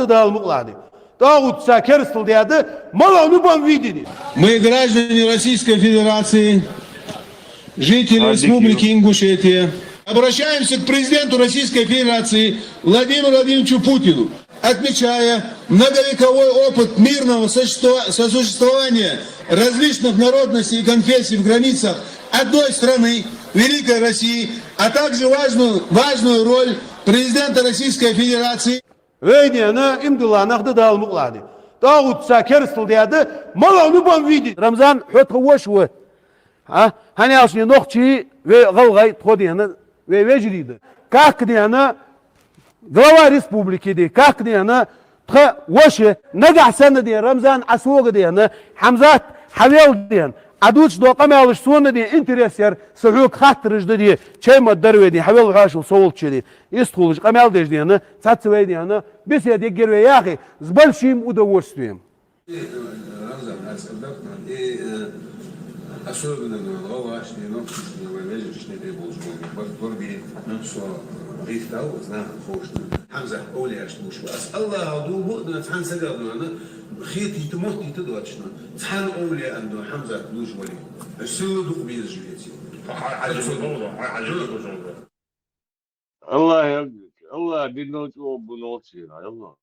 нахды да алмуклады. Дагут сакерстл диады, мало ну бам видели. Мы, граждане Российской Федерации, жители Республики Ингушетия, обращаемся к президенту Российской Федерации Владимиру Владимировичу Путину, отмечая многовековой опыт мирного сосуществования различных народностей и конфессий в границах одной страны, Великой России, а также важную роль президента Российской Федерации. Вейдена имдула нахды да алмуклады. Дагут сакерстл диады, мало ну бам видели. Рамзан хот хвошвы. Hani aslında nokçi ve galgay todiyana ve vecridi. Как дiyana глава республики ди, как дiyana тха воше нага сана ди Рамзан асуга дiyana Хамзат Хавел диyan. Адуч до камалыш суна ди интересер сухук хатырыж ди чайма дарве ди Хавел гашыл соволчи ди. Истхулыш камал диж дiyana цацве diyana беседе герве яхи с большим удовольствием. Особенно главашные, ногтичные, вежечные требования, борьбе, что рихтал, знак, хошно. Хамза, оля, что муж вас. Аллах, дубу, да, цхан сагадну, она хити, тмот, и точно. Цхан оля, ando, Хамза, душ вали. Силу дух без живете. Allah Allah bilnoç o bunu Allah.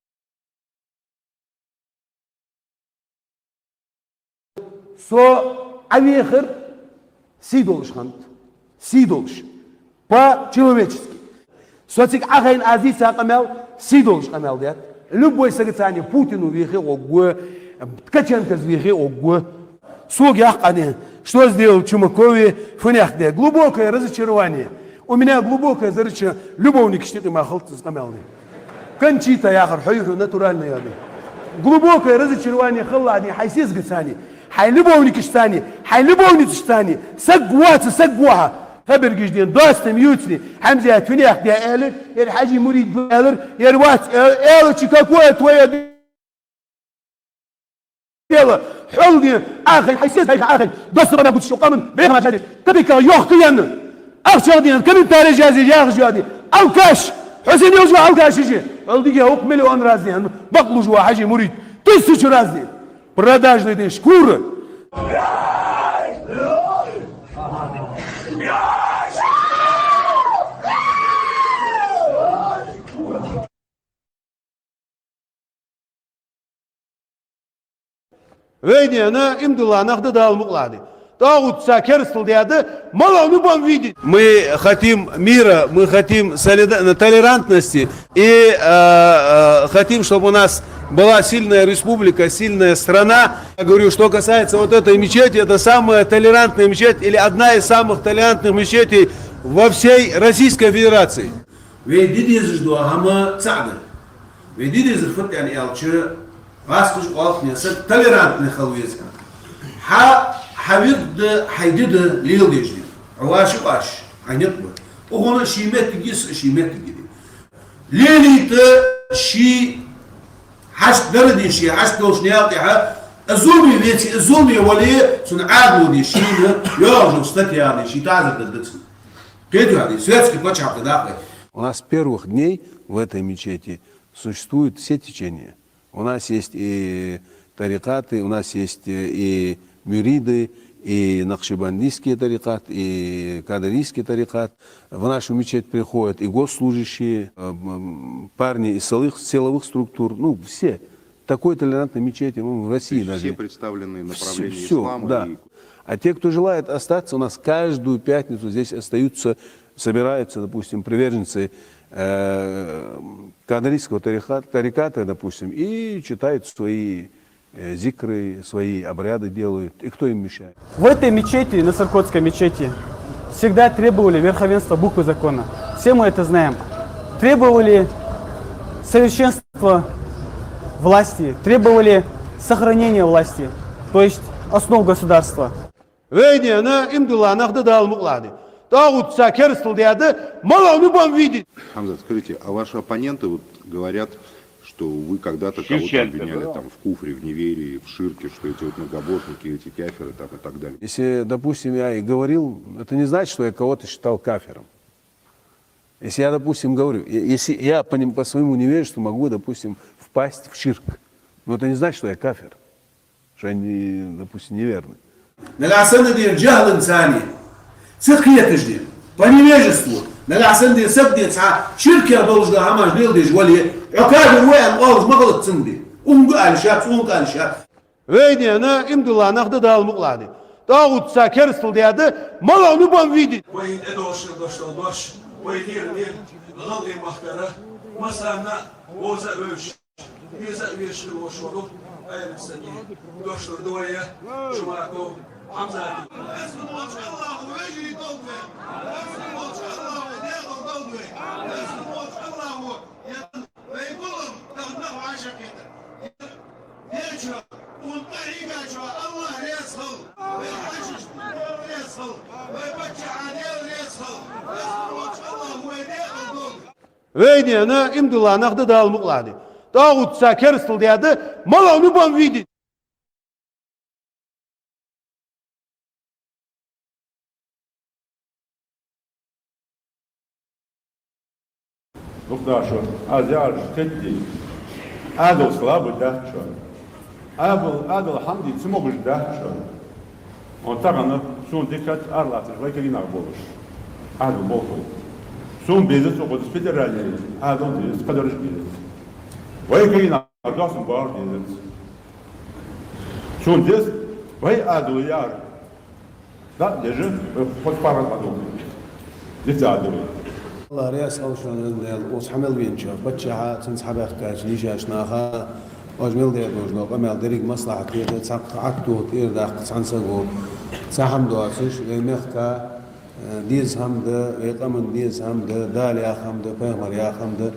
Со авиахер сидолш хант. Сидолш. По-человечески. Социк ахайн азиса акамел сидолш камел диат. Любой сагатани Путину вихи огу, Ткаченко вихи огу. Соги ахкани. Что сделал Чумакове фуняхде? Глубокое разочарование. У меня глубокое разочарование. Любовник штиты махалт с камелни. Кончита яхар хаюху натуральный яды. Глубокое разочарование халлади хайсис гацани. Хай любовник штани, хай любовниц штани. Сагваца сагваха. خبر جديد دوستم يوتني حمزة توني أخدي أهلر يا حاجي مريد أهلر يا روات أهلر شكاكوات ويا يلا حلقي آخر حسيت هيك آخر دوست أنا قلت شو قامن بيخنا شادي تبي كا يخطي أنا أخشى دينا كم تاريخ جازي جاخ جادي أو كاش حسين يوزع أو كاش يجي قلدي هوك مليون رازي أنا بقلو جوا حاجي مريد تسوي رازي براداج لدي شكور Вейдена имдула нахды да алмуклады. Дагут сакерстл диады, мало ну бам видеть. Мы хотим мира, мы хотим толерантности и хотим, чтобы у нас была сильная республика, сильная страна. Я говорю, что касается вот этой мечети, это самая толерантная мечеть или одна из самых толерантных мечетей во всей Российской Федерации. Раскуш قالتني صرت толерантный خلويزك حبيب حيدد ليل يجدي عواش باش عنيطبه وهنا شيمات تجيس شيمات تجدي ليلي شي حش دردي شي حش دوش نياقي الظلمي بيتي الظلمي ولي سنعادو دي شي يرجو ستك يعني شي تعزل الدكس كده يعني سويتسكي плача дахлый. У нас с первых дней в этой мечети существуют все течения. У нас есть и тарикаты, у нас есть и мюриды, и нахшибандийский тарикат, и кадарийский тарикат. В нашу мечеть приходят и госслужащие, парни из силовых структур, ну все. Такой толерантной мечети, ну, в России даже. Все представленные направления все, ислама. Да. А те, кто желает остаться, у нас каждую пятницу здесь остаются, собираются, допустим, приверженцы кадарийского тариката, допустим, и читают свои зикры, свои обряды делают. И кто им мешает? В этой мечети, на Саркотской мечети, всегда требовали верховенства буквы закона. Все мы это знаем. Требовали совершенства власти, требовали сохранения власти, то есть основ государства. Дагут сакерстл диады, мало ну бам видеть. Хамза, скажите, а ваши оппоненты вот говорят, что вы когда-то кого-то обвиняли там в куфре, в неверии, в ширке, что эти вот многобожники, эти кафиры там, и так далее. Если, допустим, я и говорил, это не значит, что я кого-то считал кафиром. Если я, допустим, говорю, если я по своему невежеству могу, допустим, в впасть в ширк. Но это не значит, что я кафир, что они, допустим, неверны. نلعسن دي الجهل إنساني سخية تجدي поневежеству نلعسن دي سب دي ساعة شركة بوجد هماش ديل دي جوالية عكاد الوعي الأرض ما غلط سندي قال شاب قال شاب Вейди, она им дала, нахда дал муклады. Тауд сакерстл диады, мало ну бом видит. وين ادوش باش ويدير دير غلطي مخكره مثلا وزا وش يزا ويش وشورو اي مسني دوش دويه شماكو حمزه اسم الله ويجري توفي اسم الله وديغ توفي اسم الله ويقولهم تغنوا عشقيته يجوا والطريقه جوا الله يسهل ويحشش يسهل ويبكي عليه يسهل Вейди, она им дала, нахда дал муклады. Тауд сакерстл диады, мало ну бом видит. Ну да, что, азиар штетти, адал слабый, да, что, адал хамди, смогешь, да, что, он так она, сон декат арлатыш, вайкалинах болуш, адал болхой, сон безет, окот федеральный, адал безет, кадарыш безет, вайкалинах, адалсын бар безет, сон дез, вай адал яр, да, держи, хоть пара адал, здесь адал. الله رياس أو شلون وصحمل بينشوف بتشها تنسحب أختاج ليش ناخا وجمل ده بوجنو قمل دريق مصلحة كده تسق عقده تير داق تسانسقو تسحم دواسش لمخكا ديز هم ده يقمن ديز هم ده دال يا خم ده فهمر يا خم ده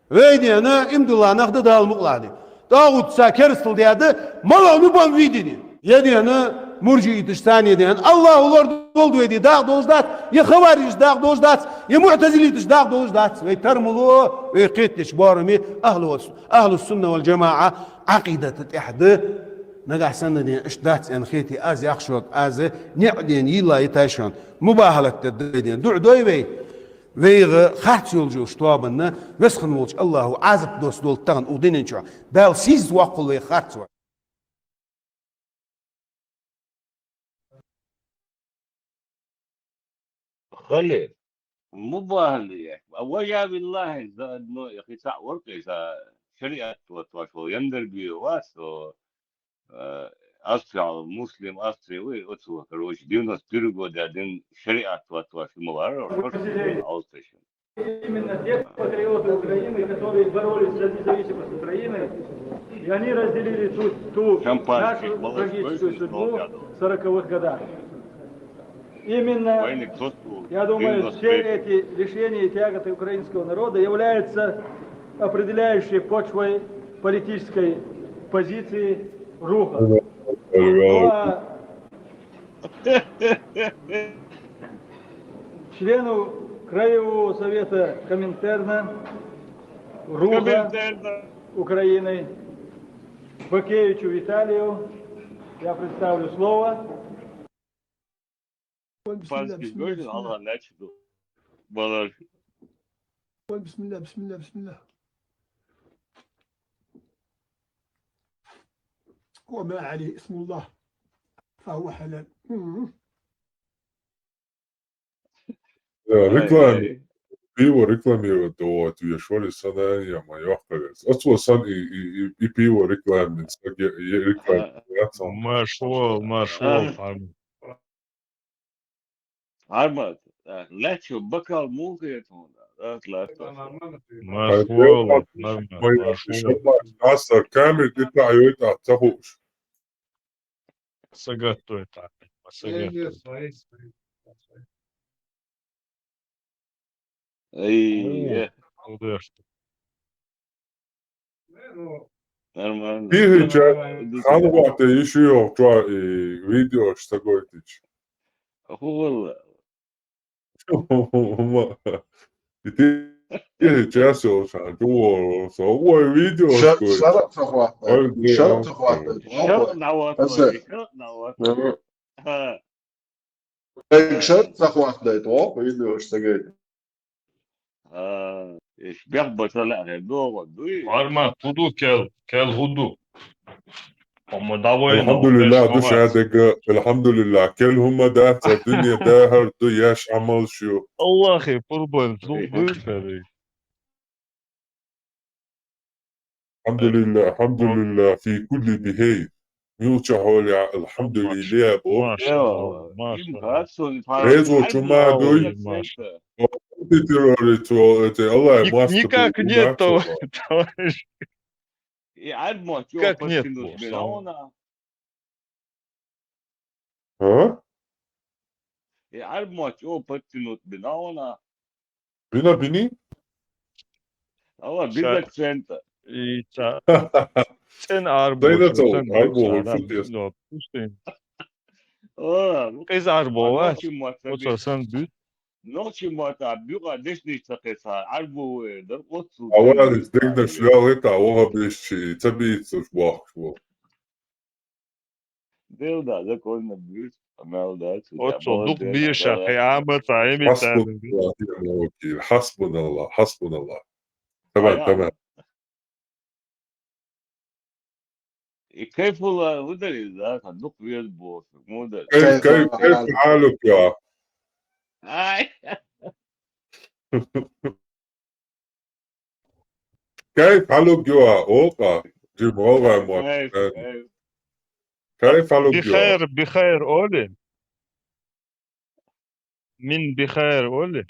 Вейди, она им дала, нахда дал муклады. Тауд сакерстл диады, мало ну бом видит. Еди она мурджи итштани диан, Аллах улор долду еди, дах долждат, я хавариш дах долждат, я му'тазилитш дах долждат. ويترملوا ويقيتش بارمي أهل السنة والجماعة عقيدة الإحدى نجح سنة دي اشتات ان خيتي از يخشوك از نعدين يلا يتاشون مباهلة تدين دع دوي ويغ خارج يولجو شطوابنا وسخن ولج الله عازب دوس دول تغن ودينشو بال سيز وقل وي خارج خلي مو باهلي وجا بالله انه يا اخي ساعه ورقه اذا شريعه وتواشو يندر بيواسو أستراليا مسلم أستراليا وتوه كروش دينوس بيرجو دادين شريعة وتوه في مباراه أوستراليا. Именно те патриоты Украины, которые боролись за независимость Украины, и они разделили ту нашу трагическую судьбу в 40-х годах. Именно, я думаю, все эти лишения и тяготы украинского народа являются определяющей почвой политической позиции руха. Члену Краевого совета Коминтерна Руха Украины Бакевичу Виталию я представлю слово. بسم الله وما عليه اسم الله فهو حلال. Pivo reklamirate ovo atviešoli sanējā Majorkavės. Atsosan i pivo reklamins. Maršol. Armāt, leču bakal mūkiet un Asar камер детаю это тахуш. Сагатуй так. Эй, нормально. Пирича, ханвате еще видео что говорите. والله И ты сейчас свой видео شرط تخواته شرط تخواته شرط نواطوي شرط نواطوي ها شرط تخواته تو فيديو اشتغل ايش بيخبط لا هدوغ دوي Arma hudu kel hudu. Ama davayın الحمد لله دوش هذا الحمد لله كل هم ده الدنيا ده دو ياش عمل شو Allah'ı kurban buyur. الحمد لله في كل بهي ميوتشا هولي الحمد لله بو ما شاء الله ما شاء الله. ريزو чума دوي الله Никак нет, товарищ. как нет, ها يعرف شو بتنوت بناونا بينا بيني هو بيزك سنتر Sen ağır Dayı da boğuşsun, tavuk, sen ağır büyüksün boğuşsun adam. diyorsun. Yok, üstelik. اه Kız ağır boğar. نوشي Yoksa sen büyük. نوشي موتا بيقع ديش نيشتقيسها عربو در قصو أولا استجنا شوية وها بيش تبي تصبح شو ديودا ده كلنا بيوت عمال ده Otso duk bir kıyamet ayı حسبنا الله ونعم الوكيل حسبنا الله حسبنا الله تمام تمام كيف والله ودري ذاك الدق بيدبو مو ده كيف حالك يا كيف حالك يا أوقا جيب أوقا كيف حالك يا بخير أولي. من بخير أولي.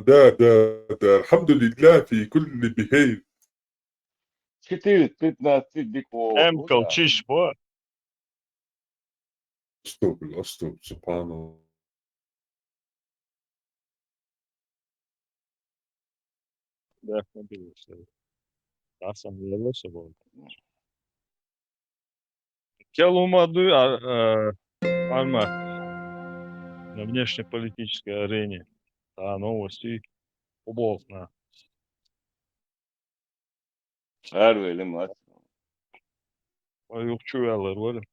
ده الحمد لله في كل بخير كتير تتناسيك Hem kalçış bu. أستوب سبحان الله Ne biliyorsun? Я сам явился был. Келумаду арма на внешнеполитической арене. Да, новости уболтно. Harbi mi? Yok çuvalar var.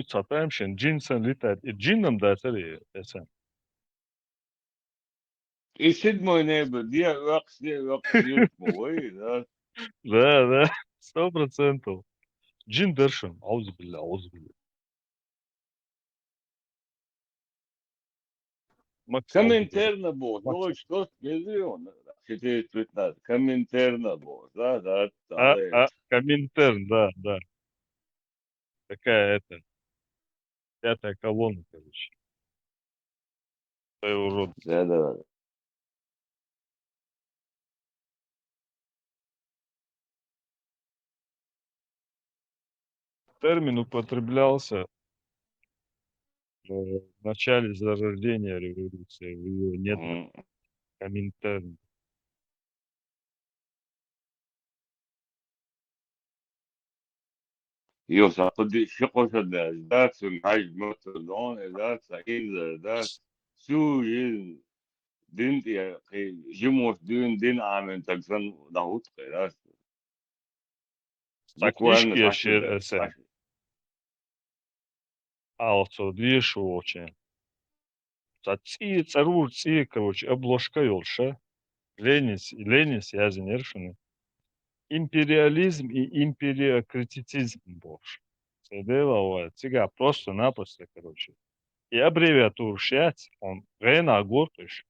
Satayım şimdi cinsen litet. Cinnem derse desen. يسد نيبر دي وقت يسمو وي Да, 100%. Cin dersin. Auzubillah, auzubillah. كم انترنا بوس هو شكوت مليون كتير تويتات كم انترنا بوس ده Коминтерн, да. Такая пятая колонна, короче. Ты урод. Да. Термин употреблялся в начале зарождения революции. Его нет. Коминтерн. يوصل شقوش ذات سنحاج مطلون ذات سعيد ذات سو دين جموش دين عامل تكسن دهوت قيراس Фактически СССР. Also, видишь, очень. Царур, короче, обложка елша. Ленис, язын ершины. Империализм и империократицизм больше. Цедела, цига просто-напросто, короче. И аббревиатуру шять, он рейна гортыш.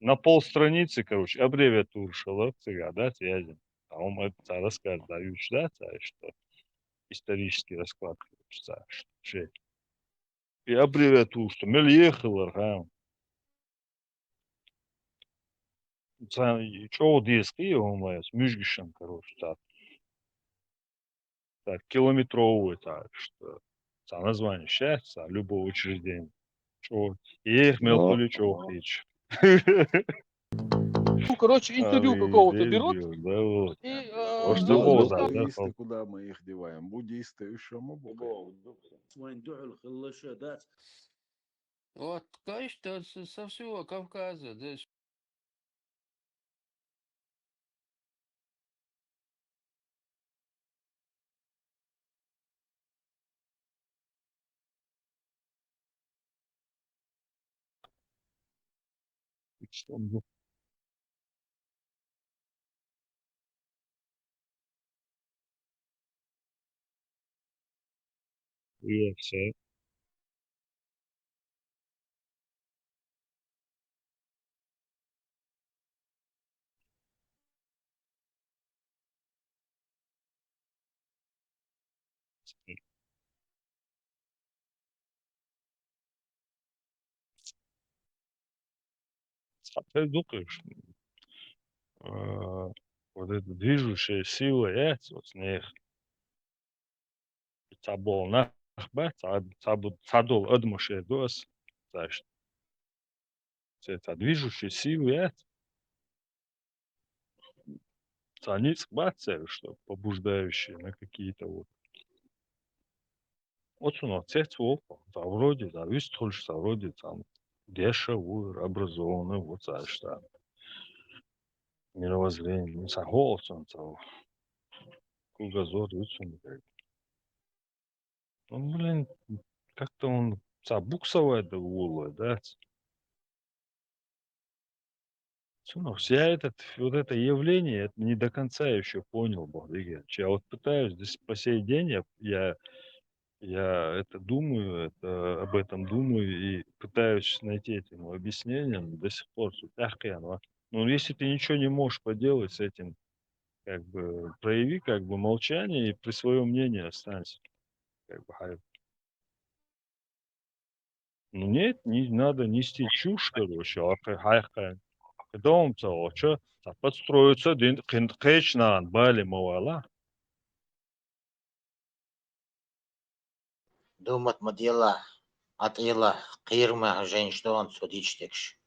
На полстраницы, короче, аббревиатуру шелок цига, да, язын. А он это рассказ дающий, да, что исторический расклад, что и аббревиатуру, что мельехалар, что диски, он мюжгишен, короче, так километровый, так что название счастья любого учреждения. Что и их мелкуличев хич. короче, интервью какого-то Здесь берут, бил, да вот. и То, что боза, да, Атеисты, куда мы их деваем? Буддисты еще мы Вот, конечно, со всего Кавказа, да, что он и все. А ты думаешь, вот эта движущая сила есть, вот с них табол нахбат, садол адмуше дос, значит, это движущая сила есть, они схватывают, что побуждающие на какие-то вот. Вот оно, цвет да, вроде, да, весь только вроде там дешевый, образованный, вот, знаешь, там, мировоззрение, не согласен, там, кругозор, видишь, он, блин, как-то он забуксовает до ула, да. Ну, вся вот это явление, это не до конца еще понял, Бог Я вот пытаюсь по сей день, я это думаю, об этом думаю и пытаюсь найти этому объяснение, но до сих пор ну, если ты ничего не можешь поделать с этим, как бы прояви как бы молчание и при своем мнении останься. Как бы, ну нет, не надо нести чушь, короче, дом то, что подстроиться, конечно, бали мовала. Думат мадела, атила, кирма, женщин, судичтекш.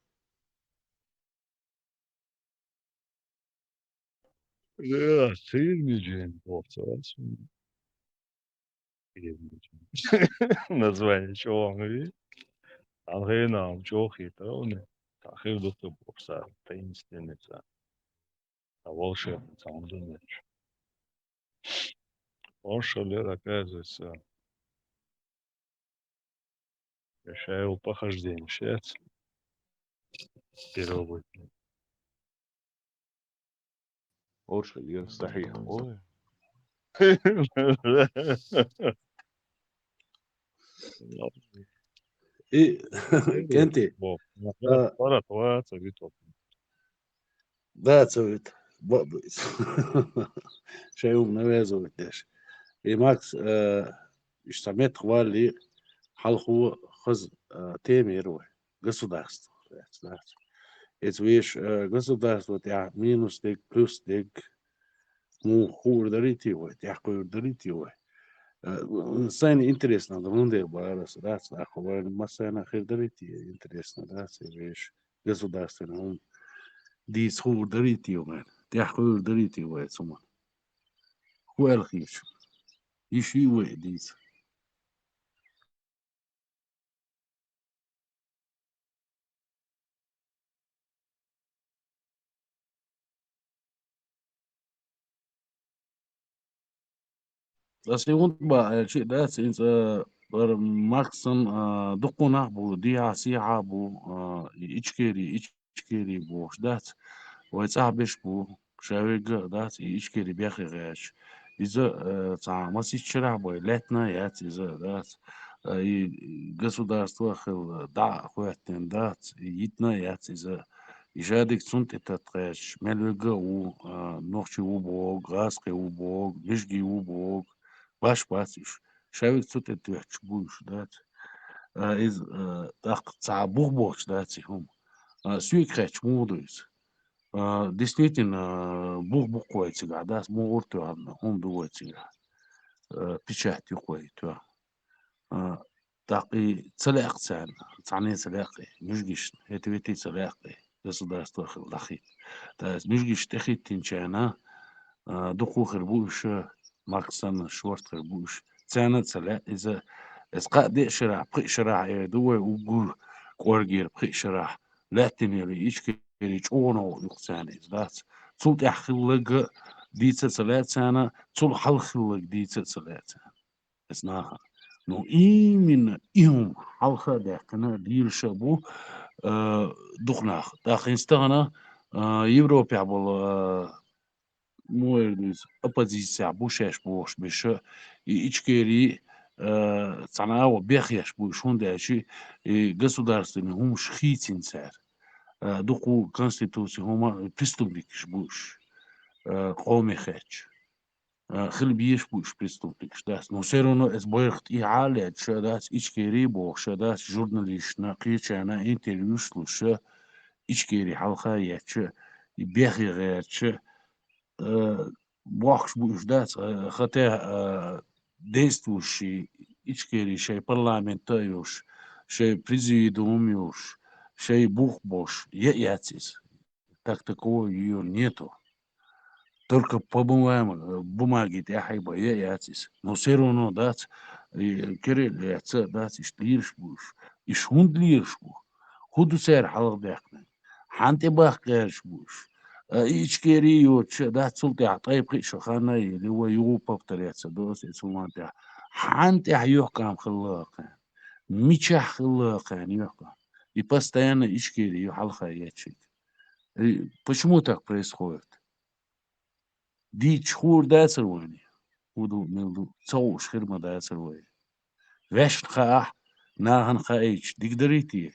Да, сырмиджин, название чего он говорит? Ангена, чохи, то он, тахил доктор Бокса, таинственница, а волшебница, он думает. Волшебник, оказывается, решаю похождение, сейчас первобытный. Орша, я صحيح. Ой. И, Кенти, да, цвет, шеум навязывает даже. И Макс, штамет хвали, халху хаз темиру, государство. Это вещь государство, я минус дек, плюс дек, му хур дарить его, я хур дарить его. Сани интересно, да, ну да, барас, да, ахова, масана хирдарити, интересно, да, вещь государственный, дис хур дарить его, man, я хур дарить его, это сумма. Хуэл хиш, ищи его, дис. Da segund ba شيء ده since Maxon دقنا بو دي سيعة بو إيشكيري بو شدات ويتصاحبش بو شاويق دات إيشكيري بياخي غاش إذا تاع ما سيتشرع بو لاتنا يات إذا دات государство خل دع خواتن دات يتنا يات إذا يجادك سنت تتغاش ملوغا و نوخشي و بوغ غاسقي و بوغ بشجي و بوغ باش باسيش شاويك سوت اتوحش بوش دات из так цабух боч дати хум сюик хач мудуис действительно бух койцга да смурту адна хум дуойцга печать койту таки цалaq цан цани цалaqи мужгиш это ведь цалaqи государство лахит. То есть межгиш техит тинчана духухер буш Марксан Шварцер буш цена целя из قاعد شرع بقي شرع دوا وقول قورجير بقي شرع لا تنيري إيش كيري جونو يقصاني ذات صوت يحخلق ديت سلات سنة صول حلخلق ديت سلات سنة اسناها نو من إيهم حلخة داقنا دير شابو دخناخ داخل استغنى يوروبيا بول موردز оппозиция بوشاش بوش بش إيشكيري صنعاء بيخيش بوشون داشي государственный هم شخيتين سار دقو конституции هما преступникش بوش قومي خاتش خل بيش بوش преступникش داس но все равно es боерхт и алет что дас إيشكيري بوش что дас журналист نقيش أنا интервью слушаю إيشكيري حلقة ياتش بيخي غيرش بوخش بوش داس хотя действующий ичкери шей парламентаюш шей президиумюш шей бухбош яцис так такого ее нету только по бумаге тяхайба яцис но все равно дать кирилл яца дать иштирш буш ишунд лирш буш худу сер халах бяхна ханте бах герш буш إيشكيري يوتش ده سلطة طيب قيش خانا اللي هو يوبا بطريقة دوس يسمون ده حانت يحكم خلاقا مش خلاقا يحكم и постоянно إيشكيري يحلقا ياتشيك почему так происходит دي شهور ده سرواني ودو ملدو تصوش خير ده سرواني وش خاح ناهن خايش ديك دريتي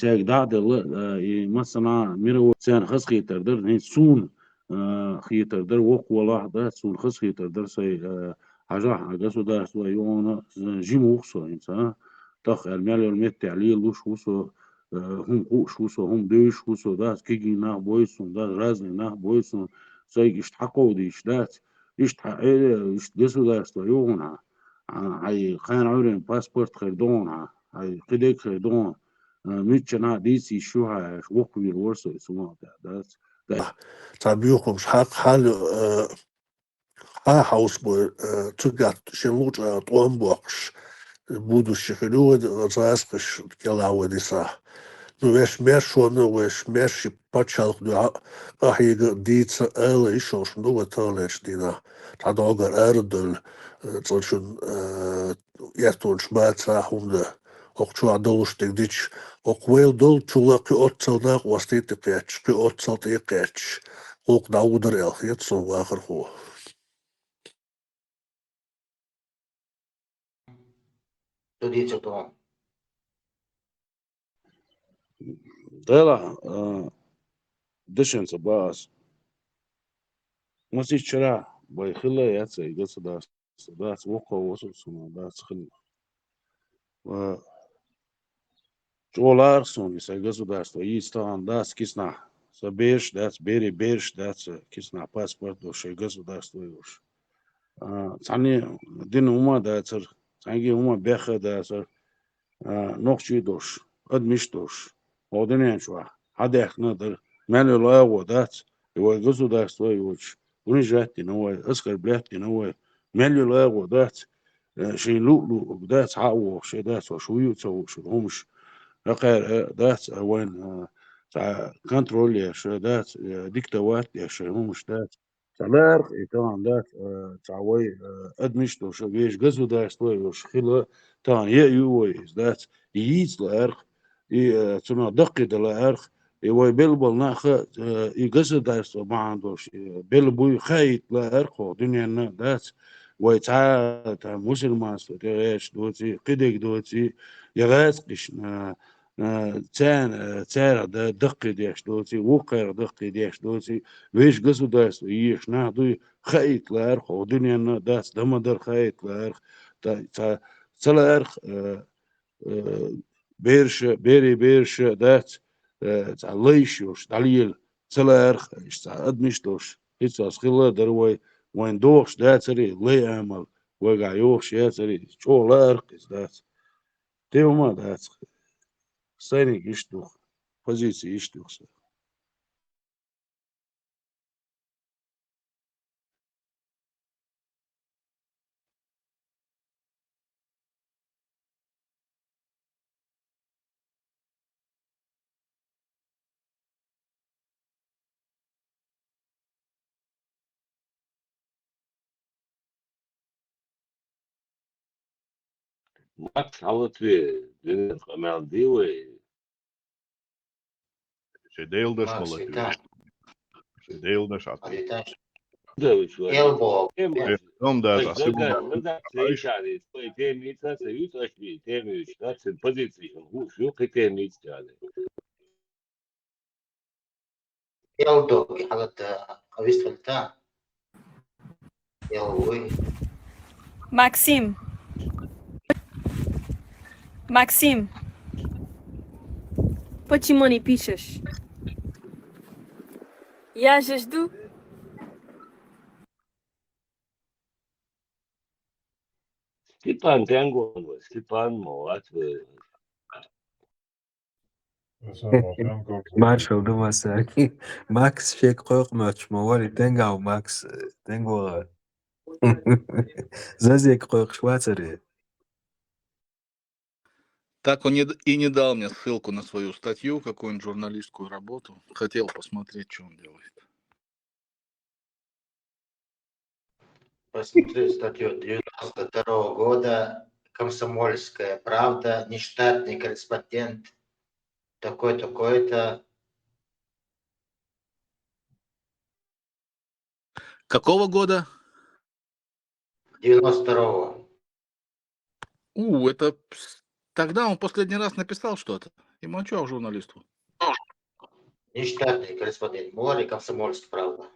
تاك دعد مثلا ميرو سان خس خيتر در هي سون خيتر در وق ولا ده سون خس خيتر در سي حاجة جسو ده سو يونا جيمو خصو إنسان تخ المال المت تعليل وش وصو هم قوش وصو هم دوش وصو ده كيجي ناه بويسون ده رازن ناه بويسون سي يشتحقوا ديش ده يشتحق جسو ده سو يونا هاي خان عورين باسبورت خيردون هاي قديك خيردون ميتشنا ديسي شو هاش وقوي الورسو يسموها ده تعبيركم حق حال حاوس بو تقعد شلوت طوام بوقش بودو الشخلود غزاسقش كلاوة دي صح نوش ماشونا وش ماشي باتشالق دعا راح ديتس ايلا يشوش نوة تالش دينا تعدوغر اردل تلشون ياتون شمات ساحون ده وقتو عدلوش تقديش وقويل دول تلاقي أوتسالناق وستيتي قياتش قي أوتسالتي قياتش وق داودر يالخيط صو آخر هو توديتو تو دلا دشن صباس مسي شرع بيخلا ياتسي قص داس وقا وصل سنة داس خل و جولار سوني سيجزو داس تو يستان داس كيسنا سبيش داس بيري بيرش داس كيسنا باسبورت دو شيجزو داس تو يوش ثاني دين هما داسر ثاني هما بيخ داسر نقشي دوش ادمش دوش ودنيان شوا هذا احنا در مالو لا ودات يوجزو داس تو يوش ونجاتي نو اسكر بلاتي نو مالو لا ودات شي لو داس عاو شي داس وشويو تو شو همش غير دات وين تاع كنترول يا شو دات ديكتوات يا شو همش دات تعبر طبعا دات تاع وي ادمش تو شو بيش جزو داس تو يوش خلا طبعا يوي دات ييت لارخ تنا دقيق لارخ يوي بلبل ناخ يجزو داس ما عندوش بلبوي خايت لارخ دنيا دات وي تاع مسلمان تاعش دوتي قدك دوتي يغاسقش تاع دقي ديش دوتي وقر دقي ديش دوتي ويش государство يش نهضي خايت لارخ ودنيا داس دمدر خايت لارخ تا تلارخ بيرش بيري بيرش دات تا ليشوش دليل سلارخ اشتا ادمشتوش هيتساس خلا دروي وين دوخش داتري لي عمل وقع يوخش ياتري شو لارق دات تيو ما دات سيني يشتوخ позиции يشتوخ Макс, а вот вы Малдивы, Шедейлдаш Макс, молотве. вітаю. Шедейлдаш атве. Вітаю. да вы что, Елбо. Том да ой, засыпал. да, встречали, стой, темница, союз, ашби, темница, так, позиции, шук и темница. Елдо. حالة قويس فلتا. Елвой. Максим. Максим. Почему не пишешь? Я же жду. Степан Тенгон, Степан Молотве. Marshall Dumasaki. Max Shake Rock Match Mawali Tenga Max Tengo. Зазек Рок Швацари. Так он и не дал мне ссылку на свою статью, какую-нибудь журналистскую работу. Хотел посмотреть, что он делает. Посмотри статью 92 года. Комсомольская правда. Нештатный корреспондент. Такой-то. Какого года? 92-го. Это тогда он последний раз написал что-то. Ему а что журналисту? Нештатный корреспондент. Море, Комсомольская правда.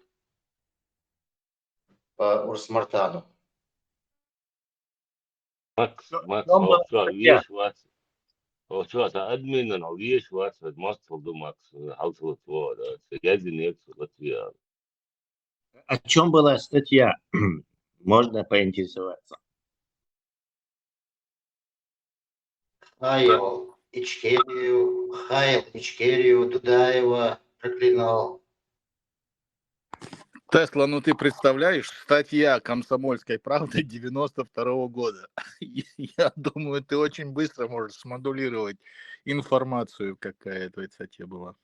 По Урсмартану. Макс, вот что, видишь, вот что, админ, видишь, вот Макс, Макс, хаусвот, вот, я денег, Латвия. О чем была статья? Можно поинтересоваться. Хайл Ичкерию, Дудаева проклинал. Тесла, ну ты представляешь, статья «Комсомольской правды» 92-го года. Я думаю, ты очень быстро можешь смодулировать информацию, какая в этой статье была.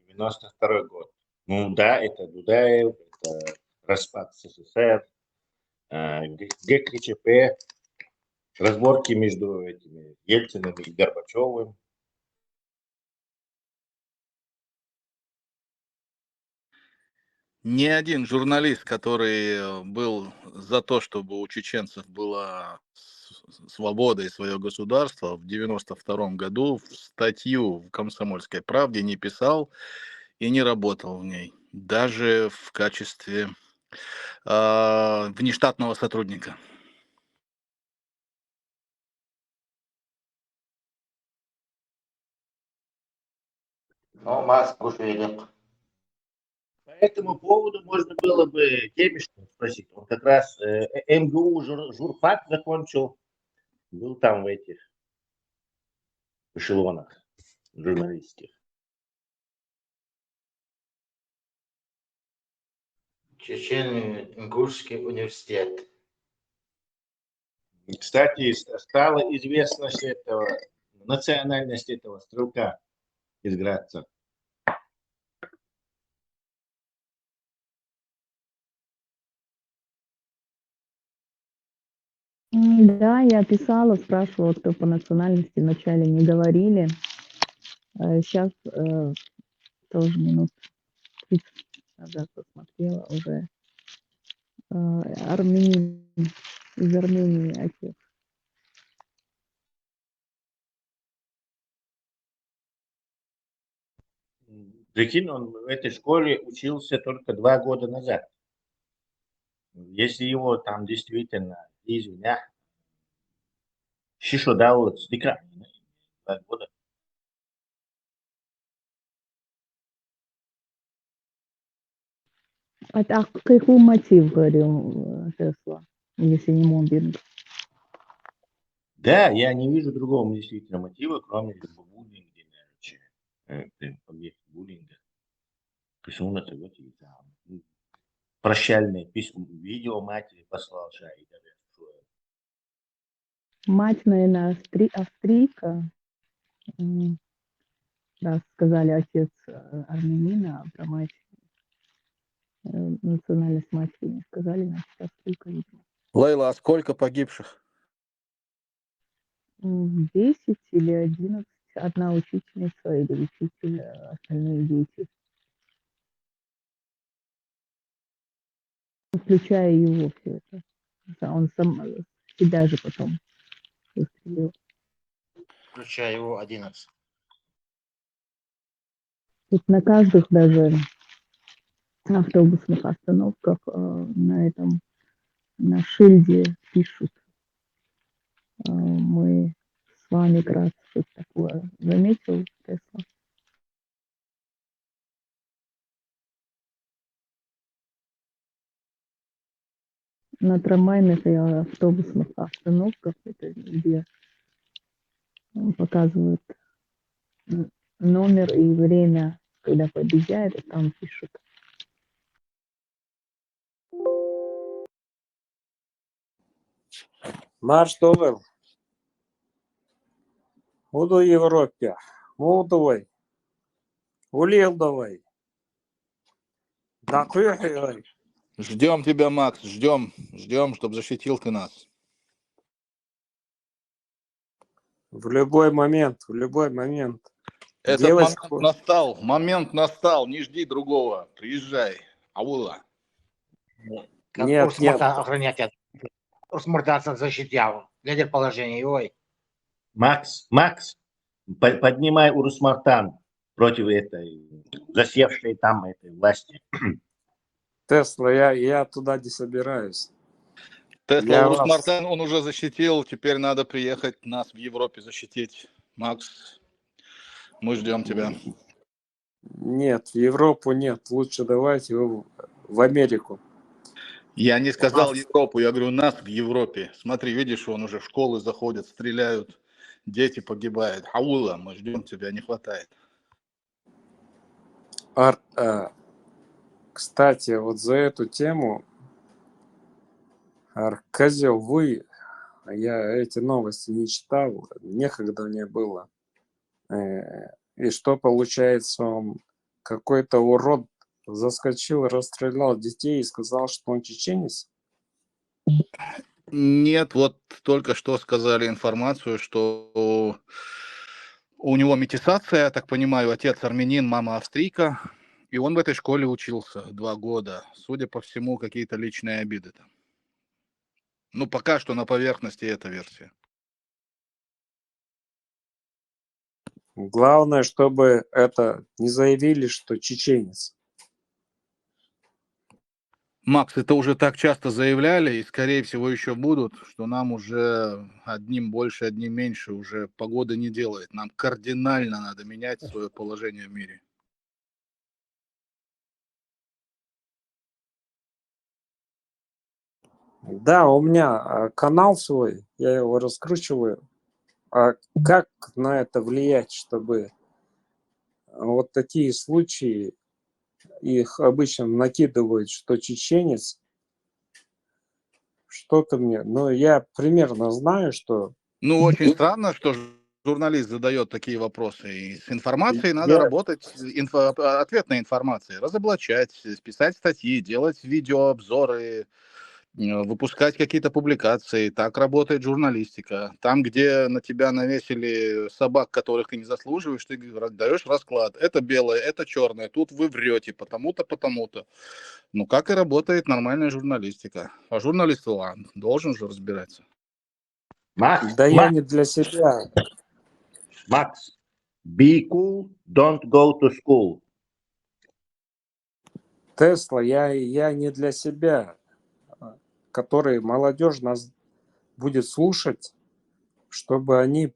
92-й год. Ну да, это Дудаев, это распад СССР, где КЧП, разборки между этими Ельциным и Горбачевым. Ни один журналист, который был за то, чтобы у чеченцев была свобода и свое государство, в 92-м году в статью в «Комсомольской правде» не писал и не работал в ней, даже в качестве внештатного сотрудника. Ну, Маск уже По этому поводу можно было бы Темишкина спросить. Он как раз МГУ журфак закончил, был там в этих эшелонах журналистских. Чечено-Ингушский университет. Кстати, стало известно национальность этого стрелка из Градца. Да, я писала, спрашивала, кто по национальности, вначале не говорили. Сейчас тоже минут 30 назад посмотрела уже. Армянин, из Армении отец. Прикинь, он в этой школе учился только 2 года назад. Если его там действительно извиня, шишо дал 2 года. А какой мотив, говорил Тесла, если не мобинг? Да, я не вижу другого действительно мотива, кроме буллинга, это объект буллинга. Рисунок, вот и там. Прощальное письмо, видео матери послал Шай. Мать, наверное, австрийка. Да, сказали отец армянина, а про мать национальность матери не сказали, значит, австрийка, видимо. Лейла, а сколько погибших? 10 или 11. Одна учительница или учитель, остальные дети. Включая его все это. Он сам себя же потом застрелил. Включая его 11. Тут на каждых даже автобусных остановках на шильде пишут: мы с вами Грац, что-то такое. Заметил, Тесла? На трамвайных и автобусных остановках, это где показывают номер и время, когда подъезжает, и там пишут. Наш доллар. Буду в Европе. Молдовой. Улил давай. Да ты. Ждем тебя, Макс, ждем, чтобы защитил ты нас. В любой момент, в любой момент. Этот Девочку... момент настал, не жди другого, приезжай, аула. Нет, охранять. Урсмартан защитил. Лидер положения, ой. Макс, поднимай Урусмартан против этой засевшей там этой власти. Тесла, я туда не собираюсь. Тесла Урусмартан, он уже защитил, теперь надо приехать нас в Европе защитить. Макс, мы ждем тебя. Нет, в Европу нет, лучше давайте в Америку. Я не сказал Европу, я говорю нас в Европе. Смотри, видишь, он уже в школы заходят, стреляют, дети погибают. Аула, мы ждем тебя, не хватает. Кстати, вот за эту тему, Козел, я эти новости не читал, некогда мне было. И что получается, он какой-то урод заскочил, расстрелял детей и сказал, что он чеченец? Нет, вот только что сказали информацию, что у него метисация, я так понимаю, отец армянин, мама австрийка, и он в этой школе учился 2 года. Судя по всему, какие-то личные обиды там. Ну, пока что на поверхности эта версия. Главное, чтобы это не заявили, что чеченец. Макс, это уже так часто заявляли, и, скорее всего, еще будут, что нам уже одним больше, одним меньше уже погода не делает. Нам кардинально надо менять свое положение в мире. Да, у меня канал свой, я его раскручиваю. А как на это влиять, чтобы вот такие случаи, их обычно накидывают, что чеченец, что-то мне, но я примерно знаю, что... Ну, очень странно, что журналист задает такие вопросы. И с информацией надо работать, ответной информацией, разоблачать, писать статьи, делать видеообзоры, выпускать какие-то публикации. Так работает журналистика. Там, где на тебя навесили собак, которых ты не заслуживаешь, ты даешь расклад. Это белое, это черное. Тут вы врете, потому-то, потому-то. Ну, как и работает нормальная журналистика. А журналист, ладно, должен же разбираться. Я не для себя. Макс, be cool, don't go to school. Тесла, я не для себя, который молодежь нас будет слушать, чтобы они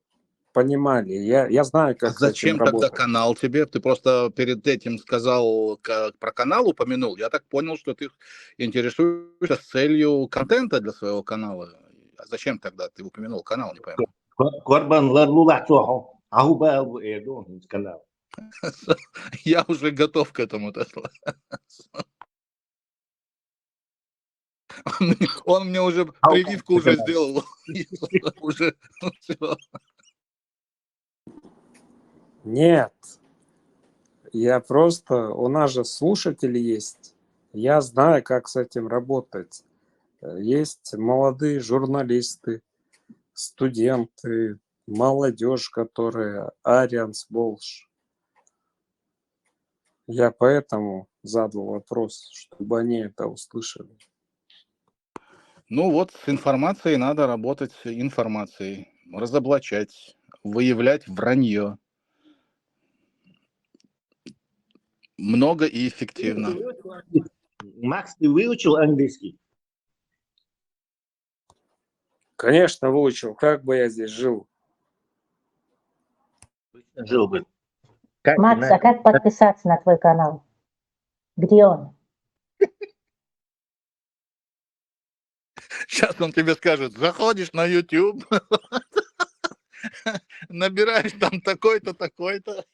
понимали. Я знаю, А как с этим зачем тогда работать. канал тебе? Ты просто перед этим сказал, про канал упомянул. Я так понял, что ты интересуешься с целью контента для своего канала. А зачем тогда ты упомянул канал, не пойму. Корбанлар лулачо, ахуба эдо канал. Я уже готов к этому. Он мне уже прививку уже сделал. Уже всё. Нет. Я просто... У нас же слушатели есть. Я знаю, как с этим работать. Есть молодые журналисты, студенты, молодежь, которая Арианс Болш. Я поэтому задал вопрос, чтобы они это услышали. Ну вот с информацией надо работать, информацией, разоблачать, выявлять вранье. Много и эффективно. Макс, ты выучил английский? Конечно, выучил. Как бы я здесь жил? Жил бы. Макс, а как подписаться на твой канал? Где он? Сейчас он тебе скажет, заходишь на YouTube, набираешь там такой-то, такой-то.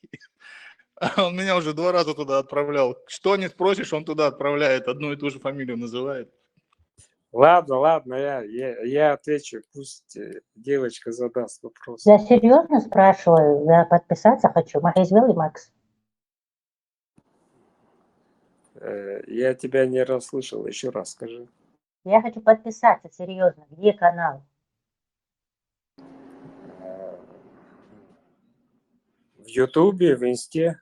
Он меня уже 2 раза туда отправлял. Что не спросишь, он туда отправляет. Одну и ту же фамилию называет. Ладно, я отвечу. Пусть девочка задаст вопрос. Я серьезно спрашиваю, я подписаться хочу. Извели, Макс? Я тебя не расслышал. Еще раз скажи. Я хочу подписаться, серьезно. Где канал? В Ютубе, в Инсте.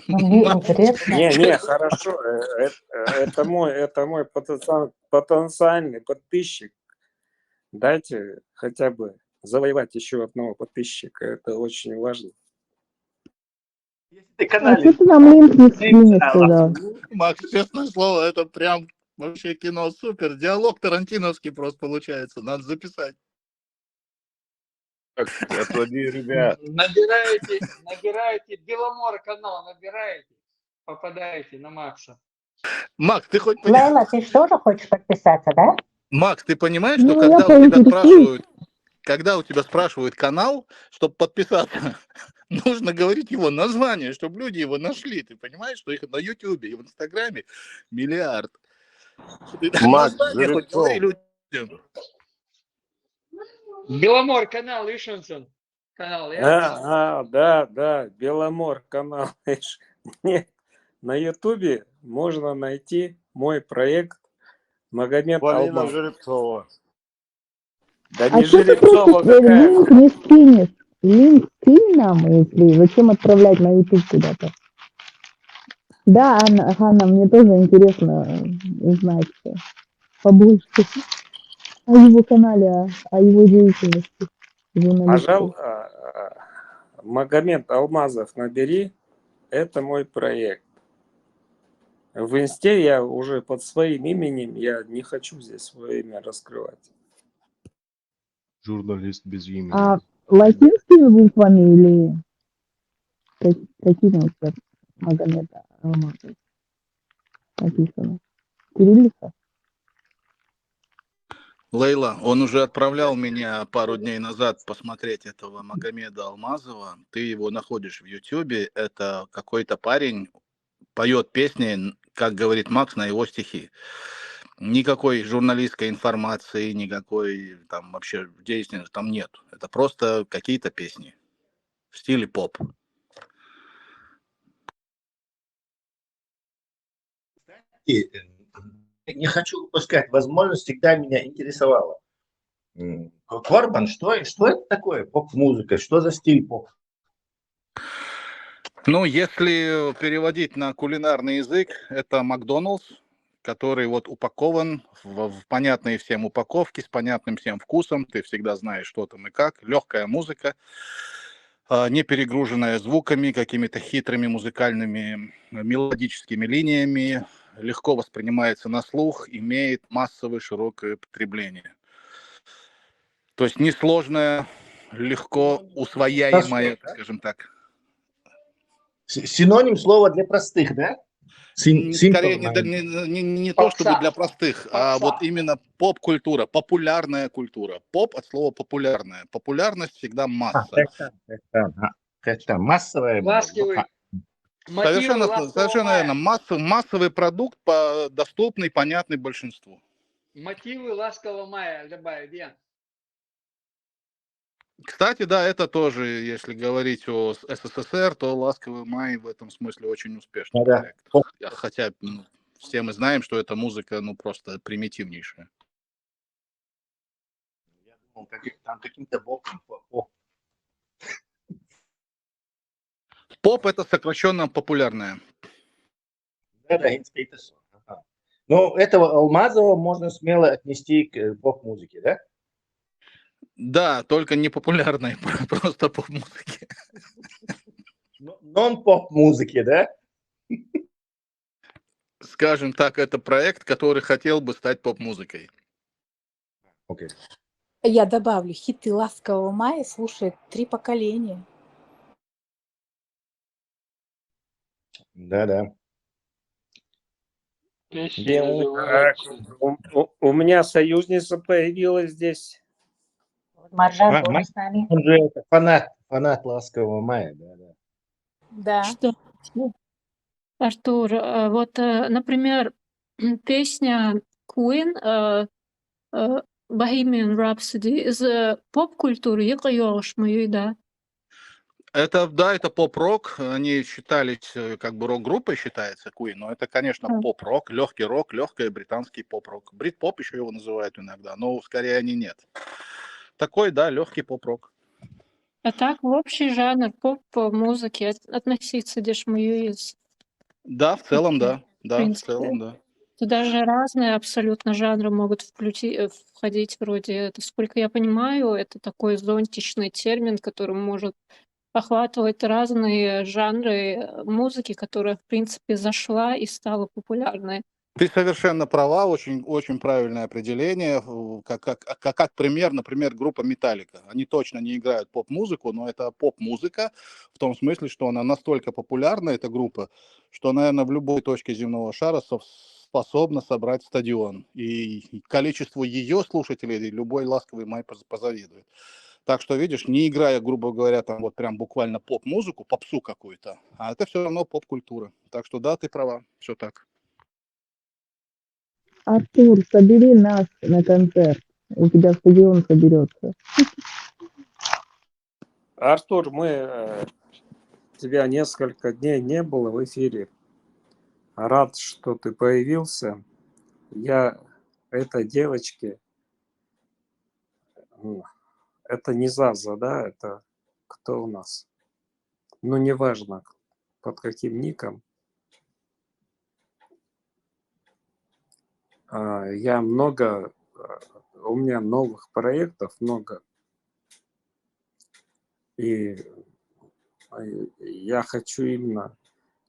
Не, хорошо. Это мой потенциальный подписчик. Дайте хотя бы завоевать еще одного подписчика. Это очень важно. А что ты нам линк не скинешь туда? Макс, честное слово, это прям вообще кино супер. Диалог тарантиновский просто получается. Надо записать. Так, отводи, ребят. Набираете Беломор канал, набираете, попадаете на Макса. Макс, ты хоть Лейла, ты что же хочешь подписаться, да? Макс, ты понимаешь, что Ну, когда у тебя спрашивают канал, чтобы подписаться, нужно говорить его название, чтобы люди его нашли. Ты понимаешь, что их на Ютубе и в Инстаграме миллиард. Макс, Название хоть говори людям. Беломор канал, Ишенсон канал. Да, Беломор канал. Нет, на Ютубе можно найти мой проект Магомед Полина Алмаз. Жеребцова. Да А не что ты Жеребцова просто какая. линк не скинешь? Линк скинь нам, если зачем отправлять на YouTube куда-то? Да, Анна, мне тоже интересно узнать побольше о его канале, о его деятельности. Магомед Алмазов набери. Это мой проект. В Инсте я уже под своим именем, я не хочу здесь свое имя раскрывать. Журналист без имени. А латинскими буквами или какими у тебя Магомед Алмазов написано? Кириллица? Лейла, он уже отправлял меня пару дней назад посмотреть этого Магомеда Алмазова. Ты его находишь в Ютубе. Это какой-то парень поет песни, как говорит Макс, на его стихи. Никакой журналистской информации, никакой там вообще действия там нет. Это просто какие-то песни в стиле поп. Не хочу упускать возможность, всегда меня интересовало. Корбан, что это такое поп-музыка? Что за стиль поп? Ну, если переводить на кулинарный язык, это Макдоналдс, который вот упакован в понятные всем упаковки, с понятным всем вкусом. Ты всегда знаешь, что там и как. Легкая музыка. не перегруженная звуками, какими-то хитрыми музыкальными мелодическими линиями, легко воспринимается на слух, имеет массовое широкое потребление. То есть несложная, легко усвояемая, скажем так. Синоним слова для простых, да? Скорее не то, чтобы для простых, а вот именно поп-культура, популярная культура. Поп от слова популярная. Популярность всегда масса. Это массовая. Ласковый. Совершенно верно. Массовый продукт, доступный, понятный большинству. Мотивы ласкового мая добавить, Ян. Кстати, да, это тоже, если говорить о СССР, то «Ласковый май» в этом смысле очень успешный проект. Хотя все мы знаем, что эта музыка, просто примитивнейшая. Я думал, там каким-то боком. Поп — это сокращенно популярное. Да, но этого Алмазова можно смело отнести к поп-музыке, да? Да, только не популярной, просто поп-музыки. Нон-поп-музыки, да? Скажем так, это проект, который хотел бы стать поп-музыкой. Okay. Я добавлю, хиты «Ласкового мая» слушает 3 поколения. Да-да. У меня союзница появилась здесь. Маржан тоже с нами. Он же фанат «Ласкового мая», да. Да. Что? Артур, вот, например, песня Queen Bohemian Rhapsody из поп-культуры, да. Это поп-рок. Они считались, как бы рок-группой считается Queen, но это, конечно, поп-рок, легкий британский поп-рок. Брит-поп еще его называют иногда, но скорее они нет. Такой, да, легкий поп-рок. А так в общий жанр поп-музыки относиться дешмуюиз. Да, в целом, да. В целом, да. Туда же разные абсолютно жанры могут входить вроде, сколько я понимаю, это такой зонтичный термин, который может охватывать разные жанры музыки, которая, в принципе, зашла и стала популярной. Ты совершенно права, очень, очень правильное определение. Как пример, например, группа Metallica. Они точно не играют поп-музыку, но это поп-музыка в том смысле, что она настолько популярна, эта группа, что, наверное, в любой точке земного шара способна собрать стадион. И количеству ее слушателей любой «Ласковый май» позавидует. Так что, видишь, не играя, грубо говоря, там вот прям буквально поп-музыку, попсу какую-то, а это все равно поп-культура. Так что да, ты права, все так. Артур, собери нас на концерт. У тебя стадион соберется. Артур, тебя несколько дней не было в эфире. Рад, что ты появился. Я этой девочке, это не Заза, да, это кто у нас? Неважно, под каким ником. У меня новых проектов много. И я хочу именно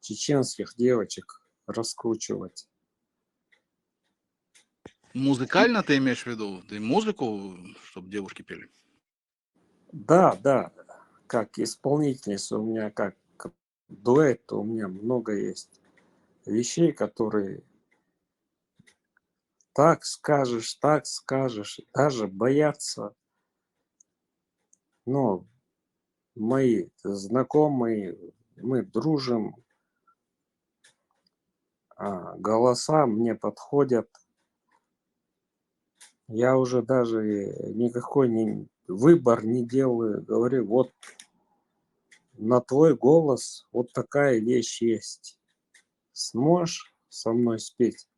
чеченских девочек раскручивать. Музыкально ты имеешь в виду? Ты музыку, чтобы девушки пели? Да. Как исполнительница у меня, как дуэт, у меня много есть вещей, которые так скажешь, даже боятся. Но мои знакомые, мы дружим, голоса мне подходят. Я уже даже никакой выбор не делаю. Говорю, вот на твой голос вот такая вещь есть. Сможешь со мной спеть?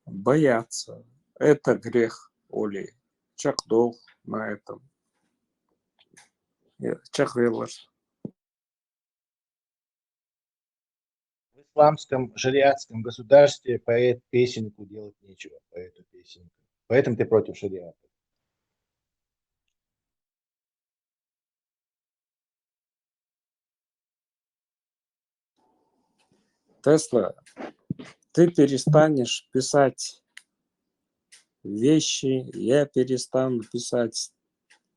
Бояться. Это грех, Оли. Чакдол на этом. Чахвелаш. В исламском шариатском государстве песенку делать нечего, поэту песенку. Поэтому ты против шариата. Тесла, ты перестанешь писать вещи, я перестану писать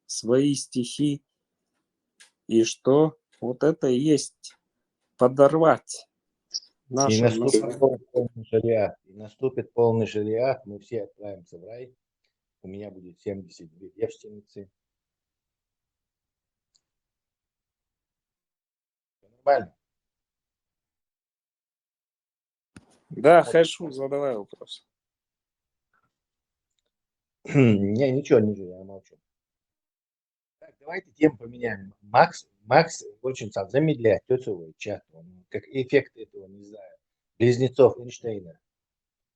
свои стихи. И что? Вот это и есть подорвать И наше наступит настроение. полный шариат. И наступит полный шариат, мы все отправимся в рай. У меня будет 72 девственницы. Нормально. Да, Хэшу, задавай вопрос. Не, ничего, я молчу. Так, давайте тему поменяем. Макс очень сам замедляет тёцевый чат. Он, как эффект этого, не знаю, близнецов Эйнштейна.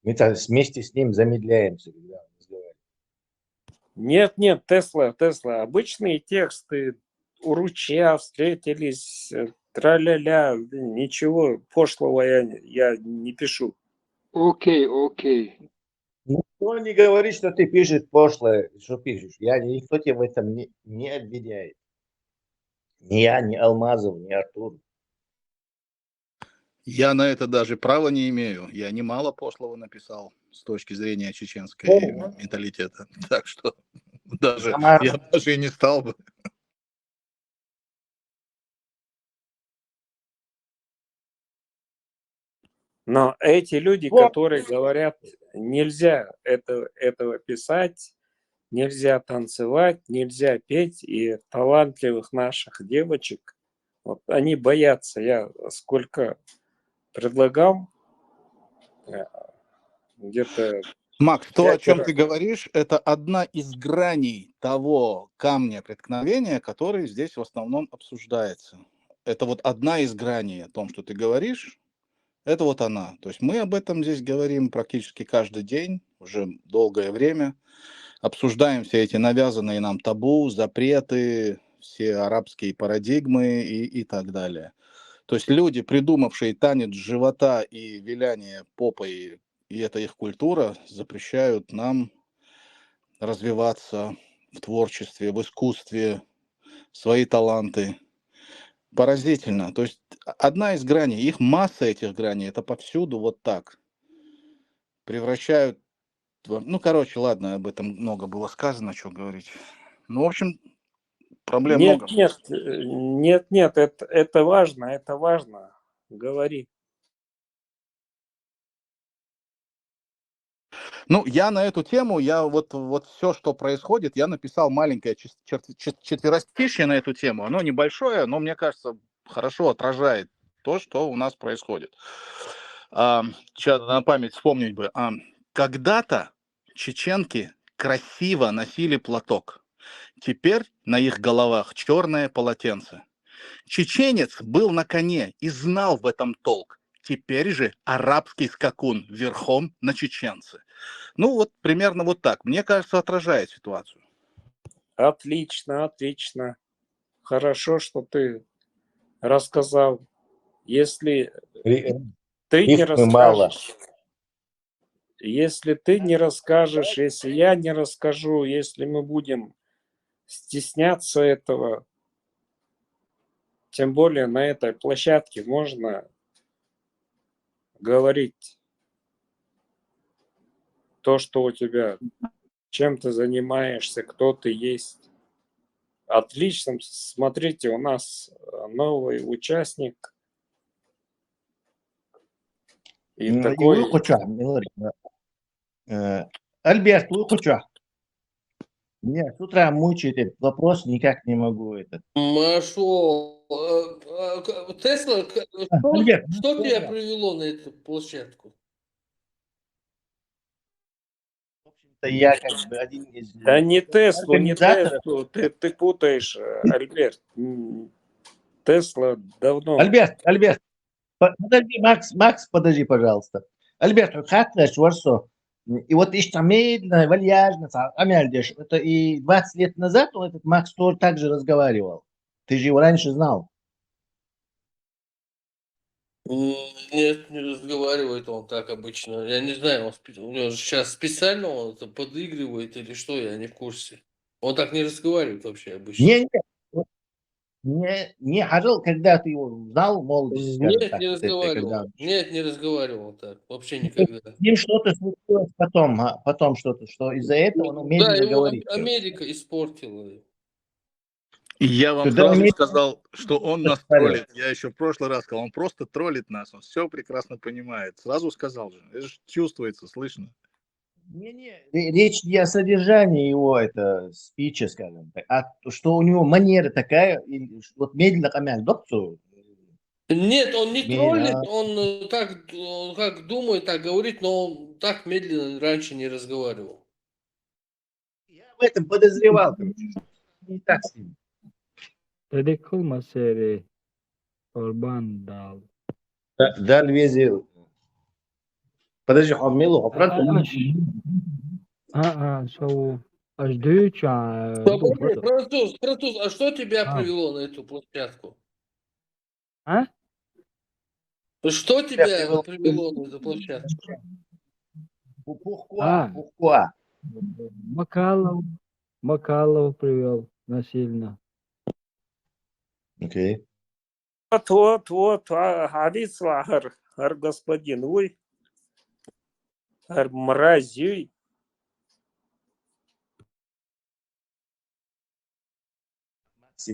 Мы так вместе с ним замедляемся, когда он разговаривает. Нет, Тесла, обычные тексты у ручья встретились, тра-ля-ля, ничего пошлого я не пишу. Окей. Никто не говорит, что ты пишешь пошлое, что пишешь. Никто тебя в этом не обвиняет. Ни я, ни Алмазов, ни Артур. Я на это даже права не имею. Я немало пошлого написал с точки зрения чеченской менталитета. Так что даже я даже и не стал бы. Но эти люди, которые говорят, нельзя этого писать, нельзя танцевать, нельзя петь, и талантливых наших девочек, вот они боятся. Я сколько предлагал, где-то... Макс, то, о чем 5 ты говоришь, это одна из граней того камня преткновения, который здесь в основном обсуждается. Это вот одна из граней о том, что ты говоришь, это вот она. То есть мы об этом здесь говорим практически каждый день, уже долгое время. Обсуждаем все эти навязанные нам табу, запреты, все арабские парадигмы и так далее. То есть люди, придумавшие танец живота и виляние попой, и это их культура, запрещают нам развиваться в творчестве, в искусстве, свои таланты. Поразительно. То есть одна из граней, их масса этих граней, это повсюду вот так. Превращают... Ну, короче, ладно, об этом много было сказано, что говорить. Ну, в общем, проблем много. Нет, это важно. Говори. Ну, я на эту тему, я вот все, что происходит, я написал маленькое четверостишье на эту тему. Оно небольшое, но, мне кажется, хорошо отражает то, что у нас происходит. Сейчас на память вспомнить бы. Когда-то чеченки красиво носили платок. Теперь на их головах черное полотенце. Чеченец был на коне и знал в этом толк. Теперь же арабский скакун верхом на чеченце. Ну, вот примерно вот так. Мне кажется, отражает ситуацию. Отлично. Хорошо, что ты рассказал. Если ты не расскажешь, если я не расскажу, если мы будем стесняться этого, тем более на этой площадке можно говорить то, что у тебя, чем ты занимаешься, кто ты есть. Отлично. Смотрите, у нас новый участник. И такой... Альберт, меня с утра мучает этот вопрос, никак не могу это. Машу, Тесла, что тебя привело на эту площадку? Я как бы один из... Да не Теслу, ты путаешь, Альберт. Тесла давно... Альберт, подожди, Макс, подожди, пожалуйста. Альберт, хатляш, варсо. И вот еще медленно, вальяжно, амяльдеш. Это и 20 лет назад этот Макс тоже так же разговаривал. Ты же его раньше знал. Нет, не разговаривает он так обычно. Я не знаю, у него сейчас специально он это подыгрывает или что, я не в курсе. Он так не разговаривает вообще обычно. Не, Не ходил, когда ты его знал, молодость, скажем Нет, так, не вот это, когда разговаривал. Нет, не разговаривал так. Вообще никогда. с ним что-то случилось потом, потом что-то, что из-за этого он Да, медленно его говорит. Америка испортила. И я вам Туда сразу медленно сказал, что он нас поставил. троллит. Я еще в прошлый раз сказал, он просто троллит нас, он все прекрасно понимает. Сразу сказал же, это же чувствуется, слышно. Речь не о содержании его, это спича, скажем так, а что у него манера такая, вот медленно камяк доктор. Нет, он не троллит, Медленно. он как думает, так говорит, но он так медленно раньше не разговаривал. В этом подозревал, короче. Не так с ним. Dedikul maseri Orban dal. Да, везел. Подожди, Хамилу, So аж дюча. Свободный француз, а что тебя привело на эту площадку? А? Что тебя привело на эту площадку? Pourquoi? Макалов привел насильно. Окей. Вот, Авицла, ар господин, ой, ар мразюй.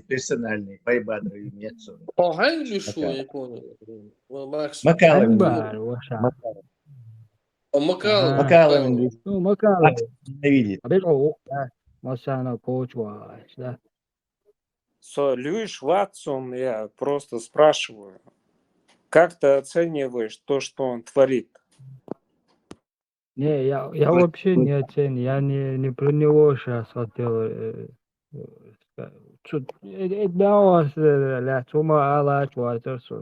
Персональный, Пайбадра и Мецо. Погань или что, я не понял. Макс. Макалов. Макалов. Макалов. Ну, Макалов. Ненавидит. Масана Кочва, да. Льюиш Ватсон, я просто спрашиваю, как ты оцениваешь то, что он творит? Не, я вообще не оценил, я не про него сейчас хотел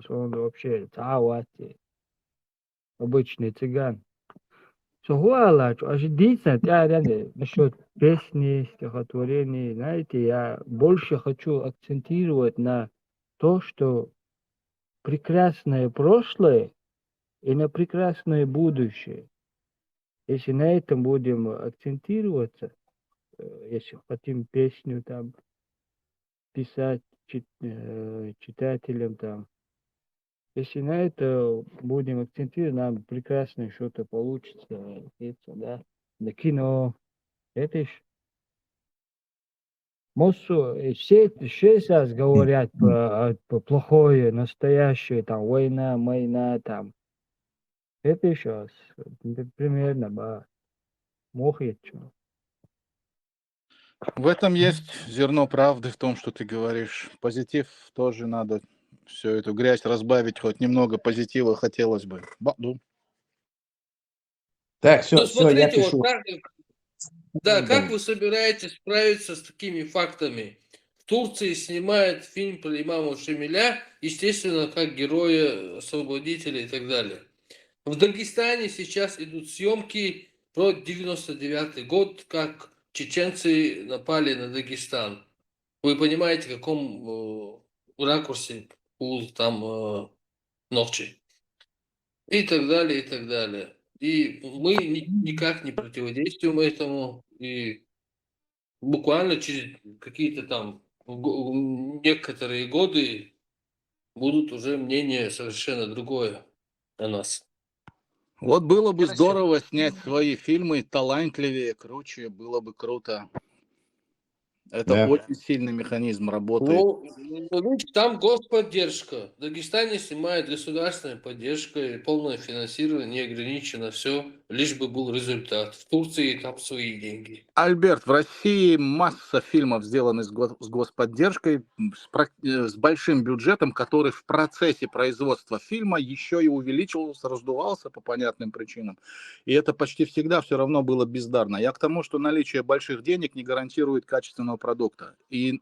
он вообще обычный цыган. Действительно, насчет песни, стихотворений, знаете, я больше хочу акцентировать на то, что прекрасное прошлое и на прекрасное будущее. Если на этом будем акцентироваться, если хотим песню там писать читателям там, если на это будем акцентировать, нам прекрасно что-то получится, да, на кино, это ж все сейчас говорят про плохое, настоящее, там, война, там, это сейчас примерно, да, мохит, что. В этом есть зерно правды в том, что ты говоришь. Позитив тоже надо всю эту грязь разбавить, хоть немного позитива хотелось бы. Так, все, Ну, все, я смотрите, пишу. Как вы собираетесь справиться с такими фактами? В Турции снимают фильм про имама Шамиля, естественно, как героя, освободителя и так далее. В Дагестане сейчас идут съемки про 99-й год, как чеченцы напали на Дагестан. Вы понимаете, в каком ракурсе был там ночи. И так далее, и так далее. И мы никак не противодействуем этому. И буквально через какие-то там некоторые годы будут уже мнение совершенно другое о нас. Вот было бы здорово снять свои фильмы талантливее, круче, было бы круто. Это очень сильный механизм работает. Ну, видите, там господдержка. В Дагестане снимает государственная поддержка, и полное финансирование, не ограничено все, лишь бы был результат. В Турции там свои деньги. Альберт, в России масса фильмов сделаны с господдержкой, с большим бюджетом, который в процессе производства фильма еще и увеличивался, раздувался по понятным причинам. И это почти всегда все равно было бездарно. Я к тому, что наличие больших денег не гарантирует качественного продукта.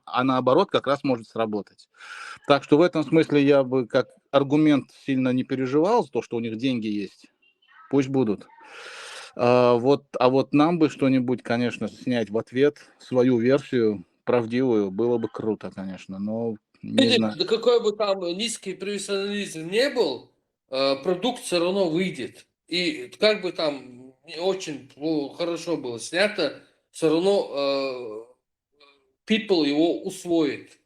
А наоборот, как раз может сработать. Так что в этом смысле я бы как аргумент сильно не переживал за то, что у них деньги есть. Пусть будут. А вот нам бы что-нибудь, конечно, снять в ответ, свою версию правдивую, было бы круто, конечно, но не знаю. Да какой бы там низкий профессионализм не был, продукт все равно выйдет. И как бы там не очень хорошо было снято, все равно people его усвоит.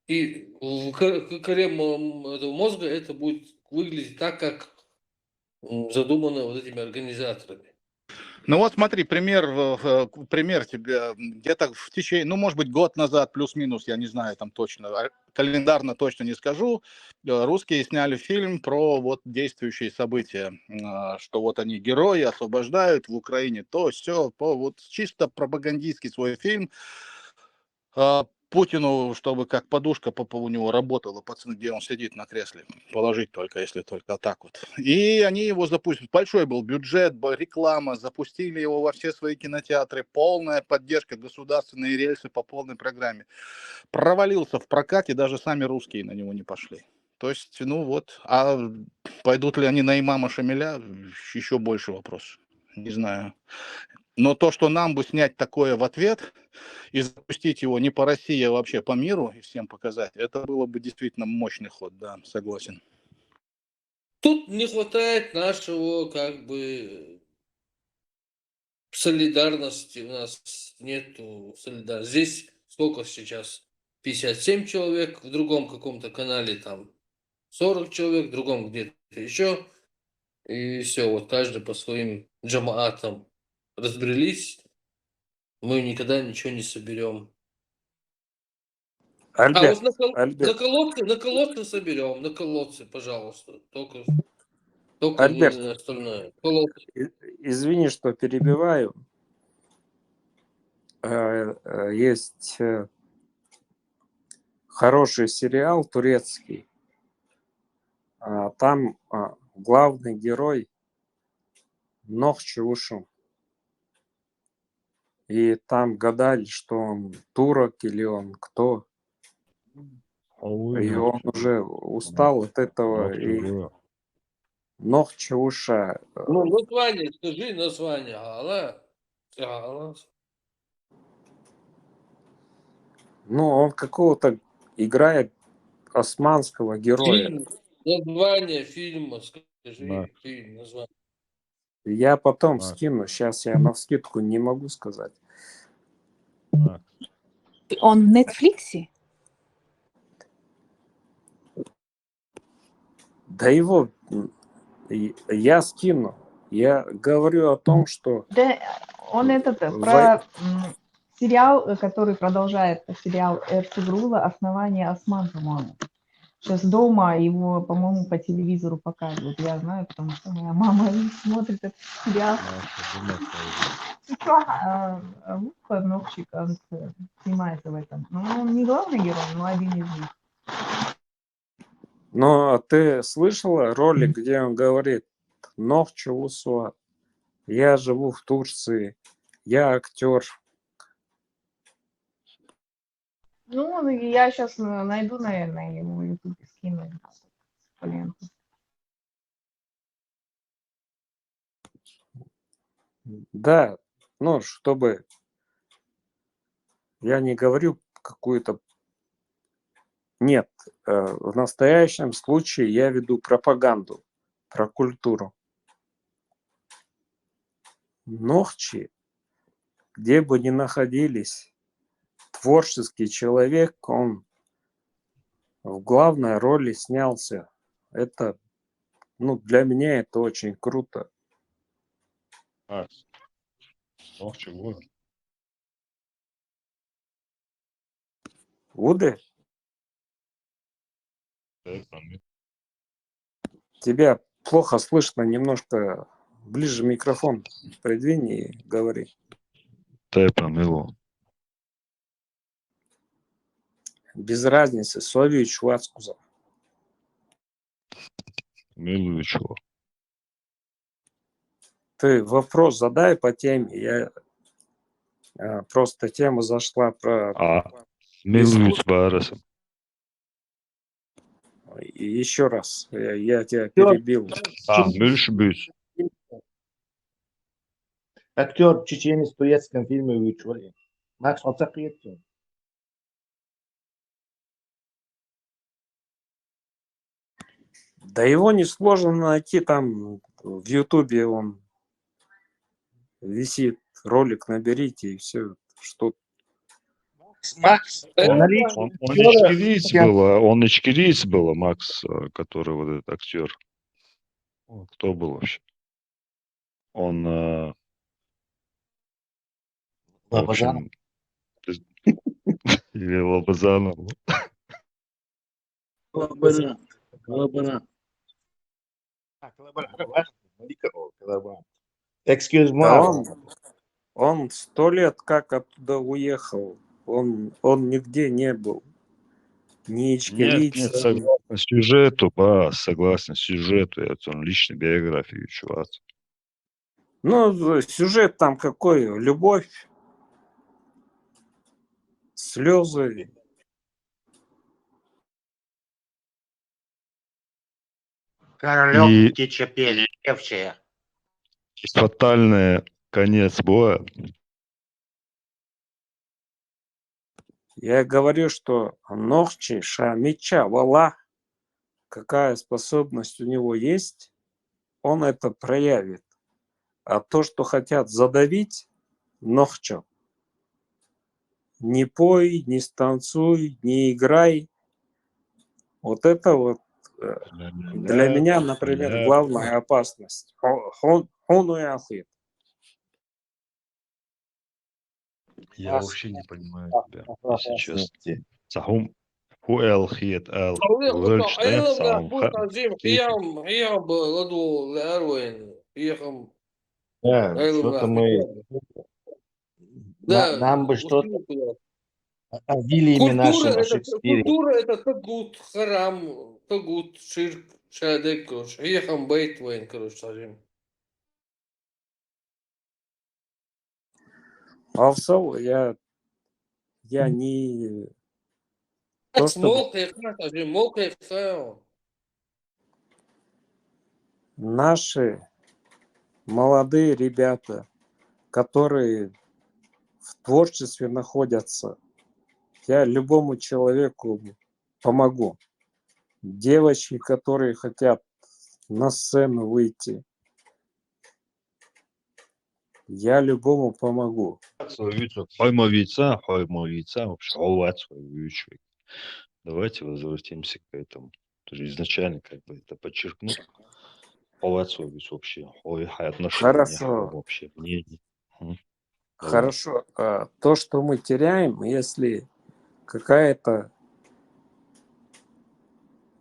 И в коре этого мозга это будет выглядеть так, как задумано вот этими организаторами. Ну вот смотри, пример тебе. Где-то в течение, ну, может быть, год назад, плюс-минус, я не знаю там точно, календарно точно не скажу, русские сняли фильм про вот действующие события, что вот они герои, освобождают в Украине то, все, вот чисто пропагандистский свой фильм. Путину, чтобы как подушка у него работала, пацан, где он сидит на кресле, положить только, если только так вот. И они его запустили. Большой был бюджет, реклама, запустили его во все свои кинотеатры, полная поддержка, государственные рельсы по полной программе. Провалился в прокате, даже сами русские на него не пошли. То есть, ну вот, а пойдут ли они на имама Шамиля, еще больше вопрос. Не знаю. Но то, что нам бы снять такое в ответ и запустить его не по России, а вообще по миру и всем показать, это было бы действительно мощный ход, да, согласен. Тут не хватает нашего, как бы, солидарности. У нас нету солидарности. Здесь сколько сейчас? 57 человек, в другом каком-то канале там 40 человек, в другом где-то еще. И все, вот каждый по своим джамаатам разбрелись. Мы никогда ничего не соберем. А вот Альберт, на Альберт, колодцы соберем, на колодцы, пожалуйста. Только не Альберт, на остальное. Колодцы. извини, что перебиваю. Есть хороший сериал турецкий. Там главный герой Нох Чавушин. И там гадали, что он турок или он кто. И он уже устал от этого. И Нох Чавуша. Ну, название, скажи название. Гала. Ну, он какого-то играет османского героя. Фильм, название фильма, скажи, фильм, название. Я потом скину. Сейчас я навскидку не могу сказать. Он в Нетфликсе? Да его я скину. Я говорю о том, что... Да, он про сериал, который продолжает сериал Эртугрула «Основание осман», по-моему. Сейчас дома его, по-моему, по телевизору показывают. Я знаю, потому что моя мама смотрит этот сериал. Лука Новчик, он снимается в этом. Ну, он не главный герой, но один из них. Но ты слышала ролик, где он говорит: Нох Чавусуа, я живу в Турции, я актер. Ну, я сейчас найду, наверное, его в YouTube, скину. Да, ну, чтобы... Я не говорю какую-то... Нет, в настоящем случае я веду пропаганду про культуру. Нохчи, где бы ни находились, творческий человек, он в главной роли снялся. Это, ну, для меня это очень круто. Уды? Тебя плохо слышно, немножко ближе микрофон придвинь и говори. Без разницы, Сович Вацкузов. Ты вопрос задай по теме. Я просто тема зашла про... И еще раз, я тебя перебил. Актер чеченец в турецком фильме «Вичвали». Макс, он закрепил. Да его несложно найти, там в Ютубе он висит, ролик наберите и все, что Макс, Он ичкерийц был, Макс, который вот этот актер. Кто был вообще? Он, в общем, или Лобазанов. Коллаборант. Excuse Да me. он 100 лет как оттуда уехал. Он нигде не был. Ни Нет, ичкерийцем. согласно сюжету, согласно сюжету, это он личной биографии, чувак. Ну, сюжет там какой? Любовь, слезы. Королек птичья певчая. Фатальный конец боя. Я говорю, что Нохчи Шамича Вала, какая способность у него есть, он это проявит. А то, что хотят задавить Нохча, не пой, не станцуй, не играй, вот это вот для меня, например, главная опасность. Хону и Ахид. Я вообще не понимаю тебя, если честно. Сахум хуэл хиет эл вэльштэ саум Да, что-то мы... Нам бы что-то обвили ими нашим о Шекспире. Культура это тагут, харам, тагут, ширк, шадек, короче. Ехам бейтвейн, короче, сажим. Алсал, я не... То, что наши молодые ребята, которые в творчестве находятся, я любому человеку помогу. Девочки, которые хотят на сцену выйти, я любому помогу. Давайте возвратимся к этому. Тоже изначально как бы это подчеркну. Вообще, отношения Хорошо. вообще, мнение. Хорошо. То, что мы теряем, если какая-то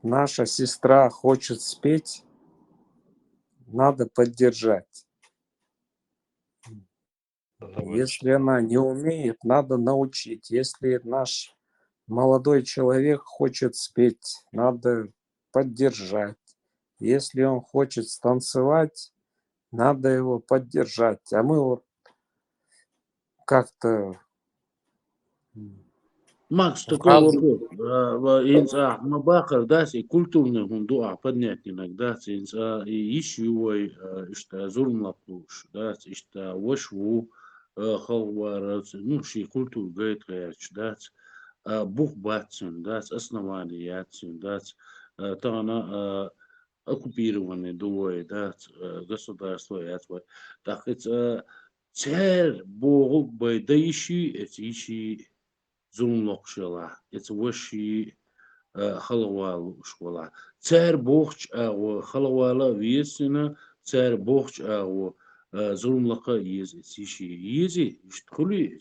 наша сестра хочет спеть, надо поддержать. Если она не умеет, надо научить. Если наш молодой человек хочет спеть, надо поддержать. Если он хочет станцевать, надо его поддержать. А мы вот как-то... Макс, такой вопрос. Инца Мабахар, да, и культурный хундуа поднять иногда, инца и ищуй, что зурмлапуш, да, что вашу халварат, ну, ши культур гайд гайч, да, бух батсин, да, основание, да, тана оккупированные дуой, да, государство, так это царь бог байдающий, это ищи зумлокшила, это воши халавалу школа. Царь богч халавала весена, царь богч зумлока ез, это ищи что ли,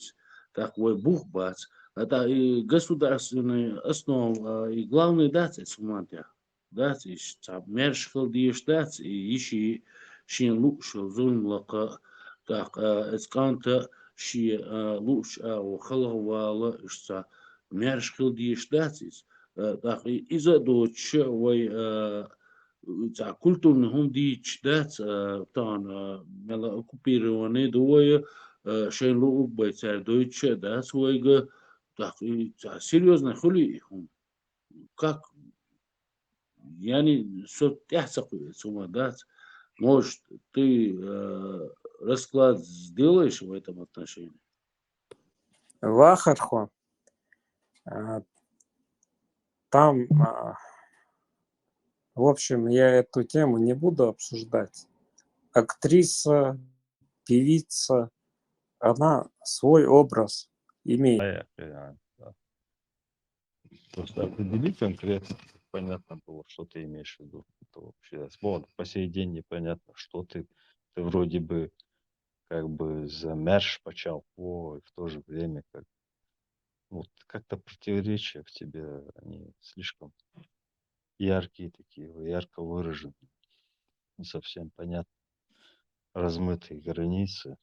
такой бух бац. Это и государственная основа, и главный дать это смотря. Да, ist merschkel die staat ishi shin luksho zun laka tak es kanta shi luks au khalawala ist merschkel die staat is tak iza doch way ta kulturne hum die staat tan mela okupirone doye shin luk by tsar deutsche das way так серьезно хули как я не сумадат. Может, ты расклад сделаешь в этом отношении? Вахархо, там, в общем, я эту тему не буду обсуждать. Актриса, певица, она свой образ имеет. Просто определить конкретно, понятно было, что ты имеешь в виду. Это вообще вот, по сей день непонятно, что ты вроде бы как бы за мерш почал, и в то же время вот как-то противоречия в тебе, они слишком яркие такие, ярко выражены, не совсем понятно, размытые границы.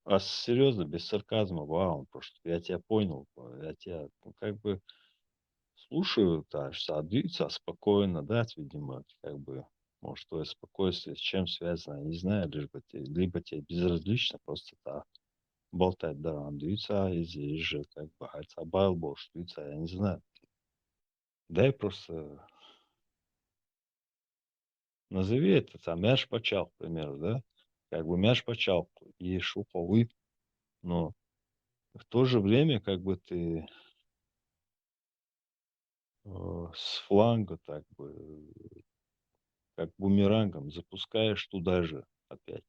А серьезно, без сарказма, вау, просто я тебя понял, я тебя как бы слушаю, да, садится спокойно, да, видимо, как бы, может, твое спокойствие с чем связано, я не знаю, либо тебе безразлично, просто да, болтать, да, даются, и здесь же, как бы, байл больше, я не знаю. Дай просто назови это, там, мяш почал, к примеру, да, как бы мяш почал, и шуповы, но в то же время, как бы, ты с фланга, так бы, как бумерангом запускаешь туда же опять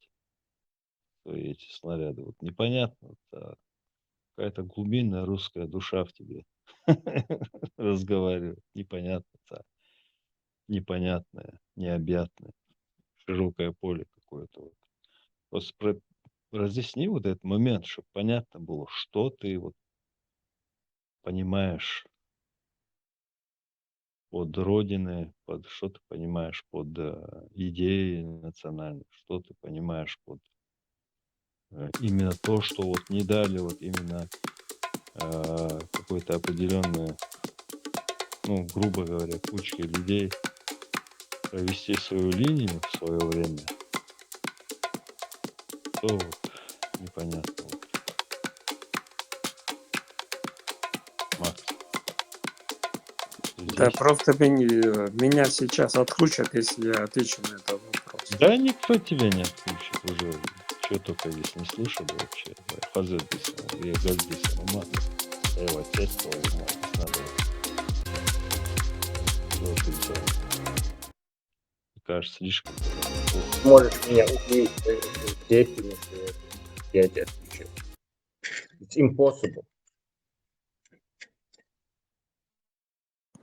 свои эти снаряды. Вот непонятно, вот, какая-то глубинная русская душа в тебе разговаривает. Непонятно, непонятное, необъятное, широкое поле какое-то. Вот. Просто разъясни вот этот момент, чтобы понятно было, что ты вот понимаешь под Родиной, что ты понимаешь под идеей национальной, что ты понимаешь под именно то, что вот не дали вот именно какой-то определенной, ну, грубо говоря, кучке людей провести свою линию в свое время, то вот непонятно. Вот. Макс, ты Да, здесь? просто меня сейчас отключат, если я отвечу на этот вопрос. Да никто тебя не отключит уже. Что только здесь не слышали вообще. Хазы я газдись, мама. Я его отец твою мать надо. Что ты делаешь? Мне кажется, слишком плохо. Можешь меня удивить в деятельности, я тебе отвечу. It's impossible.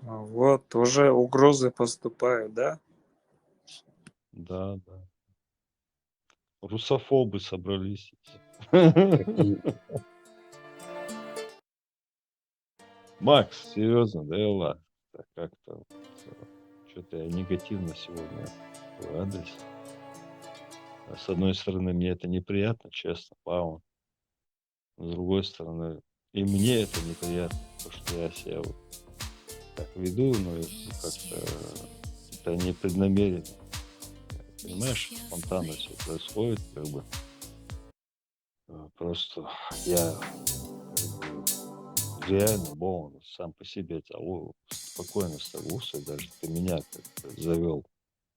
Вот, уже угрозы поступают, да? Да, да. Русофобы собрались. Какие? Макс, серьезно, да и ладно. Так как-то что-то я негативно сегодня в твой адрес. С одной стороны, мне это неприятно, честно, Павел. С другой стороны, и мне это неприятно, потому что я себя вот так веду, но как-то это непреднамеренно. Понимаешь, спонтанно все происходит, как бы. Просто я реально болен сам по себе, спокойно становился, даже ты меня как-то завел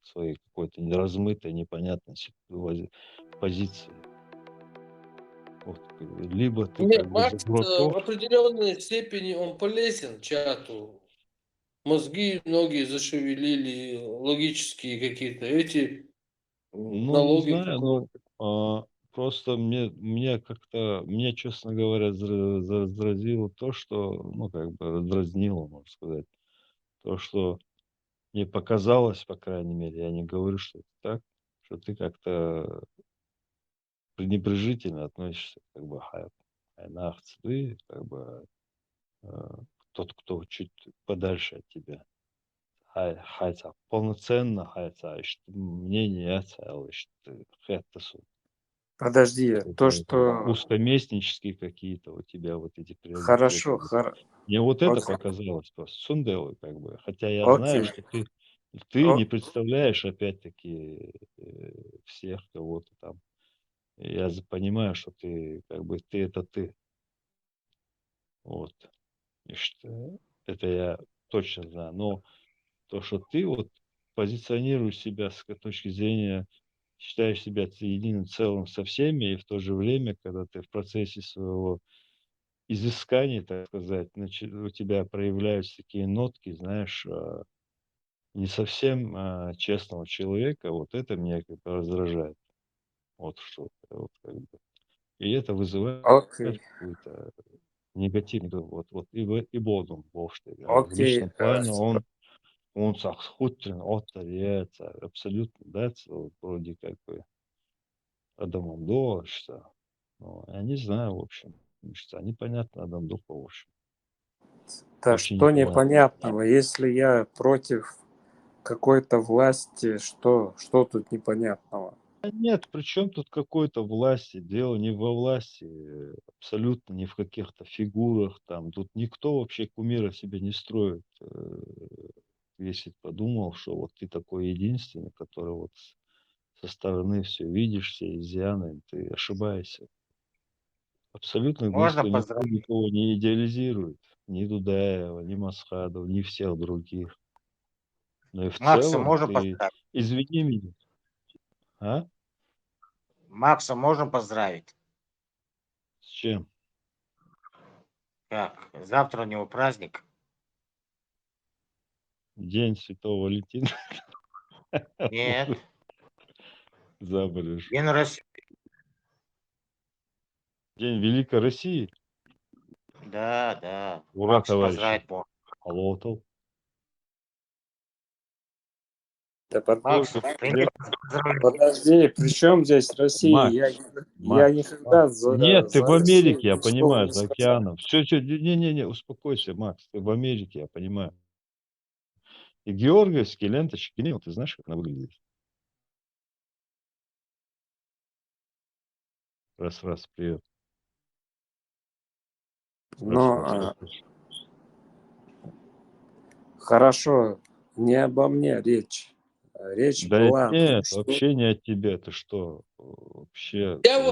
в своей какой-то неразмытой, непонятной позиции. Вот, либо ты Нет, как бы Макс за в дураков, определенной степени он полезен чату. Мозги многие зашевелили, логические какие-то эти ну, на не знаю, логику. просто мне как-то, мне, честно говоря, раздразнило то, что, ну, как бы раздразнило, можно сказать, то, что мне показалось, по крайней мере, я не говорю, что это так, что ты как-то пренебрежительно относишься, как бы, ты, как бы, тот, кто чуть подальше от тебя. Полноценно мнение Подожди, то, что... узкоместнические какие-то у тебя вот эти Хорошо, приоритеты. Мне вот это вот, показалось просто сунделы, как бы. Хотя я знаю, окей. что ты не представляешь, опять-таки, всех кого-то там. Я понимаю, что ты, как бы, ты это ты. Вот. И что это я точно знаю. Но то, что ты вот позиционируешь себя с точки зрения, считаешь себя единым целым со всеми, и в то же время, когда ты в процессе своего изыскания, так сказать, у тебя проявляются такие нотки, знаешь, не совсем честного человека, вот это меня как бы раздражает. Вот что. Вот, как бы. И это вызывает Окей. какую-то негативный, вот и Богом Бог, что в Окей, личном плане он сахутрен, отторяется, абсолютно, да, вот вроде как бы Адамом до, что, ну, я не знаю, в общем, что непонятно Адам Духа, в общем, да очень что непонятно. непонятного, если я против какой-то власти, что тут непонятного? Да нет, при чем тут какой-то власти? Дело не во власти, абсолютно не в каких-то фигурах там. Тут никто вообще кумира себе не строит. Если подумал, что вот ты такой единственный, который вот со стороны все видишь, все изъяны, ты ошибаешься. Абсолютно Можно никто поздравить? никого не идеализирует. Ни Дудаева, ни Масхадова, ни всех других. Но и в Макса целом можем ты, поздравить? извини меня, а? Макса можем поздравить? С чем? Как? Завтра у него праздник. День Святого Валентина. Нет. Заболешь. День России. День Великой России. Да, да. Ура, Макс товарищи. поздравить можно. Алло. Да Макс, подожди, при чем здесь Россия? Я никогда Нет, ты за в Россию Америке, я ни слова понимаю, не за сказал. океаном. Все, не, успокойся, Макс, ты в Америке, я понимаю. И георгиевские ленточки, не, ты знаешь, как она выглядит? Раз, привет. Но хорошо, не обо мне речь. Речь Да была о том, нет, что вообще не от тебя, ты что? Вообще, Я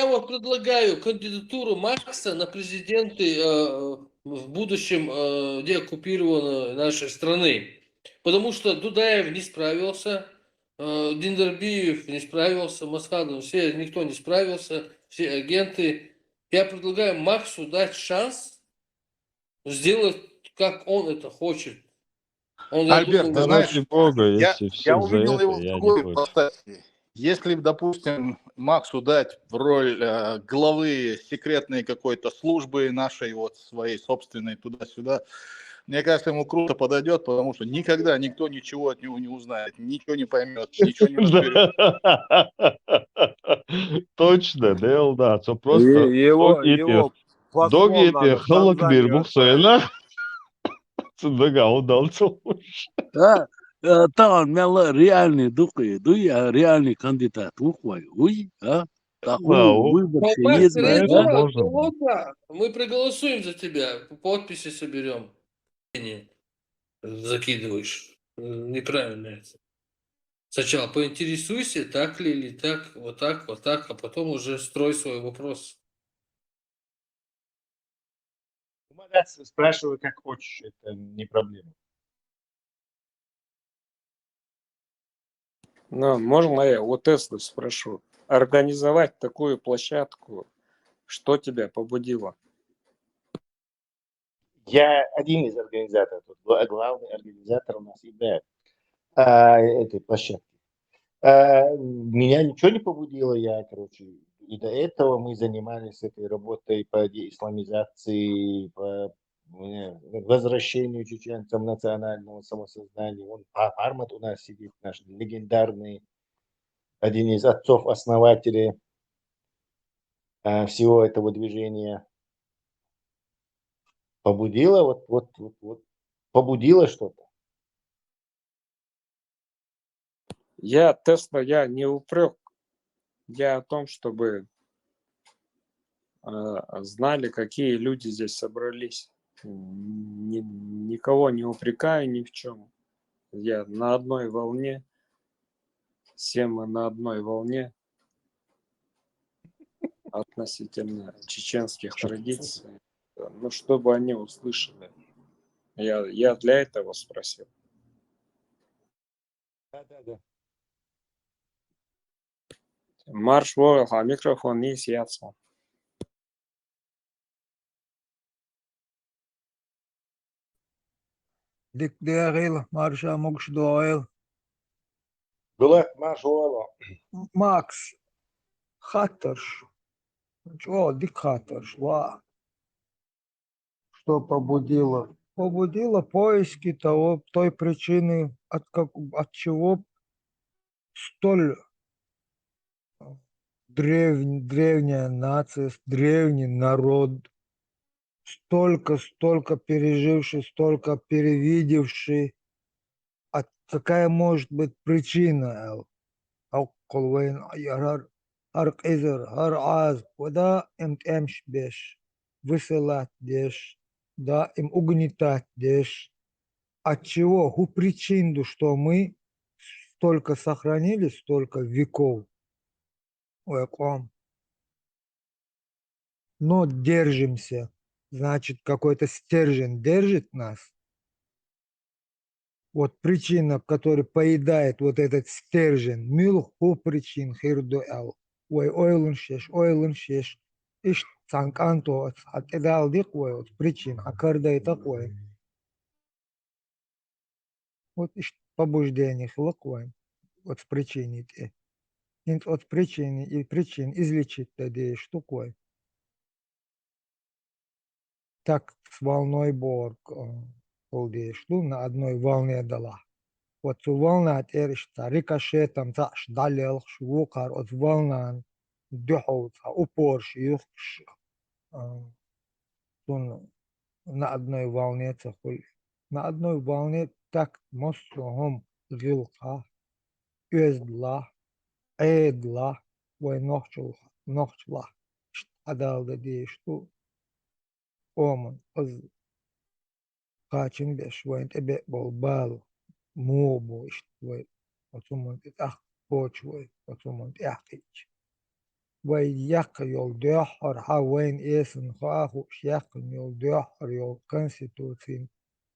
вот предлагаю кандидатуру Макса на президенты в будущем деоккупированной нашей страны. Потому что Дудаев не справился, Диндербиев не справился, Масхадов, никто не справился, все агенты. Я предлагаю Максу дать шанс сделать, как он это хочет. Альберт, ты знаешь, ради бога, я если всех за увидел это, его в я не другой против. ипостаси. Если, допустим, Максу дать в роль главы секретной какой-то службы нашей, вот своей собственной, туда-сюда, мне кажется, ему круто подойдет, потому что никогда никто ничего от него не узнает, ничего не поймет, ничего не разберет. Точно, да, це просто Его послом надо в халакбир Танзанию отправить. бухсойна. Цындага удалцов. Там реальный реальный кандидат. Уй, такой выборчик есть, да? Мы проголосуем за тебя, подписи соберем. Закидываешь. Неправильно это. Сначала поинтересуйся, так ли или так, вот так, а потом уже строй свой вопрос. Спрашивай, как хочешь, это не проблема. Ну, можно я у Теслы спрошу? Организовать такую площадку, что тебя побудило? Я один из организаторов, главный организатор у нас ИБ этой площадки. Меня ничего не побудило, и до этого мы занимались этой работой по деисламизации, по возвращению чеченцам национального самосознания. Армат у нас сидит, наш легендарный, один из отцов-основателей всего этого движения. Побудило, побудило что-то. Тесла, я не упрек. Я о том, чтобы знали, какие люди здесь собрались. Никого не упрекаю ни в чем. Я на одной волне. Все мы на одной волне относительно чеченских традиций. Ну, чтобы они услышали. Я для этого спросил. Да. Марш Ворох, а микрофон не сиятся. Дикдерил, Марша Мукшдойл. Была Маршуала. Макс. Хаттерш. О, дик Хаттерш, ва. Что побудило? Побудило поиски той причины, от чего столь древняя нация, древний народ, столько переживший, столько перевидевший. Какая может быть причина? Колвейн Изер, Аз, вода эмш беш, высылать деш, да, им угнетать деш. От чего? У причин, что мы столько сохранили, столько веков. Но держимся. Значит, какой-то стержень держит нас. Вот причина, которая поедает вот этот стержень, милху причин хирдуэл. Ой, ойлуншеш. Иш цанканто, отедал диквой, вот причин, а когда и такое. Вот иш побуждение хлопвай, вот в причине те. От причины и причин излечить тогда штукой. Так с волной Бог шло на одной волне дала. Вот su волна erişte rikoşetem taş dalel şvukar от волна дюхот упор шьюх на одной волне цехуль. На одной волне так мостом гилка эздла эдла вой нохчла адалда ди что омон az kaçın beş vay ebe bol bal موبو اشتوي وثم تتأخ بوشوي وثم تأخيج وياك يول ديحر حوين إيسن خاخو شياك يول ديحر يول كونستيتوسين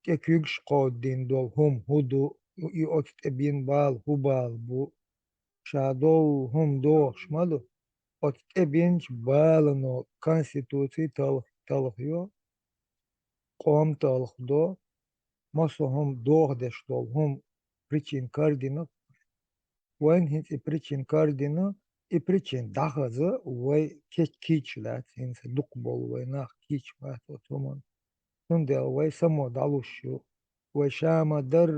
كيكيكش قودين دول هم هدو يوت تبين بال هو بال بو شادو هم دو شمالو ot تبينش بالنو كونستيتوسي تلخ يو قوم تلخ دو Мосо هم дохдеш дол هم причин кардино вайн хинц и причин кардино и причин дахазы вай кич лат хинц дук бол вай нах кич ват отомон тундел вай само далушу вай шама дар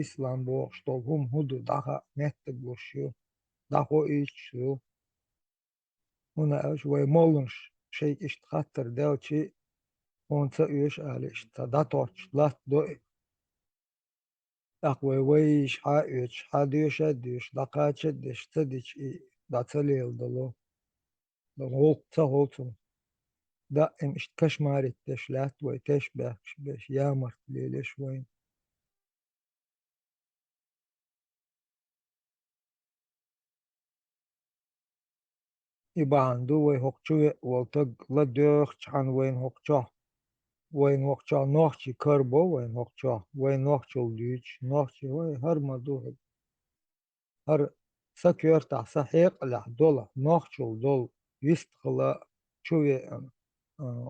ислам бо что هم худу даха нехтег бошу дахо ичу уна аш вай молунш шей ишт хаттер делчи онца үеш алиш та даточ лат до أقوى ويش حايش حاديش أديش دقاتش أديش تديش إيه دا تليل دلو دا غلط تغلطم دا إمش كشماري تشلات وي تشبهش بش يامر ليلش وين يبقى عنده وي هقشوي والتق لديخ عن وين هقشاه وين هقشاه نوخشي كربو وين هقشاه وين نوخشي الديش نوخشي وي هر مدوه هر سكير تاع صحيق لا دولا نوخشل دول يستخلا شوية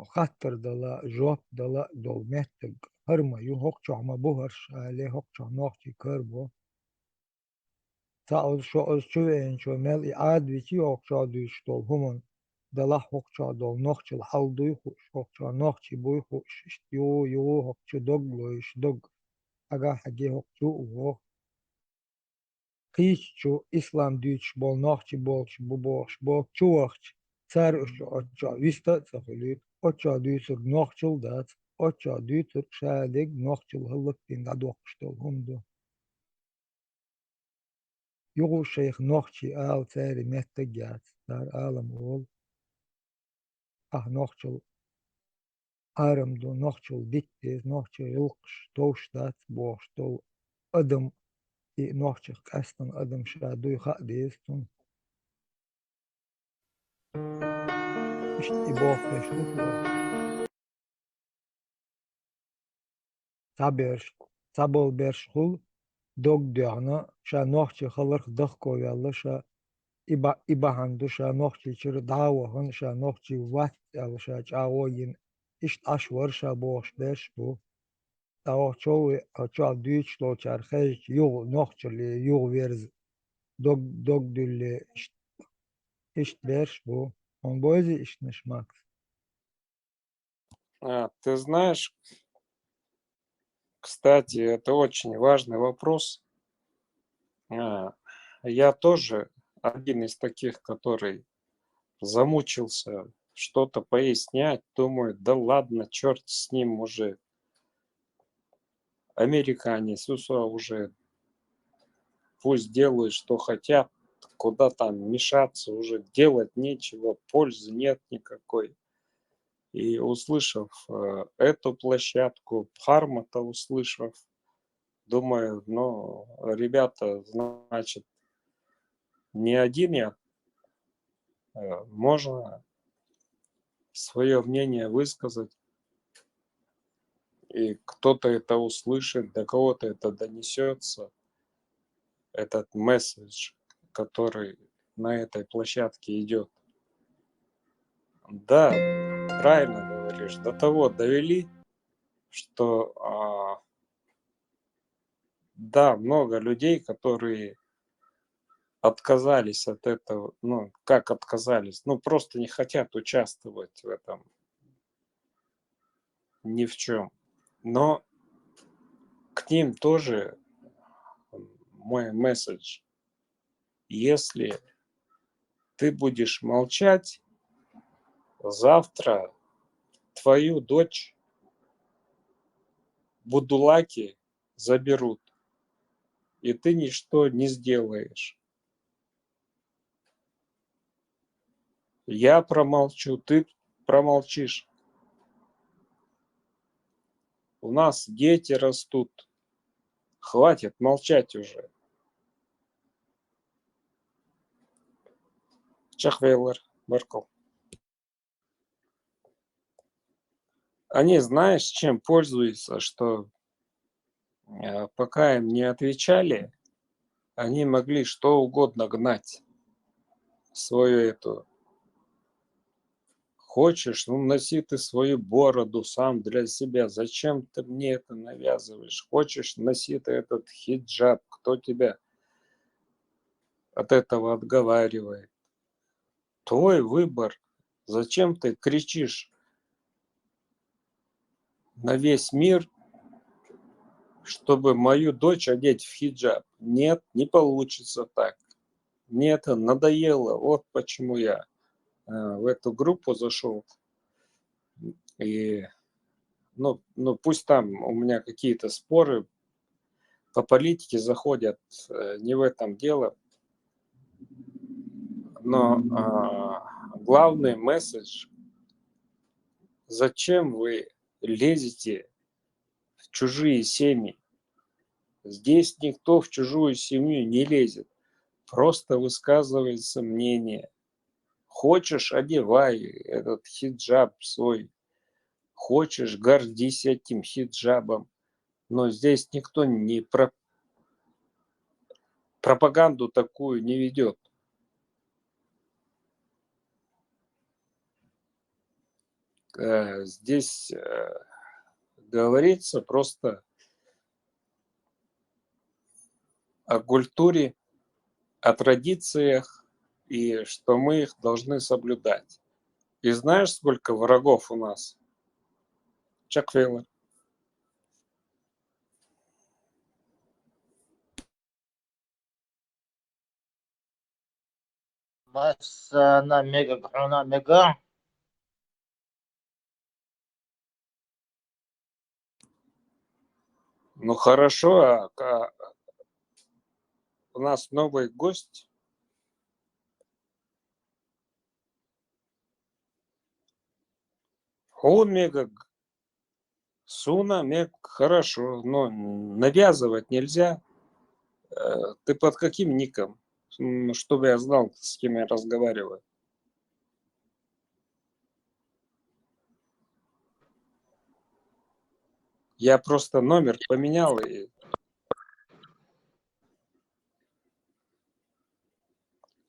خطر دلا جوب دلا دول مهتق هرما يو هقشع ما بوهرش عليه هقشع نوخشي كربو تاوز شو شوية إن شو مال إعاد بيشي هقشع دوش دول همون دلا هقشع دول نوخشل حل دوي خوش هقشع نوخشي بوي خوش يو هقشع دوغلوش دوغ أغا حاجي هقشع وهو قيشو إسلام ديش بول نوخشي بولش بوبوش بول چوخش سر أچا ويستا تخلي أچا ديسر نوخشل دات أچا ديسر شادق نوخشل هلق دين دا دوخشتل همدو يغو شيخ نوخشي آل تاري مهتقات دار عالم أول نوخشل آرم دو نوخشل ديكتيز نوخشل يلقش توش دات بوش دو أدم نوخشل كاستن أدم شادو يخاق ديستون İşte Sabol berşkul dog diağına şa nohçi xalırx dıq koyallı şa ibahandu şa nohçi çırı davahın şa nohçi vat yalı şa çağoyin işt aşvar şa boş beş bu davah çoğu açal düç lo çarxej yuğ nohçili yuğ verz dog dülle işt berş bu on boyzi iştmiş Max. Ты знаешь, кстати, это очень важный вопрос. Я тоже один из таких, который замучился что-то пояснять. Думаю, да ладно, черт с ним уже. Американец, уже пусть делают, что хотят, куда там мешаться, уже делать нечего, пользы нет никакой. И услышав эту площадку, Пхармата услышав, думаю, ну, ребята, значит, не один я, можно свое мнение высказать, и кто-то это услышит, до кого-то это донесется, этот месседж, который на этой площадке идет. Да, правильно говоришь, до того довели, что да, много людей, которые отказались от этого, ну, как отказались, ну, просто не хотят участвовать в этом ни в чем. Но к ним тоже мой месседж. Если ты будешь молчать, завтра твою дочь будулаки заберут, и ты ничто не сделаешь. Я промолчу, ты промолчишь. У нас дети растут. Хватит молчать уже. Чахвейлер, Барков. Они, знаешь, чем пользуются, что пока им не отвечали, они могли что угодно гнать. Свою эту. Хочешь, ну носи ты свою бороду сам для себя. Зачем ты мне это навязываешь? Хочешь, носи ты этот хиджаб. Кто тебя от этого отговаривает? Твой выбор. Зачем ты кричишь на весь мир, чтобы мою дочь одеть в хиджаб? Нет, не получится так. Мне это надоело. Вот почему я в эту группу зашел. И ну пусть там у меня какие-то споры по политике заходят, не в этом дело. Но главный месседж: зачем вы лезете в чужие семьи? Здесь никто в чужую семью не лезет. Просто высказывается мнение. Хочешь, одевай этот хиджаб свой. Хочешь, гордись этим хиджабом. Но здесь никто не пропаганду такую не ведет. Здесь говорится просто о культуре, о традициях, и что мы их должны соблюдать. И знаешь, сколько врагов у нас? Чак Вейлер. بس أنا ميجا كورونا ميجا Ну хорошо, у нас новый гость. Он мега, Суна мег, хорошо, но навязывать нельзя. Ты под каким ником? Чтобы я знал, с кем я разговариваю. Я просто номер поменял и...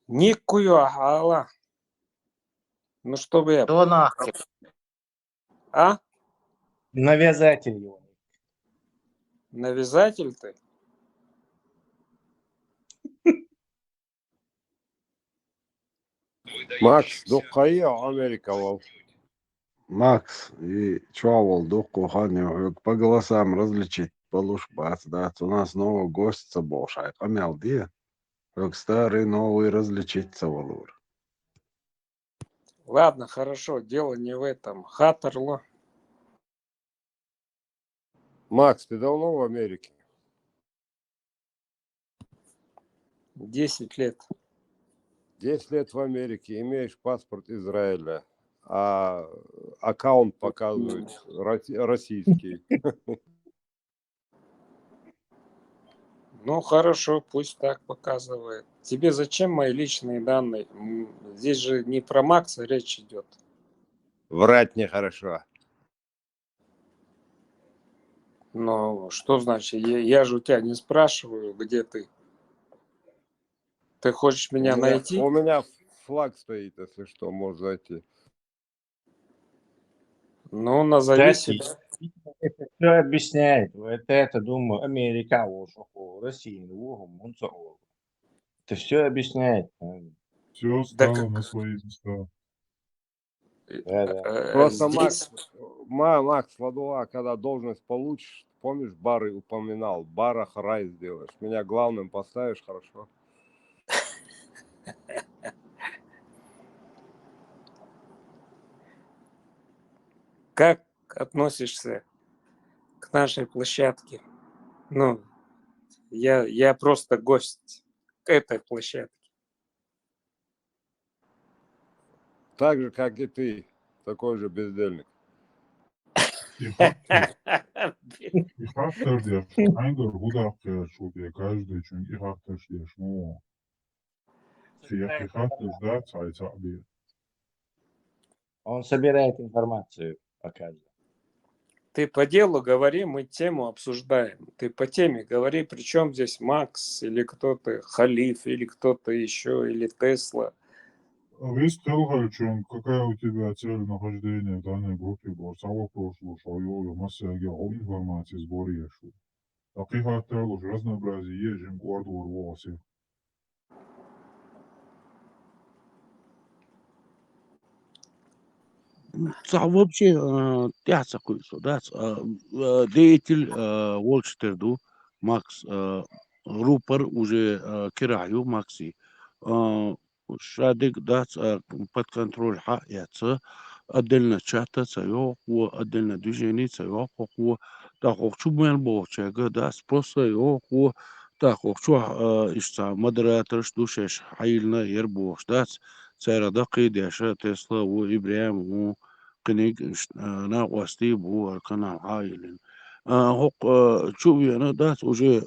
Никую ала. Ну, чтобы я... Что нахуй? А? Навязатель его. Навязатель ты? Макс, ну какая Америка? Макс, и чё, духу ханю, по голосам различить получше, да, у нас новый гость собошай, камел, где? Как старый новый различиться волур. Ладно, хорошо, дело не в этом. Хатерло. Макс, ты давно в Америке? 10 лет. 10 лет в Америке, имеешь паспорт Израиля, а аккаунт показывает российский. Ну хорошо, пусть так показывает. Тебе зачем мои личные данные? Здесь же не про Макса речь идет. Врать нехорошо. Но что значит? Я же у тебя не спрашиваю, где ты. Ты хочешь меня найти? У меня флаг стоит, если что, можешь зайти. Ну, назови Кстати, себя. это все объясняет. Это, думаю, Америка, Россия, это все объясняет. Все стало на свои места. Да. Просто Здесь... Макс Ладуа, когда должность получишь, помнишь, бары упоминал, в барах рай сделаешь. Меня главным поставишь, хорошо? Как относишься к нашей площадке? Ну, я просто гость к этой площадке. Так же, как и ты, такой же бездельник. İhaktır diye, hangi hudak şubiye каждый çünkü İhaktır diye şunu. Сиях İhaktır да, цай. Он собирает информацию пока. Ты по делу говори, мы тему обсуждаем. Ты по теме говори, при чем здесь Макс, или кто-то Халиф, или кто-то еще, или Тесла. Весь Телхальчон, какая у тебя цель нахождения в данной группе была? Само прошло, что я массаге информации сборешь. Таких отелов разнообразие ежем год ворвался. Вообще, тяца кое-что, да, деятель Волчтерду, Макс, рупор уже кираю Макси, шадик, да, под контроль яца, отдельно чата цаёк, отдельно движение цаёк, так хочу мен болчага, да, просто ёк, так хочу ишца модератор штушеш хайлна ербош, да, цара дقيق يا تسلا وإبراهيم وقنيق ناقوستي بو أركنا عائلين هوق شوفي أنا دات وجي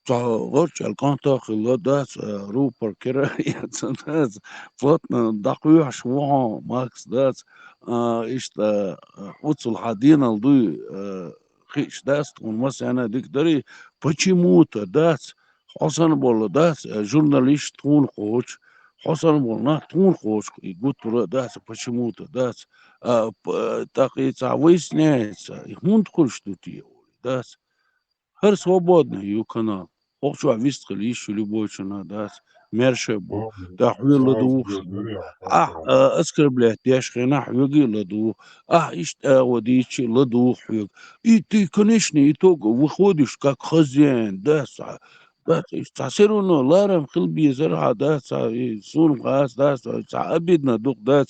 غرش الكونتا خلا دات روبر كرا يتسناز فلتنا دقيق شوها ماكس دات إشت وصل حدين الضي خيش داست ونمسي ديك داري почему-то дат حسن بولا دات журналист تون خوش حسن بولنا تون خوش يقول داس почему-то дас так и выясняется хунт курс тут дас хер свободный ее канал хочу вистхал еще любой чина дас мерше бо да хуйла дух оскорблять яшхина хуйги ладу водичи ладу хуйг и ты конечный итог выходишь как хозяин дас все равно ларам хилби зерха да сун хас да обидно дух да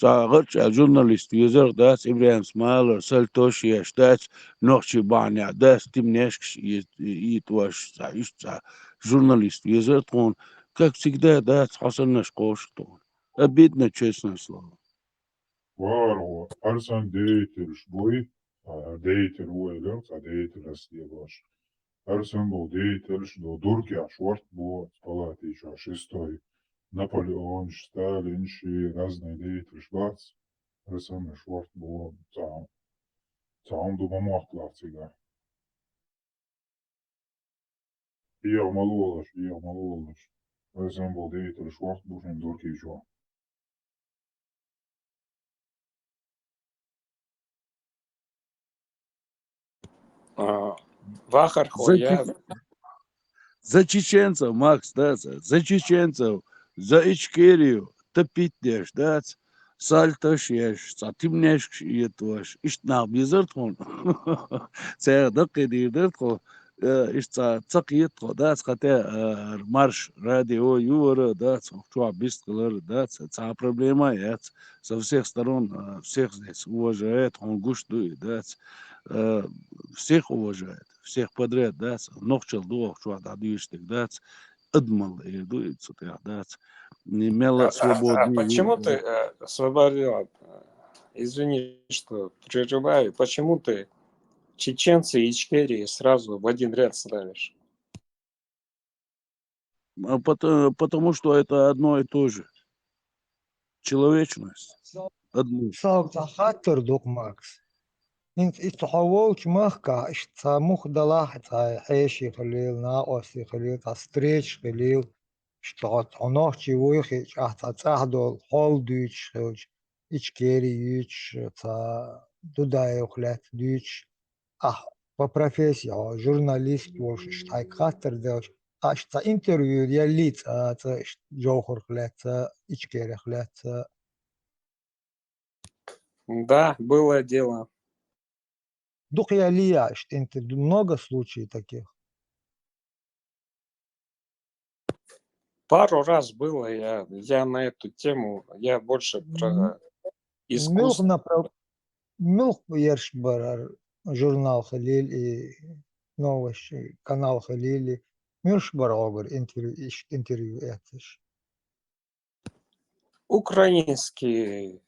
غيرش جورناليست يزر داس إبراهيم سمالر سلتوش يش داس نوشي بانيا داس تمنيش يتواش журналист يزر تون как всегда дاس حصل نشقوش تون обидно честное слово. Варва, арсан деятель шбой, деятель уэлер, деятель растебаш. Арсан был деятель, что дурки ашварт был, палаты еще шестой. Наполеон, Сталин, разные деятели Шварц, Арсан Шварц был сам думал классика. Я малолаш. Арсан был деятель Шварц, был не дурки еще. Вахархо, я... За чеченцев, Макс, да, за чеченцев, за Ичкерию топить дешь, да, Saltaş yaş, satimneş yetvaş. İşte ne yapıyoruz kon? Seyirdak ediyoruz kon. İşte çakiyet kon. Da skate marş радио юра, да, что объяснил, да, это проблема, это со всех сторон всех здесь уважает, он гуштует, да, всех уважает, всех подряд, да, ногчел дух, что отдаюштик, да, адмал, и дует, да, не имела свободный Почему выбор. ты освободила? Извини, что прерываю. Почему ты чеченцы и Ичкерии сразу в один ряд ставишь? Потому что это одно и то же. Человечность. Одно. صوت خاطر دوك ماكس انت اتحولت مخكا اشتا مخ دلاحت هاي حيشي خليل ناقوسي خليل تستريش خليل اشتغلت عنوحتي ويخي اشتا تاهدول حول دوش خلج ичкери юч та дудая ухлят дуч по профессии журналист вош штай хатер делш ашта интервью я лиц джохор хлят ичкери хлят. Да, было дело. Дух я лияш, ты много случаев таких. Пару раз было, я на эту тему, я больше про Милх искусство. Милх ерш барар журнал Халил и новости, канал Халили. Милш барогар интервью этиш. Украинский.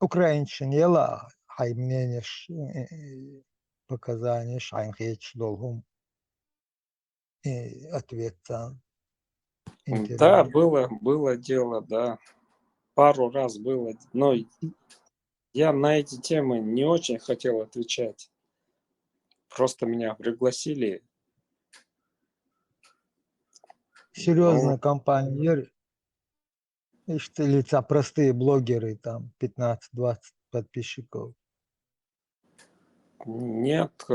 Украинчин ела хай мненеш показания шайнхеч долгум и ответ там Да, интервью. было дело, да. Пару раз было. Но я на эти темы не очень хотел отвечать. Просто меня пригласили. Серьезная Ну, компания. И что лица простые блогеры, там 15-20 подписчиков. нет,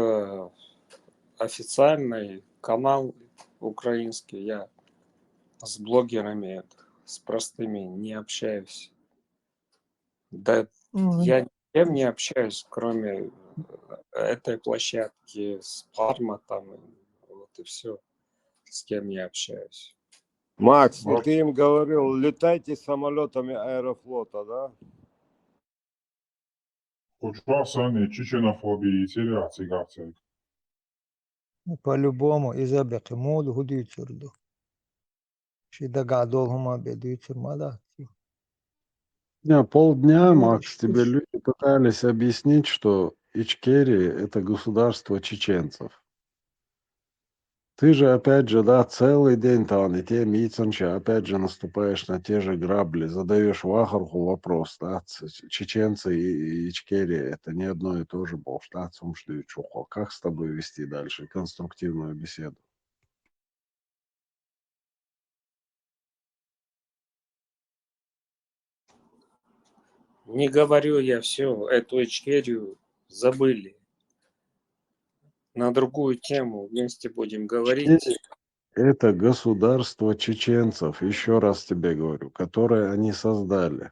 официальный канал украинский. Я с блогерами, с простыми не общаюсь. Да, я ни с кем не общаюсь, кроме этой площадки, с Парма там, вот и все, с кем я общаюсь. Макс, и ты им говорил, летайте самолетами Аэрофлота, да? Кучва сани чеченофобии теряться гавцек. По-любому изабек мод гудюцерду. Шида гадол хума бедюцер мада. Полдня, Ну, Макс, тебе люди пытались объяснить, что Ичкерия – это государство чеченцев. Ты же, опять же, да, целый день там, и те митинча, опять же, наступаешь на те же грабли, задаешь Вахарху вопрос, да, чеченцы и Ичкерия – это не одно и то же, бог, да, цумшли чухо. Как с тобой вести дальше конструктивную беседу? Не говорю я все, эту Ичкерию забыли. На другую тему вместе будем говорить. Ичкерия – это государство чеченцев, еще раз тебе говорю, которое они создали.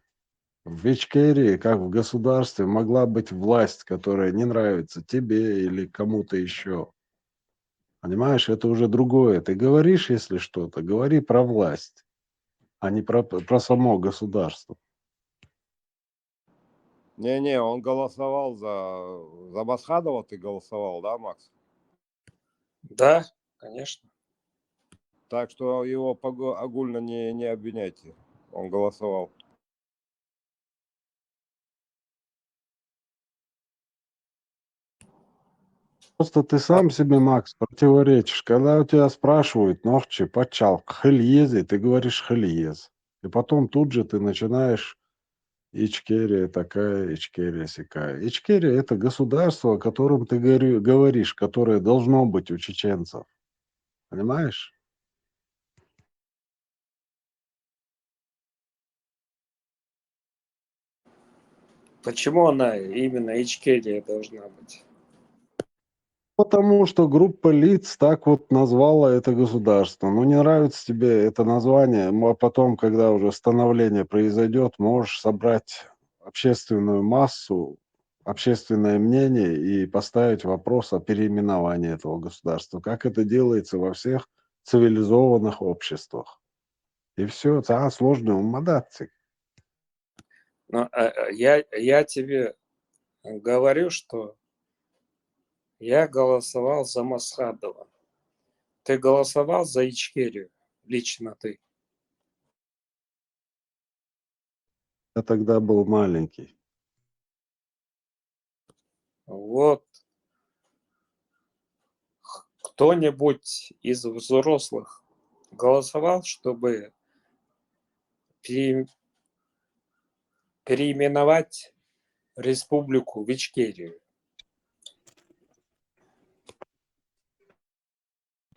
В Ичкерии, как в государстве, могла быть власть, которая не нравится тебе или кому-то еще. Понимаешь, это уже другое. Ты говоришь, если что-то, говори про власть, а не про само государство. Не-не, он голосовал за Масхадова, ты голосовал, да, Макс? Да, конечно. Так что его огульно не обвиняйте. Он голосовал. Просто ты сам себе, Макс, противоречишь. Когда у тебя спрашивают, нохчи, почал, хельези, ты говоришь хельез. И потом тут же ты начинаешь Ичкерия такая, Ичкерия сякая. Ичкерия – это государство, о котором ты говоришь, которое должно быть у чеченцев. Понимаешь? Почему она именно Ичкерия должна быть? Потому что группа лиц так вот назвала это государство. Ну, не нравится тебе это название, а потом, когда уже становление произойдет, можешь собрать общественную массу, общественное мнение и поставить вопрос о переименовании этого государства, как это делается во всех цивилизованных обществах. И все, это сложный умадатцик. Но я тебе говорю, что я голосовал за Масхадова. Ты голосовал за Ичкерию? Лично ты. Я тогда был маленький. Вот. Кто-нибудь из взрослых голосовал, чтобы переименовать республику в Ичкерию?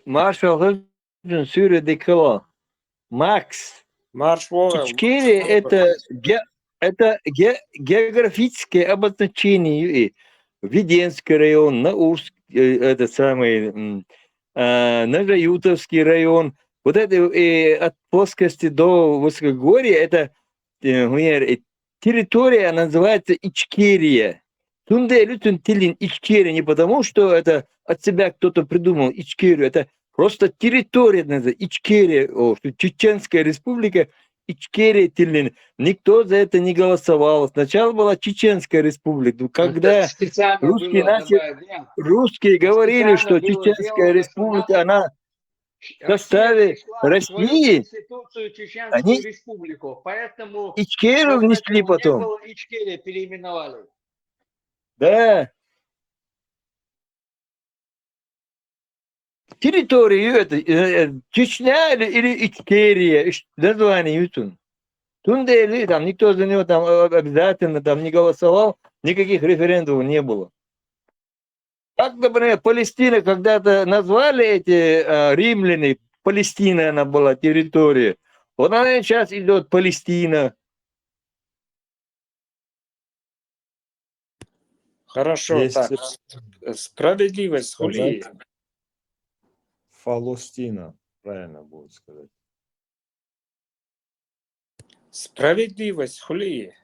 Маршал Хызин Сюря Кило. Макс. Марш Вора. Ичкерия это географическое обозначение. Веденский район, Наурский, это самый, Нажаютовский район. Вот это от плоскости до высокогорья, это территория называется Ичкерия. Тунде лютун тилин Ичкерия не потому, что это от себя кто-то придумал Ичкерию, это просто территория называется Ичкерия, что Чеченская республика, Ичкерия тилин. Никто за это не голосовал. Сначала была Чеченская республика. Когда русские говорили, что Чеченская республика, она в составе России, Конституцию Чеченскую они республику. Поэтому Ичкерию внесли не потом. было Ичкерия, переименовали. Да. Территорию это Чечня или Ичкерия, название Ютун. Тундели, там никто за него там обязательно там не голосовал, никаких референдумов не было. Как, например, Палестина когда-то назвали эти римляне, Палестина она была территория. Вот она сейчас идет Палестина. Хорошо, Если так. Справедливость хули. сказать Фалустина, правильно будет сказать. Справедливость хули.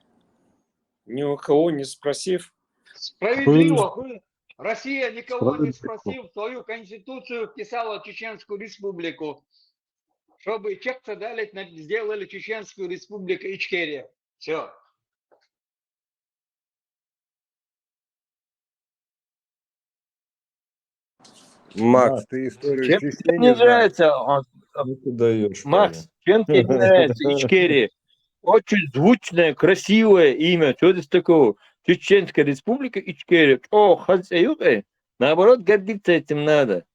Ни у кого не спросив. Справедливо. Россия, никого не спросив, в свою конституцию вписала Чеченскую республику, чтобы чехцы сделали Чеченскую республику Ичкерия. Все. Макс, ты историю Чем Чечни тебе не не знаешь. нравится, Ну ты даешь, Макс, чем тебе не нравится Ичкерия? Очень звучное, красивое имя. Что здесь такого? Чеченская республика Ичкерия. О, хозяюка. Наоборот, гордиться этим надо.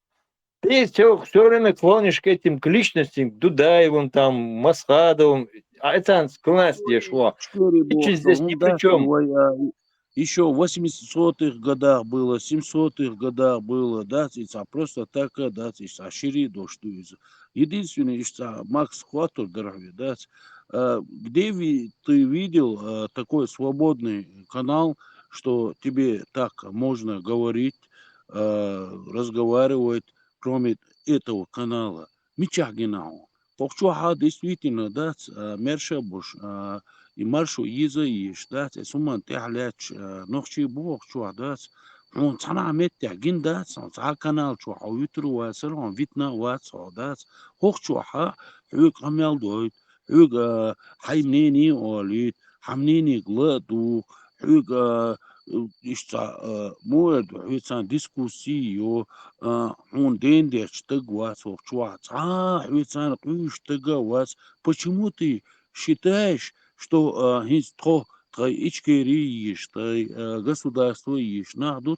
Ты все время клонишь к этим к личностям, к Дудаевым, там, Масхадовым. А это склонность где шло. Личность здесь ни при чем. Еще в 800-х годах было, 700-х годах было, да, просто так, да, ашири доштуется. Единственное, что Макс Хватур, дорогой, да, где ты видел такой свободный канал, что тебе так можно говорить, разговаривать, кроме этого канала? Мичагинау. Покчуха действительно, да, мершабуш, и маршу иза иш, да, суман тяляч, нохчи бог чуа, да, он цана метя гин, да, цан канал чуа, уитру васер, он витна васо, да, хох чуа, хук хамял дойт, хук хайнени олит, хамнени гладу, хук ишта моед, хуцан дискуссию, он дендеч тагвас, хох чуа, хуцан куш тагвас. Почему ты считаешь, что Ичкерия, что государство есть, надо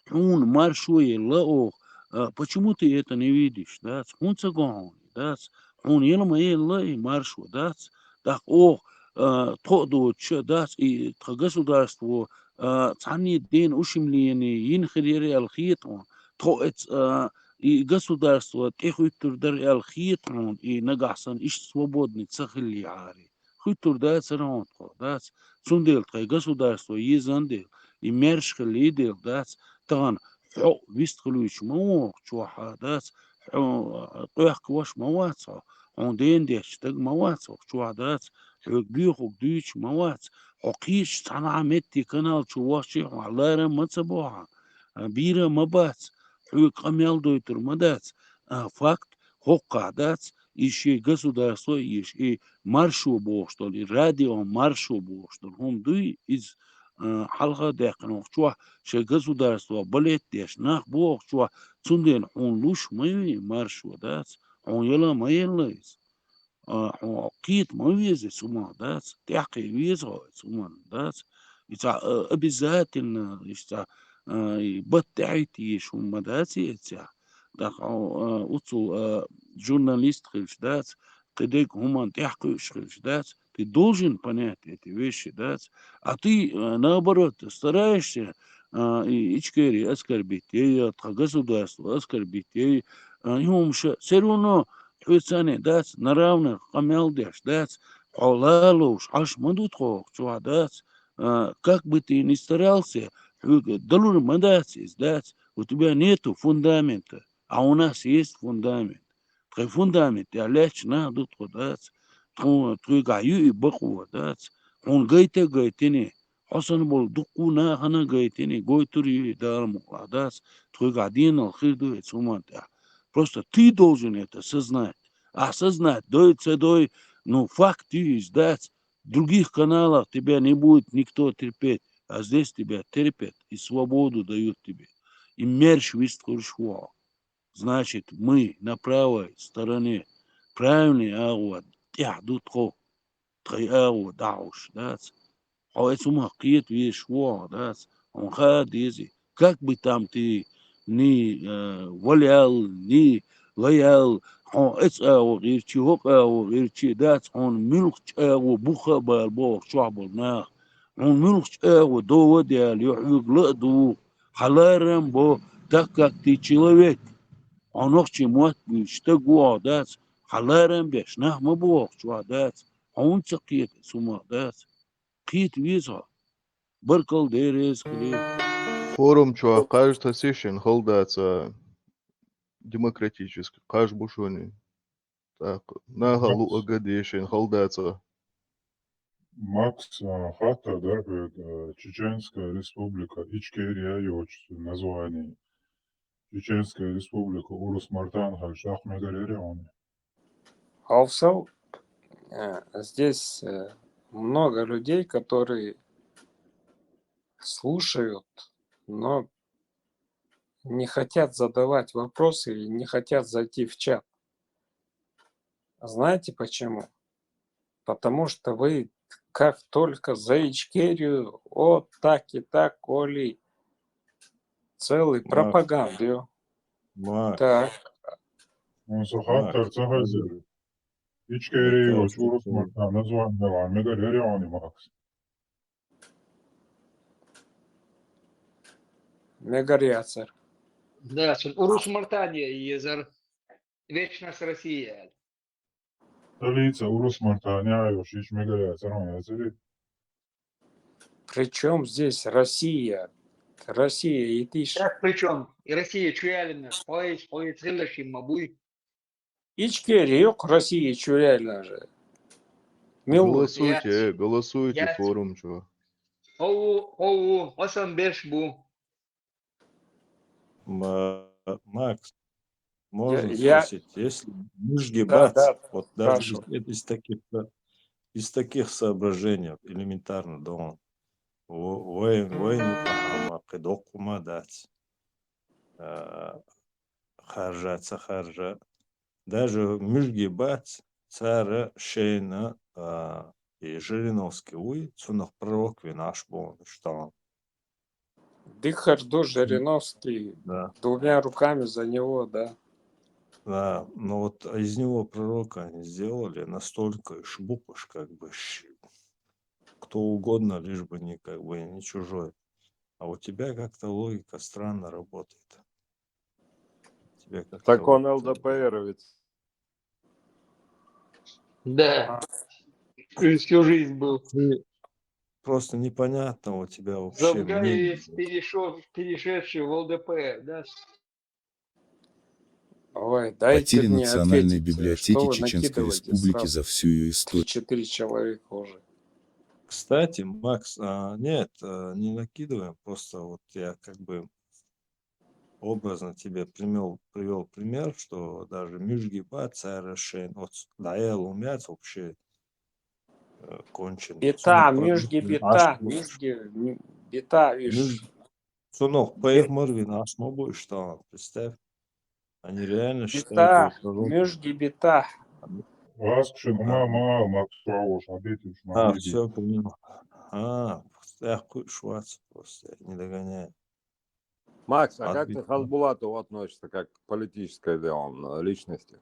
он маршует лаох. Почему ты это не видишь, да? Он цагон, да? Он елмай лай маршу, да? Так, то дочь, да? И государство цани день ушимление, инхири алхитон, то это и государство техуйтурдар алхитон и нагасан иш свободный цахильяри. Хуйтур да царонтко, да, цундел ткай государство езандел, и мершка лидел, да, тан حق ويستخلوش موق شو حدث طيح واش موات عندين ديش تج موات شو حدث بيخو ديش موات حقيش تنا عمتي كنال شو واشي على رم متصبوها بيرة مبات حق أميال دويتر مدات فакт حق دات إشي государство إشي маршу بوشتل радио маршу بوشتل هم دوي из حلقة دقنو شو شيء государство болит деш нах бог شو цунден он луш мы маршу дат он يلا ما يليس قيت ما ويزي سما دات تحقي ويزو سما دات إذا обязательно إذا بتعيتي شو مداتي إذا داك أوتو журналист خلش دات قديك هما تحقي خلش دات ты должен понять эти вещи, да, а ты, наоборот, стараешься ичкери оскорбить, и государство оскорбить, и все равно да, на равных, камелдеш, да, халалуш, аж мадутхо, да, как бы ты ни старался, доллар мадацис, да, у тебя нету фундамента, а у нас есть фундамент. Фундамент, я лечь на дутхо, да, تغيو بقوة دات هون جايتني حسن بول دقونا هنا جايتني جويتري دار مقعدات تغيقعدين الخير دو يتسومان تاع просто ты должен это осознать осознать дой ну факт издать в других каналах тебя не будет никто терпеть а здесь тебя терпят и свободу дают тебе и мерч висткуршуа значит мы на правой стороне правильный агуат يحدود خو طريقة ودعوش داس هو اسمها قيت ويشوع داس هون خاد يزي كاك بتامتي ني وليال ني غيال هون اسقى غير شي هقى غير شي داس هون ملك وبوخة بالبوخ شعب الناخ هون ملك ودو وديال يحيوك لقدو حلارم بو تاكاك تي человек он очень мот что гуадас حلارم بيش نه مبوخ شو دات هون تقيت سما دات قيت ويزا بركل ديريز كلي Форум, что кажется, сещен холдается демократически, кажется, бушони. Так, на галу агадешен холдается. Макс хата, да, Чеченская республика, Ичкерия, название. Чеченская республика, Урус Мартан, Хальшах, Мегалерион. Also, здесь много людей, которые слушают, но не хотят задавать вопросы или не хотят зайти в чат. Знаете почему? Потому что вы как только за Ичкерию, вот так и так, Оли, целый пропаганду. Так. Он сухатар цагазер. Ичкерия, Урус Мартан, название, Мегалерион, Макс. Мегариацер. Да, Урус Мартания езер. Вечность Россия. Столица Урус Мартания, Йошич Мегалериацер, он язырит. Причем здесь Россия? Россия и ты. Так причем и Россия чуялина, поезд следующий мабуй. Ичкерия, yok Россия чуялина же. Голосуйте, форум, что. Оу, 85 бу. Макс, можно Я- спросить, если мужги Да, бац, да, вот даже спрашивай. из таких соображений, вот, элементарно, да, войну предокума дать, харжа, даже мужги бац, цара шейна и Жириновский уй, цунах пророк наш был, что Дыхарду Жириновский да. двумя руками за него, да. Да, но вот из него пророка они сделали настолько шбукаш, как бы кто угодно, лишь бы не как бы не чужой. А у тебя как-то логика странно работает. Тебе как-то Так он вот, ЛДПРовец. Да. Всю жизнь был. просто непонятно у тебя вообще мнение. Завгаевец, перешедший в ЛДПР, да? Ой, дайте Потеря мне национальной ответить, что библиотеки вы Чеченской накидываете Республики сразу? за всю ее историю. 4 человека уже. Кстати, Макс, нет, не накидываем, просто вот я как бы образно тебе привел пример, что даже Мюжгиба, Царашен, вот Даэл умять вообще конченый. Бита, мюжги бита, бита, виш. Сунок, поехмарвин, асмобу, что, представь, они реально считают его Бита, пророком. мюжги бита. Раскшин, мама, Максуауш, обетишь, Все понял. Я швац просто, я не догоняю. Макс, а как Отбить. ты к Хасбулатову относишься, как к политической личности?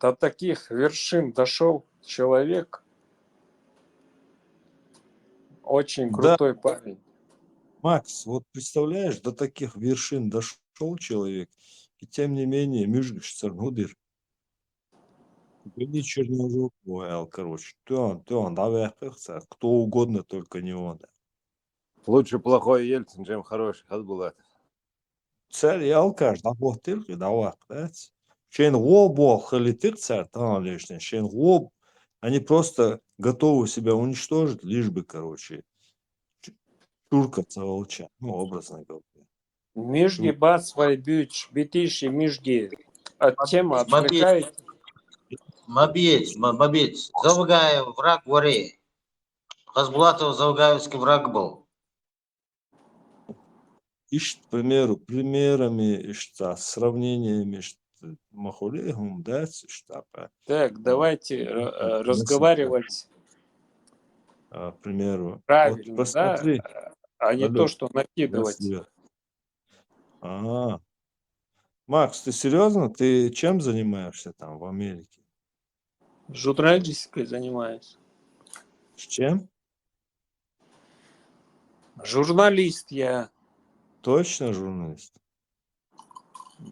До таких вершин дошел человек. Очень Да. крутой парень. Макс, вот представляешь, до таких вершин дошел человек, и тем не менее, Мюжгиш Царгудир, Гляди Черножук, короче, ты он, давай, кто угодно, только не он. Лучше плохой Ельцин, чем хороший Хасбулатов. Царь и алкаш, да бог только, давай, понимаете? Шейн Гобо, халитыр царь, там лишний, Шейн Гоб, они просто готовы себя уничтожить, лишь бы, короче, турка волча, ну, образно говоря. Мижги бац вайбюч, битиши мижги. От темы отвлекает. Мобец. Завгаев враг варе. Хасбулатов Завгаевский враг был. Ищет, к примеру, примерами, сравнениями, махулегум, да, Так, давайте разговаривать к примеру. правильно, Вот посмотри. да? А не Алло, то, что накидывать. Макс, ты серьезно? Ты чем занимаешься там в Америке? Журналистикой занимаюсь. С чем? Журналист я. Точно журналист?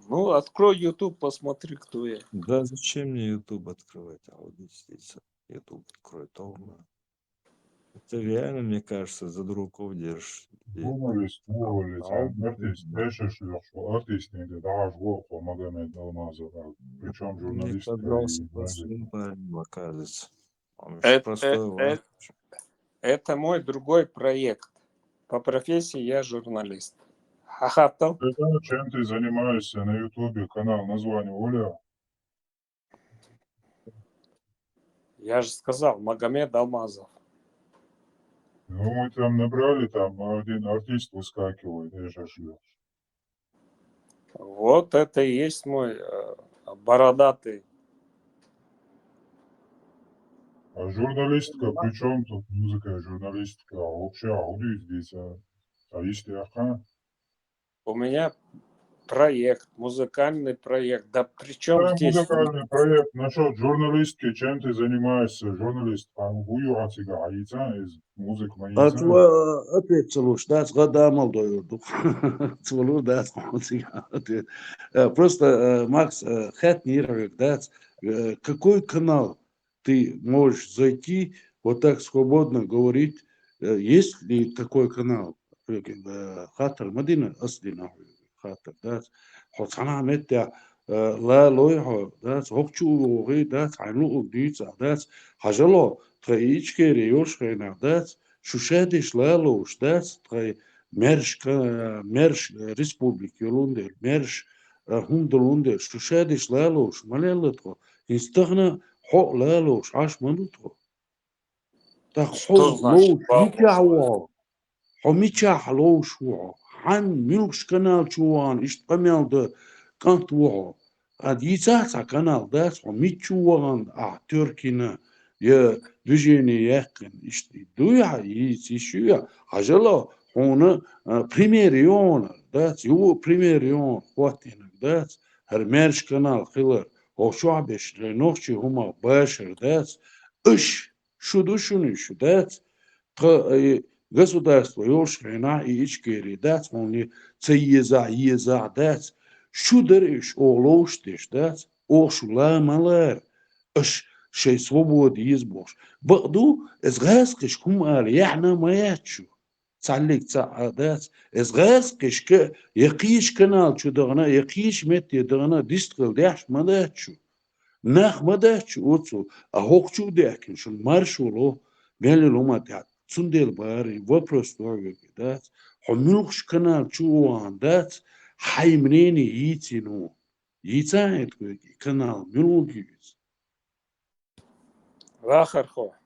Ну, открой YouTube, посмотри, кто я. Да зачем мне YouTube открывать? А вот здесь YouTube откроет. Это реально, мне кажется, за дураков держишь. Журналист, артист, артистники, да, жгоко, Магомед Алмазов. Причем Не журналистка поддался и простым парнем, оказывается. Он еще простой лайк. Это мой другой проект. По профессии я журналист. Хахатал. Чем ты занимаешься на Ютубе, канал, название Оля? Я же сказал, Магомед Алмазов. Ну, мы там набрали, там один артист выскакивает, и шлешь. Вот это и есть мой бородатый. А журналистика, при чем тут музыка и журналистика? А вообще, аудио здесь, а есть аха? У меня проект, музыкальный проект. Да при чем Да, здесь? музыкальный проект. Насчет журналистики, чем ты занимаешься? Журналист, хую ацига аица из музык маица. Опять целуш, да, сгадамал доюрду. Целуш, да, просто, Макс, хэт нирвик, да, какой канал ты можешь зайти, вот так свободно говорить, есть ли такой канал? خاطر مدينة أصلنا خاطر دات خد صنع متى لا لويها دات هوكشو غي دات عنو ديت دات حاجلا تغييش كيري يوش خينا دات شو شادش لا لوش دات تغي مرش ريسبوبليك يولوندر مرش هوندلوندر شو شادش لا لوش ماليلتو يستغنى حق لا لوش عاش منوتو تاخ حوز لوش يكعوا حميتشا حلو شوعو حن ميلكش كانال شوان اشتقمل ده كانت وعو قد يساعد كانال داس حميتشوان تركينا يا دوجيني يقن اشتي دويا يسيشويا عجلا هنا بريميريون داس يو بريميريون واتينك داس هرميرش كانال خلر هو شعبش لنوخشي هما باشر داس اش شو دوشوني شو داس государство ёшкайна и ичкери дат они еза дат шудариш оглоштиш дат ошула малар аш شيء свобод избош. Баду эсгэскиш кумар яхна маячу. Цаллик цаадас эсгэскиш к якиш канал чудагна якиш мет ядагна дистгал яш мадачу. Нах мадачу оцу а хокчу дякин шун маршуло мели ломат цундел бари вопрос тоже да. Хомилш канал чуан да хай мнение йитину. Йитает канал милугис. Вахархо,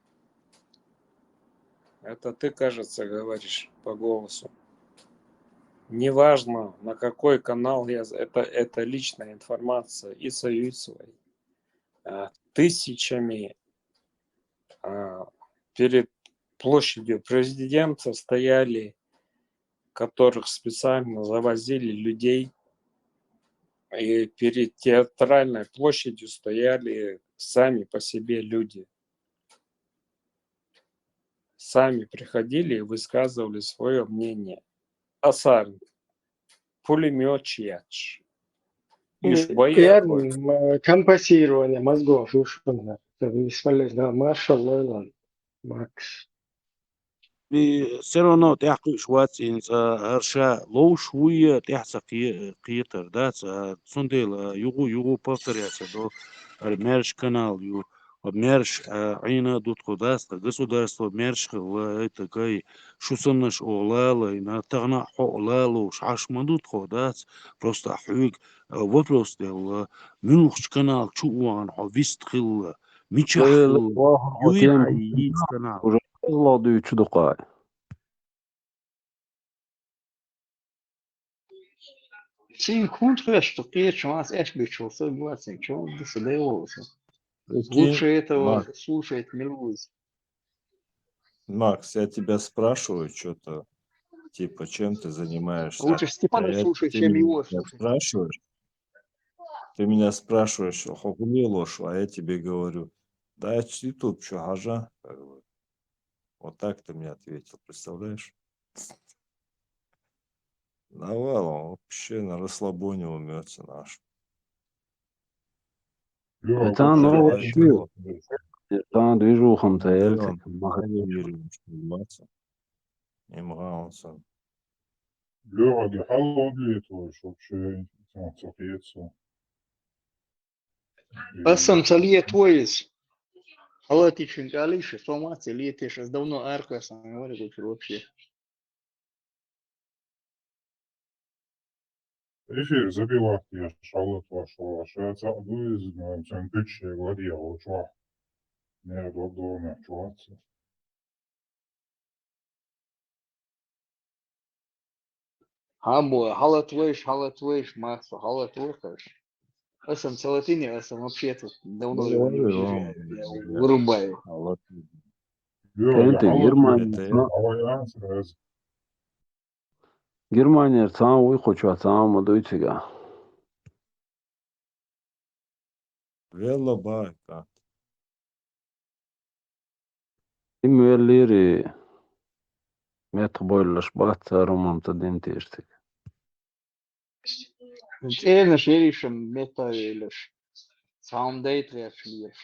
это ты, кажется, говоришь по голосу. Неважно, на какой канал это личная информация и союз свой. Тысячами перед площадью президента стояли, которых специально завозили людей, и перед театральной площадью стояли сами по себе люди. Сами приходили и высказывали свое мнение. Асар, пулеметчик. Компенсирование мозгов. Это бесполезно. Машаллах, Макс. все равно تحقق شوية هرشا لو شوية تحسق قيتر да صندل يغو بطر يا سدو мерш канал ю мерш عينا дутко даста государство мерш это кай шусанаш олала и на тагна олалу шашмадутко дац просто хуйг вопрос дел минух канал чуан вистхил мичахил юя и канал уже злодуючу докай. Sim, конtra что ты вас эшбичу, согласен, чего ты содаешься. Прикинь, Лучше этого Макс, слушать мелодию. Макс, я тебя спрашиваю что-то, типа, чем ты занимаешься? Лучше Степана слушать, Ты чем его меня слушать. спрашиваешь, хохули ложь, а я тебе говорю, да, YouTube, что, гажа? Как бы. Вот так ты мне ответил, представляешь? Навал, он вообще на расслабоне умется наш. Это оно вообще. Это движухом Андрей, цель. он не верил, что ебаться. Им гаунсон. Лёва, где халодлитываешь вообще цохится. Асам цалие твоис. Халатичин галиши, фомации летишь, с давно аркасом, говорю, вообще. Эфир забивать я шалот вашего, шеца дуиз, чем пичи гладья, чувак. Не дома, чувакцы. Хамбо, халатвейш, Максу, халатвейш. Асам салатини, асам вообще тут давно его не выезжает. Я его вырубаю. Кенте Германия сам выхочу, сам одуйцега. Велла байка. Иммуэллири мет бойлаш баца ромам тадентирсик. Эна шеришем метавелеш. Сам дейт реашлиеш.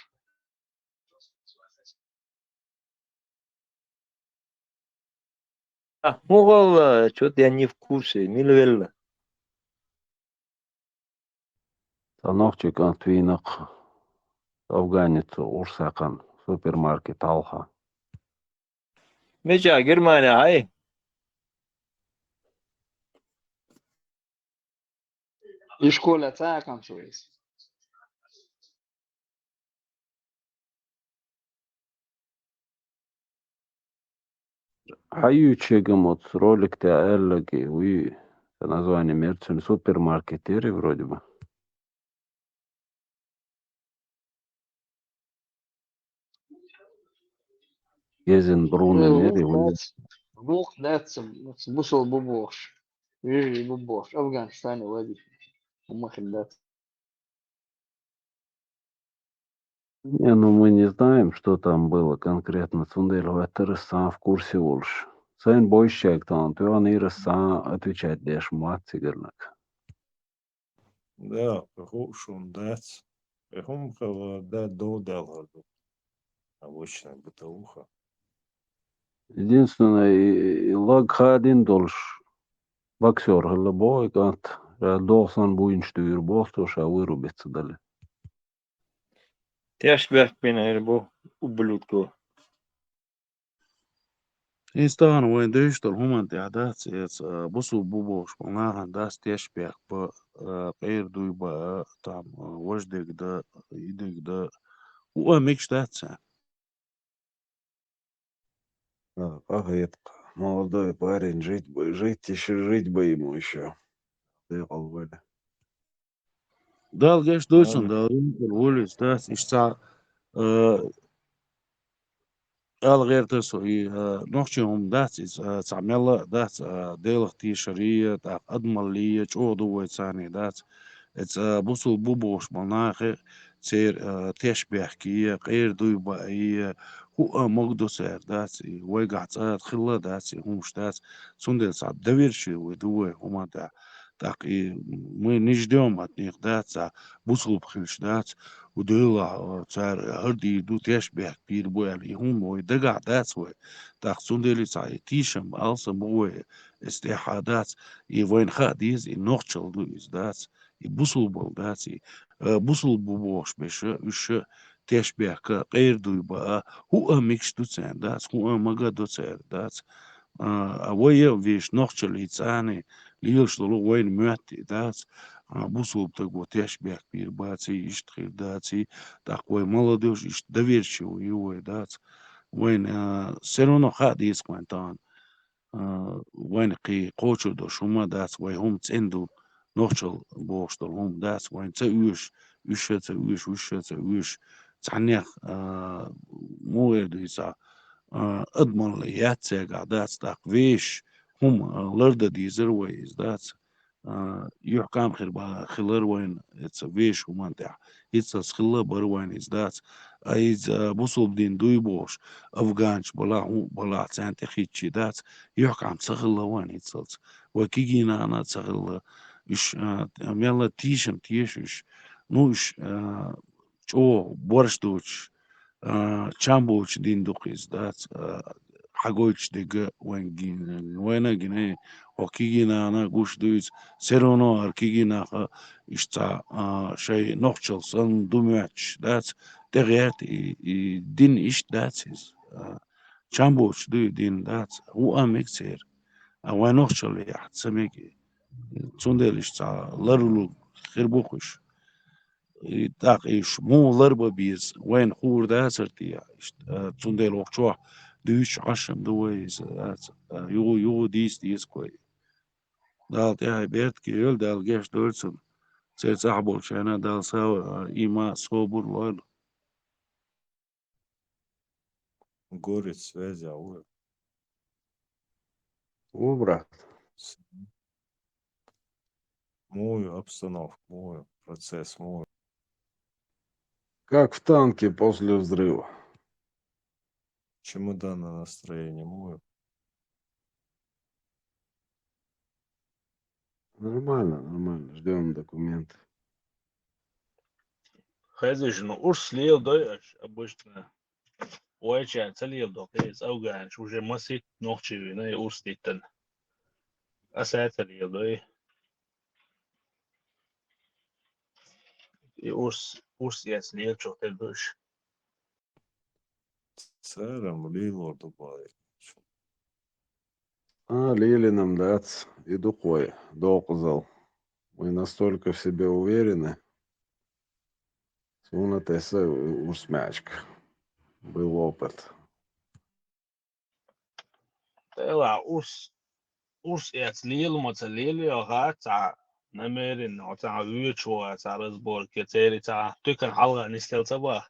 Мугал, что-то я не в курсе, Милвелла. Танохчик антвинак афганец урсакан супермаркет алха. Меча, Германия, ай. И школа цакам суис. Хаючегам от ролик Эллоги, уи, название мерчен супермаркетеры вроде бы. Гезен Бруно Мери. Двух датцем, бусол бубош. Вижу бубош. Афганистане влади. Умахин дат. Не, ну мы не знаем, что там было конкретно. Цундель это сам в курсе больше. Сайн бойщик там, ты он и сам отвечать дешь мат сигарнак. Да, похож он дать. Хум да додал обычная бытовуха. Единственное, лагхадин дольш боксер, бой как должен буинштур босту вырубиться дали. Тяжбях пена бу ублюдку. Инстаграм وين ديشتر هم انت عادات بصوا بوبوش بناها داس تشبه ب غير دوي با там وجدك ده يدك ده واميكش داتسا. Ага, молодой парень, жить еще жить бы ему еще. Ты голвали. Дал геш дочен, дал волис, да, ишца al غير تسوي نوخشهم داتس تعمل دات ديلختي شرية تا أضمن لي جو دو ثاني دات ات بوصل بوبوش مناخ تصير تشبه كي غير دوي بقى هو مقدو سير دات ويقع تصاد خلا دات همش دات سندل صعب دوير شي ودوي هما دا تاقي مي نجدوم اتنيق دات بوصل بخلش دات ودولا صار هردي دو تشبه كبير بوي اللي هم ويدقع دات وي تاق سندل صار تيشم ألسم بوي استحادات يوين خاديز النوخشل دو إز دات بوصل بلداتي بوصل بوش بش وش تشبه غير دوي بقى هو ميكس دوتسان دات هو مجا دوتسان دات ويا فيش نوخشل يتساني ليش لو وين ماتي دات بوصل بتقو تشبه كبير باتي يشتغل داتي تقوي молодежь يش доверчивый его دات وين все равно خاديز كوانتان وين قي قوچو دو شما دات وين هم تندو نوخشل بوشتل هم دات وين تأويش وش تعنيخ مو يدويسا أضمن ليات سيقع دات تاق فيش هم لرد ديزر ويز دات يحكام خلر وين اتس فيش هم انتع اتس خلا بر وين از دات ايز بوصل بدين دوي بوش افغانش بلا تانتي خيتشي دات يحكام تخلا وين اتس وكيجينا انا تخلا إيش ميلا تيشم تيشش نوش شو борщ دوش чамбуч дин дукис дат хагойч дега вена гине окигина ана гуш дуис сероно аркигина ишта шей нохчел сан думяч дат дегят и дин иш датис чамбуч ду дин дат у амексер а ванохчел я цемеги цундел ишта ларулу хербухуш так иш му ларба биз وين خور ده سرتي تسوندل وقشوا دوش عشم دويز يو ديس كوي دال تي بيت كيل دال جيش دولسن سير صاحبو شانا دال ساو إيما صوبر لول Горец связи, ауэ. Убрат. Мою обстановку, мою процесс, мою. Как в танке после взрыва. Чемоданное настроение, мою. Нормально. Ждем документы. خازش إنه قرص ليه ضايقش أبوشتنا واجع تلي الدقيس أو جان شو جي مسيت نوخشي بينا قرص ديتن أسات ليه ضاي قرص ياس ليه شو تلبش Сэром Лило Дубай. Лилиным дать и духой, доказал. Мы настолько в себе уверены. Суна теса усмячка. Был опыт. طلع قرص ياس ليه لما تليلي أغا تاع نمرين أو تاع ويتشوا تاع رزبور كتيري تاع تكن حلقة نستيل تبا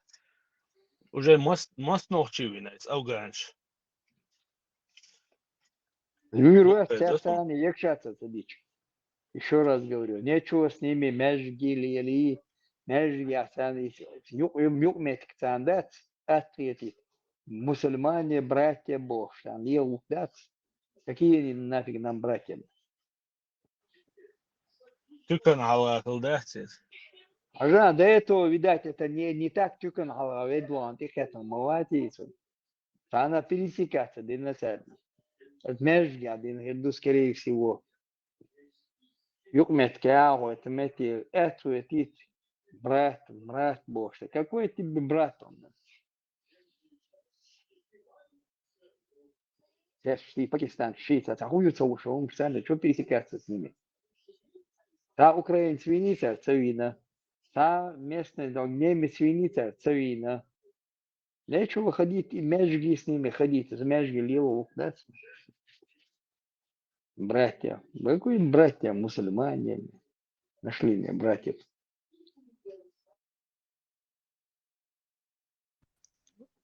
وجاي مست نوخشي بينا أو جانش Люмируэс, часто якшаться садич. Еще раз говорю, нечего с ними межгили, межясаны, мюкметик цандат, ответит. Мусульмане, братья Бог, там ел дат. Какие они нафиг нам братья? تكن حلقة كل دهتت Ага, до этого, видать, это не так тюкан ведлан, ты это молодец. Она пересекаться, да на самом деле. Между один, скорее всего. Юкмет кяо, это мети, это брат Боже. Какой тебе брат он? Сейчас шли Пакистан, шица, хуются уши, он писали, что пересекаться с ними. Та украинец свиница, цавина. Та местный немец свиница, цавина. Нечего выходить и межги с ними ходить, за межги лилу, да? Братья. Какие братья, мусульмане? Нашли мне братьев.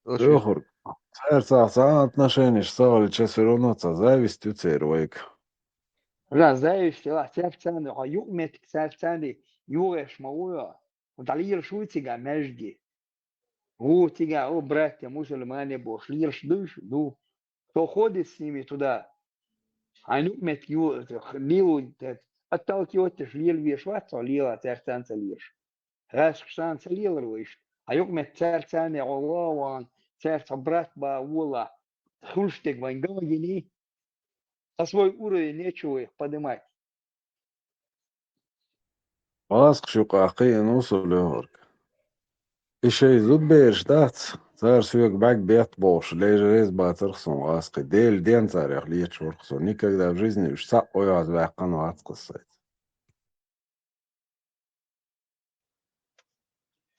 Очень Лехор, царь отношения, что ли, сейчас вернуться, зависть у цервейк. لا зависть, لا сердцаны, а юкмет сердцаны, юреш мауя. Вот алир шуйтига межги. У тига, о братья, мусульмане, бош, лирш душ, ду. Кто ходит с ними туда, а юкмет лилу, отталкиваешь, лил вишваться, лила сердцанца лирш. Раз шанса лил рвиш. А юкмет сердцаны, Аллаху, сердце брат ба ула. Хруштик вангагини. На свой уровень нечего их поднимать. Маск шукахи, нусу лехор. Еще из убежь, да? Царь свек бак бет бош, лежа из бацерсон, ласка. Дель ден царях лечь ворксон. Никогда в жизни уж са ояз вякан вацкасать.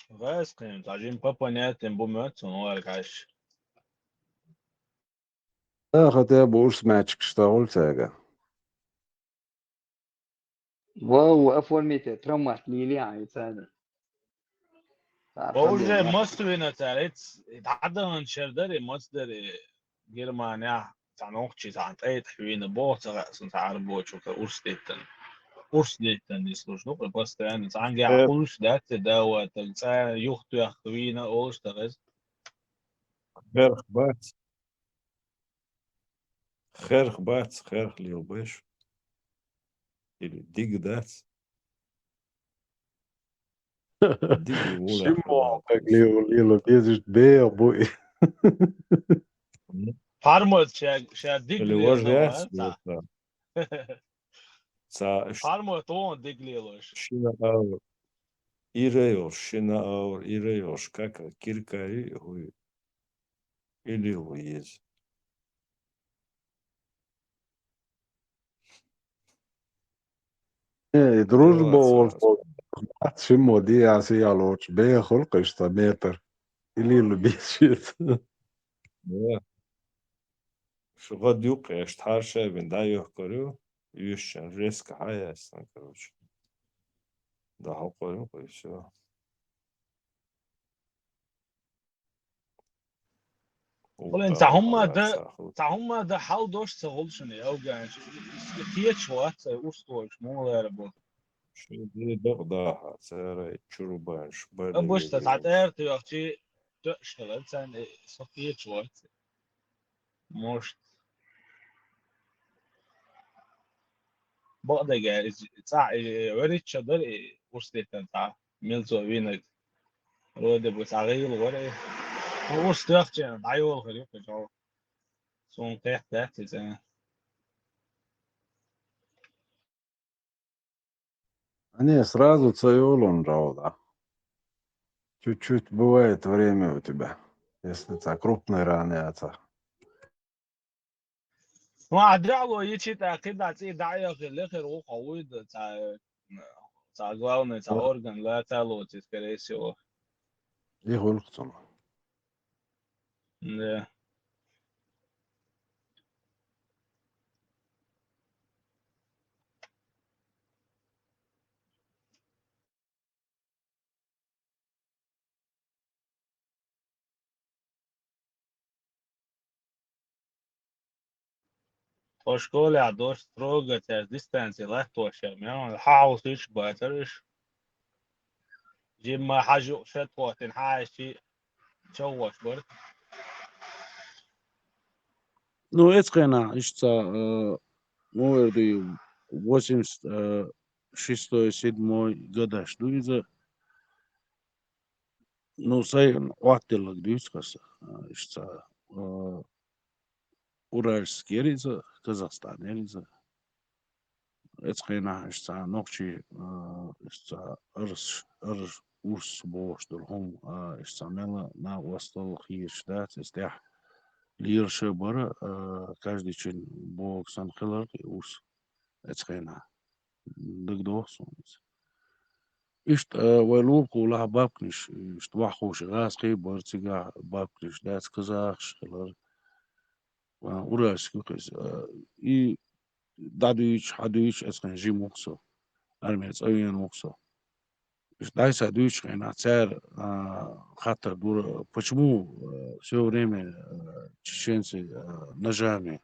Вескрем, тажим по понятиям бумется, ну, аркаш. Да, хотя бы уж смячк, что ульцега. Вау, оформите травмат лилия, это Уже мостовина царец, تعدى شردري مصدر جرمانيا تنوخشي تانتايت حوين بوتا سنتعرف بوشو كأورستيتن أورستيتن يسلوش نقل بس يعني تانجي عقولش دات دوت السا يختو يختوينا أوشتغز خيرخ بات خيرخ بات خيرخ ليوبيش или dig дать. Диги вуля Шимо, как лило, безишь бея, бой. Parmod şer Или digliyor вождясь, zaman ça Parmod on digliyorlar. шина аур, иреош, шина аур, иреош, как киркари, хуй, или есть. И дружба Делаться. вот, Шимо, диас и алоч, бея холкаш, та метр. И лило безишь. Да. Шугад юк, я штарша, бен да юх корю, юшчан, резко хаясна, короче. Да, хокорю, и все. Ulan tahumma da how doş sağolsun ya o genç. İhtiyaç var, ustoş, moğlar bu. Şimdi daha sonra çurbanş, böyle Bu işte bir zaten tüyakçı döşteler sen ihtiyaç var. Moş. Bu da gel, ta öyle çadır ustetten ta. Milzo vinek. Rode bu sağıyıl var. O ustoyakçı dayol kırıyor ki son tehtet sen. Не, сразу цаюлун, да. Чуть-чуть бывает время у тебя, если это крупные раны, это. ما دعوة يجي كده تي دعية في الآخر هو قوي تاع جوانا تاع أورجان لا تالو تسكريسيو И гулькцун. ده Школе доść strogo te dystansy lehto się miał حاول تيش باترش جيب ما حاجة شتوة تنحاشي تشوش برد Ну, это, конечно, что, наверное, 86-й, 7-й года, что это Ну, сайын уаттылык дүйс касы. Ишца Уральский риза, Казахстан риза. Эцкайна ишца нокчи ишца арш урс боштур хом ишца мела на востол хирштат истях лирше бара каждый чин бог санхилар урс эцкайна дгдохсунс. Ишт вайлук ула бабкниш ишт вахуш газки барцига бабкниш дац казахш хилар уральский кыз и дадуич хадуич эцкайн жимуксо армец авиан муксо. Дайса дуич на царь хата дура. Почему все время чеченцы ножами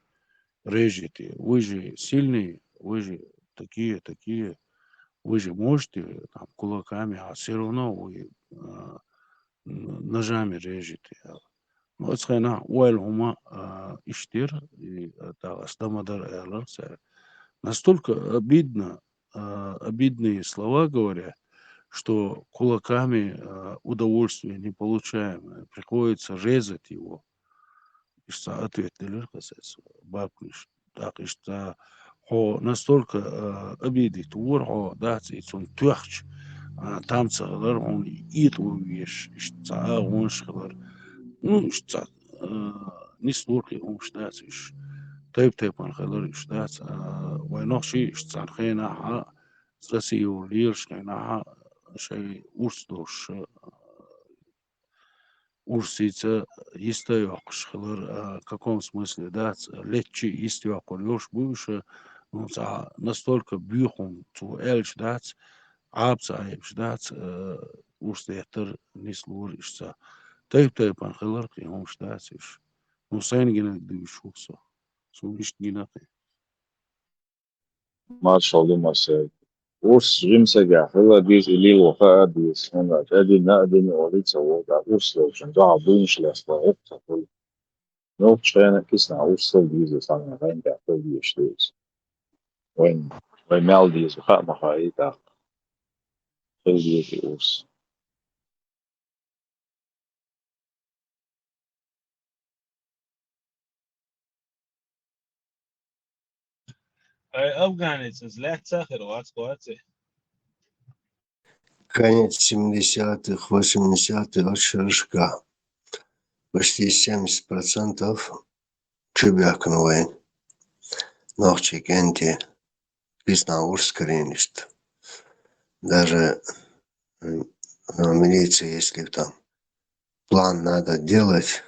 режете? Вы же сильные, вы же такие, вы же можете там, кулаками, а все равно вы ножами режете. Ну, это на уэль хума иштир и астамадар элар. Настолько обидные слова говорят, что кулаками удовольствия не получаем. Приходится резать его. Ишта ответ делер касается бабкниш. Так ишта хо настолько обидит ур хо дати ицун тюхч там цагалар он ит уеш ишта он шхалар. Ну ишта не слурки он штат иш тайп он халар иштат вайнохши ишта хена ха срасиу лирш хена ха شيء урсдош урсица истаяқш хылыр каком смысле да лечи истаяқолёш бывше ну настолько бюхун цу эльч да абца эльч да урстетер нислур ишца тайп ан хылыр киом штатиш ну сайнген дышуксо сумиш гинаты Marshall Lumase. Urs Rimsaga, Hilla Diz Ililo Hadis, and that Eddie Nadin or Litza Woga, Urslo, and Dar Bunchles for Eptacle. No China Kisna Urslo uses on a rank at 30 days. When Melody is Hatmahaita, 30 Urs. Афганец, лет сахар, ситуация. Конец 70-х, 80-х, Шишка. Почти 70% Чубякновой. Ногчи Кенти, Красноурск, даже милиция, если там план надо делать,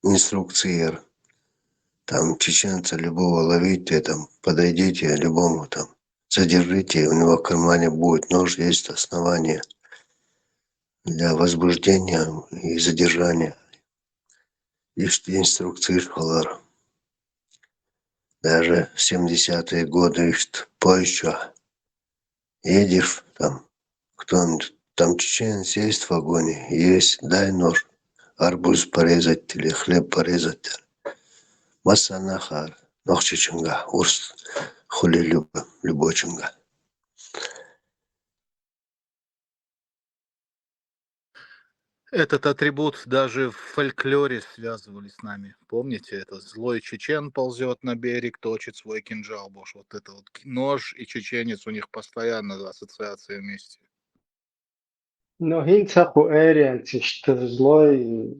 инструкции, там чеченца любого ловите, там подойдите любому там, задержите, у него в кармане будет нож, есть основания для возбуждения и задержания. Есть инструкции школар. Даже в 70-е годы позже едешь там, кто-нибудь, там чеченец есть в вагоне, есть, дай нож, арбуз порезать или хлеб порезать. Масанахар, нохчичунга, урс, хули любочунга. Этот атрибут даже в фольклоре связывали с нами. Помните, это злой чечен ползет на берег, точит свой кинжал. Бош. Вот это вот нож и чеченец, у них постоянно ассоциация вместе. Но хинцаху эрианцы, что злой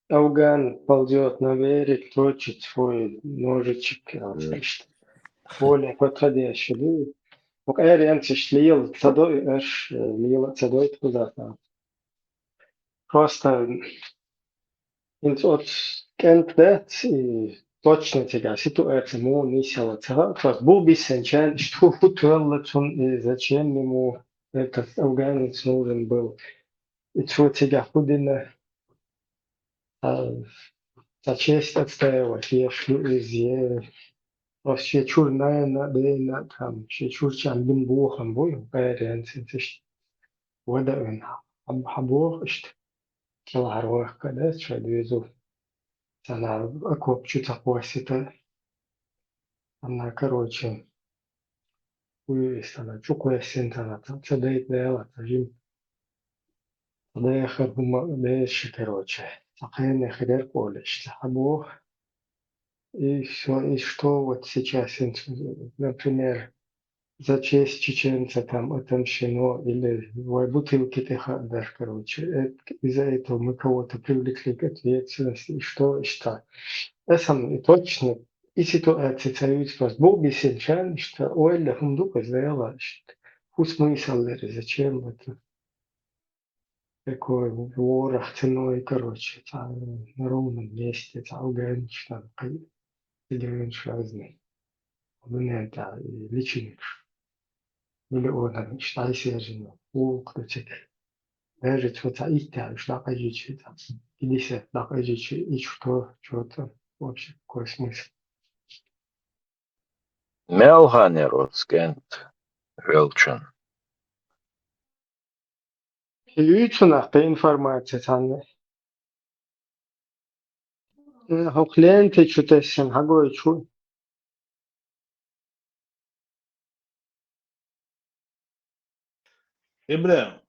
Афган ползет на берег, точит свой ножичек, более подходящий. Вот эрианцы лил цадой, лила цадой туда. Просто от кентдет и точно тебя ситуация ему не села. Просто был бы сенчан, что и зачем ему этот афганец нужен был. И что тебя худина за честь отстаивать, если вообще чурная на там, чурчан бин бухам бой, поэрянцы, вода хабох, что киларуах, когда что двезу. Она копчу такое, она, короче, уйдет, она чукуя синтана, цадает дела, тажим. ده هم ليش короче. Такая хрень полишь. И что вот сейчас, например, за честь чеченца там отомщено, или в бутылке ТХД, короче. Из-за этого мы кого-то привлекли к ответственности. И что? Я сам точно и ситуация царит вас. Бог бесенчан, что ойля хундука сделала, что смысл, зачем это? Такой ворох ценой, короче, на ровном месте, угранично, или разный. Он это личник. Миллионами, считай свежими. Короче, даже что-то идти, что кажется, там, 50, да, кажется, и что-то вообще, какой смысл? Melhanero skent Велчен. Hilütsünah be информация там. Клиенты что-то сен, хагой чу. إبراهيم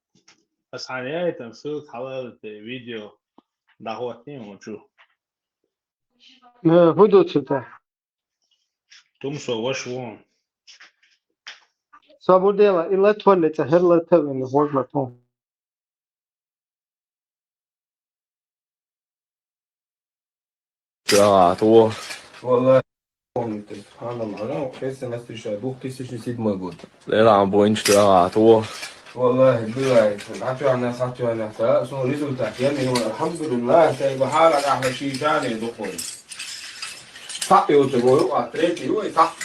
بس حنياية تنسوق حلقة فيديو دعوتني وشو Буду что-то. تمسو وشوون Свободела, и летвалица, херлетовин, возлатон. Что? والله سبحان الله وحسن استشهاد 2007 год. Лера Боинштейн, والله بلاي حتى أنا سو ريزولتات يعني الحمد لله سايب حالك أحلى شيء ثاني دخول صح يوتيوب وأتريتي صح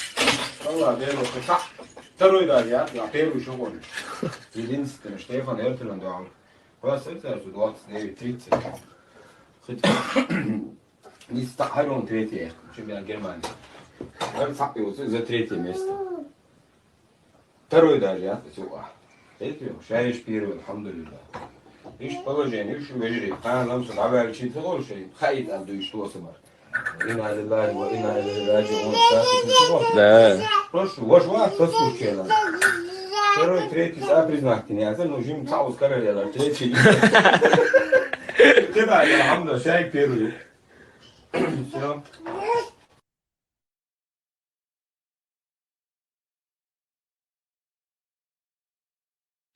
والله بينو صح تروي داريات يعطيروا شغل يدينست Stefan Erteland da was ist das du hast ne Tritze не стахарон третье чемпионат Германии صح за третье место второй даже я все Эти шаиш первый, алхамдулилля. Иш положение, иш вежри. Нам с набрали чуть лучше. Хайд отдаю что самар. Инна лиллахи ва инна илейхи раджиун. Да. Прошу, ваш что случилось? Второй, третий, признак не а ну жим цаус караля, третий. Ты да, алхамдулилля, шаиш первый. Все.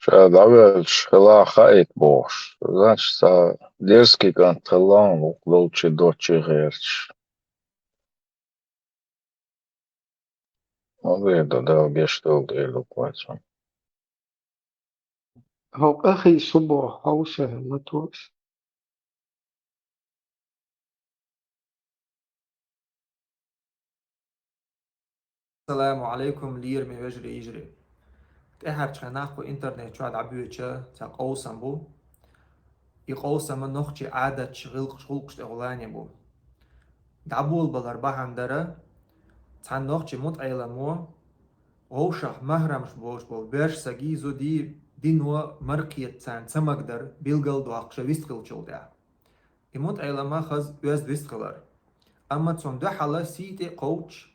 Шадавелш хела хайт бош. Значит, дерзкий контролан лучше дочи герч. Видно, да, гештол делу плачем. هو أخي صبح حوسه متوس. السلام عليكم لير مي وجري يجري تأهر تشناخو إنترنت شو عاد عبيوتشا تقوسم بو يقوسم نخشي عادة شغل شغلاني بو دعبول بالأربعة درا تان نخشي مت أيلمو غوشح مهرمش بوش بول بيرش سجي زو دي نو مرقية تان تمقدر بيلقل دو عقشة ويستقل شلدا يموت أيلما خز يوز ويستقلر أما تون دو حالا سيتي قوش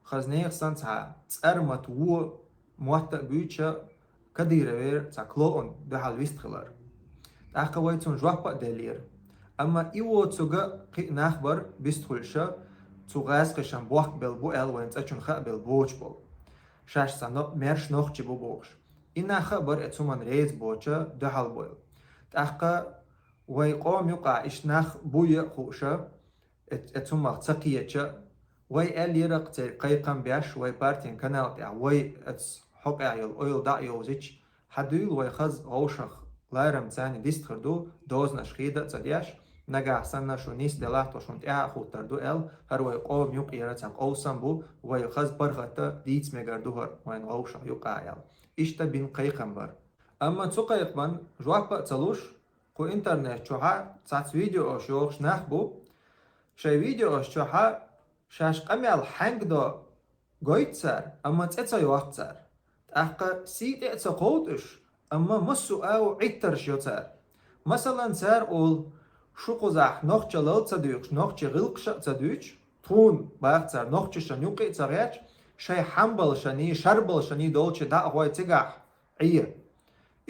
خزنيخ سانتا تأرمت و مواتق بيوتشا كدير وير تا كلون دو حال ويستقلر تاقا ويتون جوحبا دلير أما إيوو تسوغا قي ناخبر بيستقلشا تسوغاس قشان بوحك بالبوئل وين تأچون خاق بالبوش بول شاش سانو مرش نوخشي بو بوش إنا خبر اتسومان ريز بوشا دو حال بويل تاقا ويقوم يقع إشناخ بويا خوشا اتسوما تسقيتشا وي ال يرق تي قيقم بياش وي بارتين كانال تاع وي اتس حق اعيل اويل دا يوزيتش حدويل وي خز غوشخ لايرم تاني ديستخردو دوزنا شخيدة تدياش نجا حسنا شو نيس دلاتو شون تاع خوتر دو ال هر وي قوم يوق يرتاق اوسم بو وي خز برغتا ديتس ميغردوهر وين غوشخ يوقع اعيل اشتا بين قيقم بر اما تسوقيق من جواب تلوش قو انترنت شوها تاعت فيديو او شوخ نخبو شاي فيديو او شوها شاش قميال حنگ دو گويتسر اما تأتسا يوقتسر تأحقا سي تأتسا قوتش اما مسو او عيترش يوتسر مثلا سر اول شو قزح نوخچا لل تدويقش نوخچا غلقش تدويقش تون باقتسر نوخچا شنيوقي تغيرش شاي حنبل شني شربل شني دولچ دا اغوي تگح عيه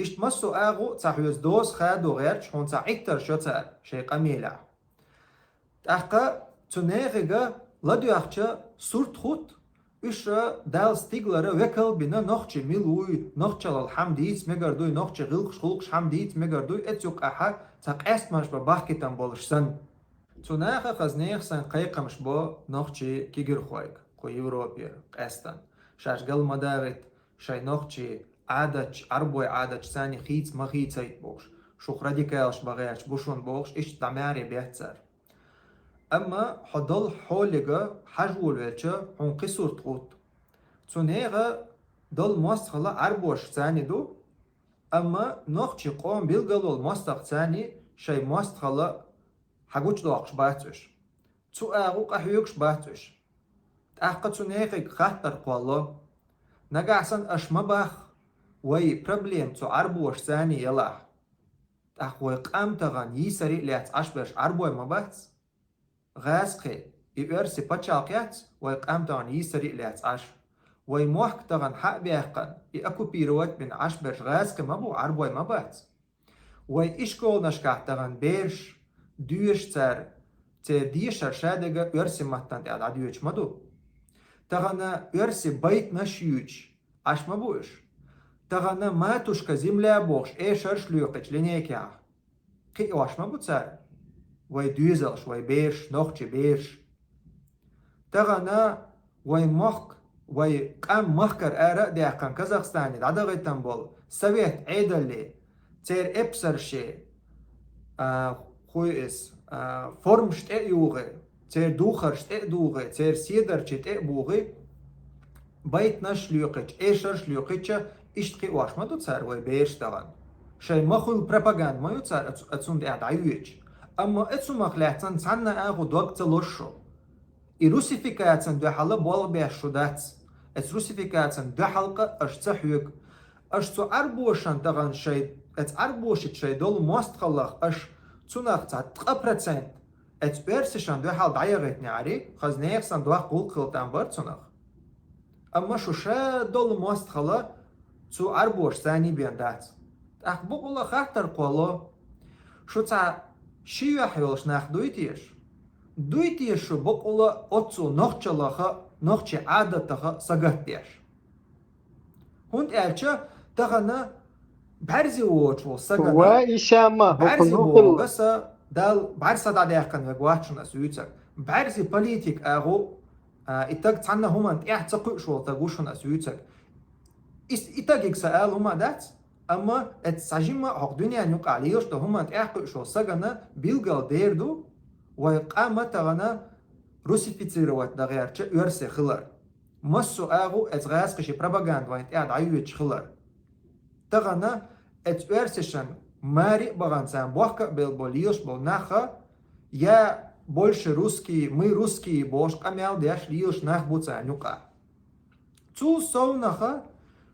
إشت مسو آغو تحوز دوس خادو غيرش هون تعيكتر شو شي قميلة أحقا تنيغيغا لدو أحجا سورت خوت إش دال ستيغلر وكل بنا نخشي ميلوي نخشي الحمديت ميغردوي نخشي غلقش خلقش حمديت ميغردوي اتيوك أحا تاق مش بباحكي تنبولش سن تناغا خزنيغ سن قيقمش بو نخشي كيغر خويق كو يوروبيا قاستن شاش قل مداغت شاي نخشي عادش عربوي عادش ثاني خيت ما خيتيت بوش شوخ راديكالش بغيرش بوشون بوش إش دماري بيهتسر أما حضل حولغا حجول ويلچا هون قصور تغوت تونيغا دل مستخلا عربوش ثاني دو أما نخشي قوم بيلغلول مستخ ثاني شاي مستخلا حقوش دوغش باتوش تو أغو قحيوكش باتوش تأحقا تونيغي خطر قوالو نقعسن أشمباخ وي بروبليم تو عربوش ثاني يلا تأحقوي قامتغان يسري ليات أشبرش عربوي مباتس غاسقي يؤرسي باتشاقيات ويقامتغان يسري ليات أش وي موحكتغان حق بيحقن يأكو بيروت من أشبرش غاسقي مبو عربوي مباتس وي إشكول نشكاحتغان بيرش دوش تر ديشر شادقة يؤرسي مهتان تعد عديوش مدو تغانا يؤرسي بيت نشيوش أش مبوش تغانا ما تشكا زملا بوش إيشرش ليوقش لنيكيا قي واش مبو تسار وي دوزلش وي بيرش نوخشي بيرش تغانا وي مخك وي قام مخكر آراء ديحقان كازاخستاني دعدا غيتان بول سويت عيدالي تير إبسرشي خوي إس فورمش تأيوغي تير دوخرش تأدوغي تير سيدرش تأبوغي بيت نش ليوقش إيشرش ليوقش إشتقي واش ما تسار وي بيرش تغان شاي مخول بروباغاند ما يتسار أتسون دي عدعيوش أما أتسو مخلعتان تانا آغو دوغت لوشو إروسيفيكاتن دو حالا بول بيشو دات أت روسيفيكاتن دو حلقة أشتحيوك أشتو عربوشان تغان شاي أت عربوشت شاي دول مستخلق أش توناق تقبرتين أت بيرسشان دو حال دعيغيتني عري خزنيقسان دو قول قلتان بار توناق أما شو شا دول مستخلق تو عربوش ثاني بيندات أخبوك الله خاطر قولو شو تا شيو حيولش ناخ دويتيش شو بوك الله أتسو نخشي عادتها ساقتيش هونت ألشا تغنى بعرزي ووشو ساقنا وإشامة بعرزي حقوق ووغسا دال بعرسا دا ديحقن وقواتشن أسويتك بعرزي بوليتيك أغو إتاق تانا هما انت تقوي شو تقوشن أسويتك إتاقيك سأل هما دات أما اتساجيما حق دنيا نيوك عليوش دا هما انت شو ساقنا بيلغال ديردو ويقامة تغنى روسيفيتيروات دا غيرچه يرسي خلر مسو أغو اتغاس قشي بروباغاند وانت عيوش خلر تغنى ات يرسيشن ماري بغانسان بوحكا بالبوليوش بالناخا يا больше русский, мы русские, бош камял дяш лиош нах буца нюка. Цу соунаха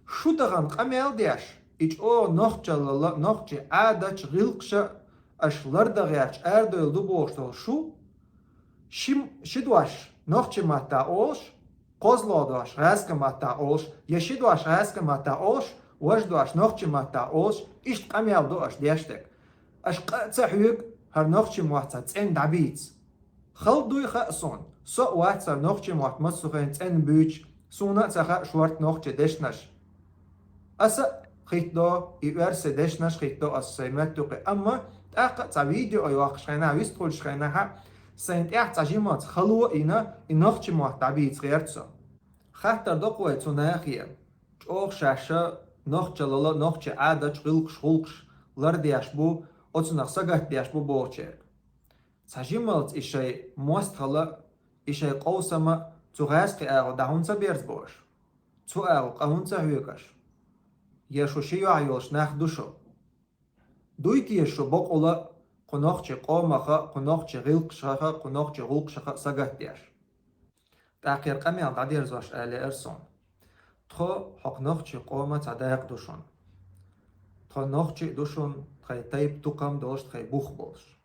шутаган камял дяш, ич о нохчи адач гилкша аш лардагяч ардойл дубоштол шу, шидваш нохчи мата олш, козлодаш раска мата олш, яшидваш раска мата олш, вождваш нохчи мата олш, иш камял доаш дяштек. Аш қацахюк هر نخچی موحد تن دبیت خل دوی خاصون سو واحد نخچی موحد مسخن تن بیچ سونا تخا شورت نخچی دشنش اس خیت دو ایورس دشنش خیت دو اس سیمت تو اما اق تا ویدیو ای واقع شنا ویست پول شنا ها سنت اح تجیمات خلو اینا این نخچی موحد دبیت غیرت خاطر دو قوه تو ناخیه اوخ شاشه نخچلالا نخچی عادت قلقش خلقش لردیش بو أتناق سجت دياش ببوشر. سجملت إشي مستخلا إشي قوسما تغاس كأغو دهون سبيرز بوش. تو أغو قهون سهيوكش. يشو شيو عيوش ناخ دوشو. دويتي يشو بقولا قناقشي قومخا قناقشي غلقشخا قناقشي غلقشخا سجت دياش. تأخير قمي عن تعدير زوش آلي إرسون. تخو حقناقشي قوما تعداق دوشون. تخو ناقشي دوشون خي تايب تقام دوش خي بوخ بولش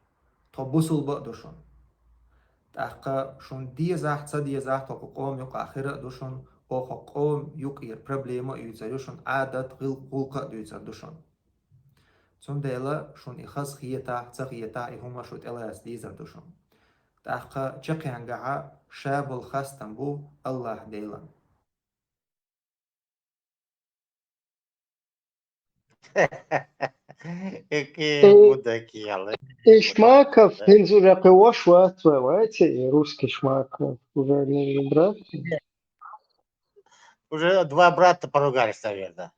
تو بوسل بق دوشون تحقا شون دي زاحت دي زاحت قوم يق آخر دوشون او قوم يق ير بروبليما يوزايوشون عادت غلقة يوزا دوشون Цундела шун ихас хията цахията ихума шут элас дизер душум. تأخ شقيان قاع شاب الخاستن بو الله ديلا Какие мудаки, И Шмаков, Пензуряка Ошва, твоя русский Шмаков, уже не брат. Уже два брата поругались, наверное.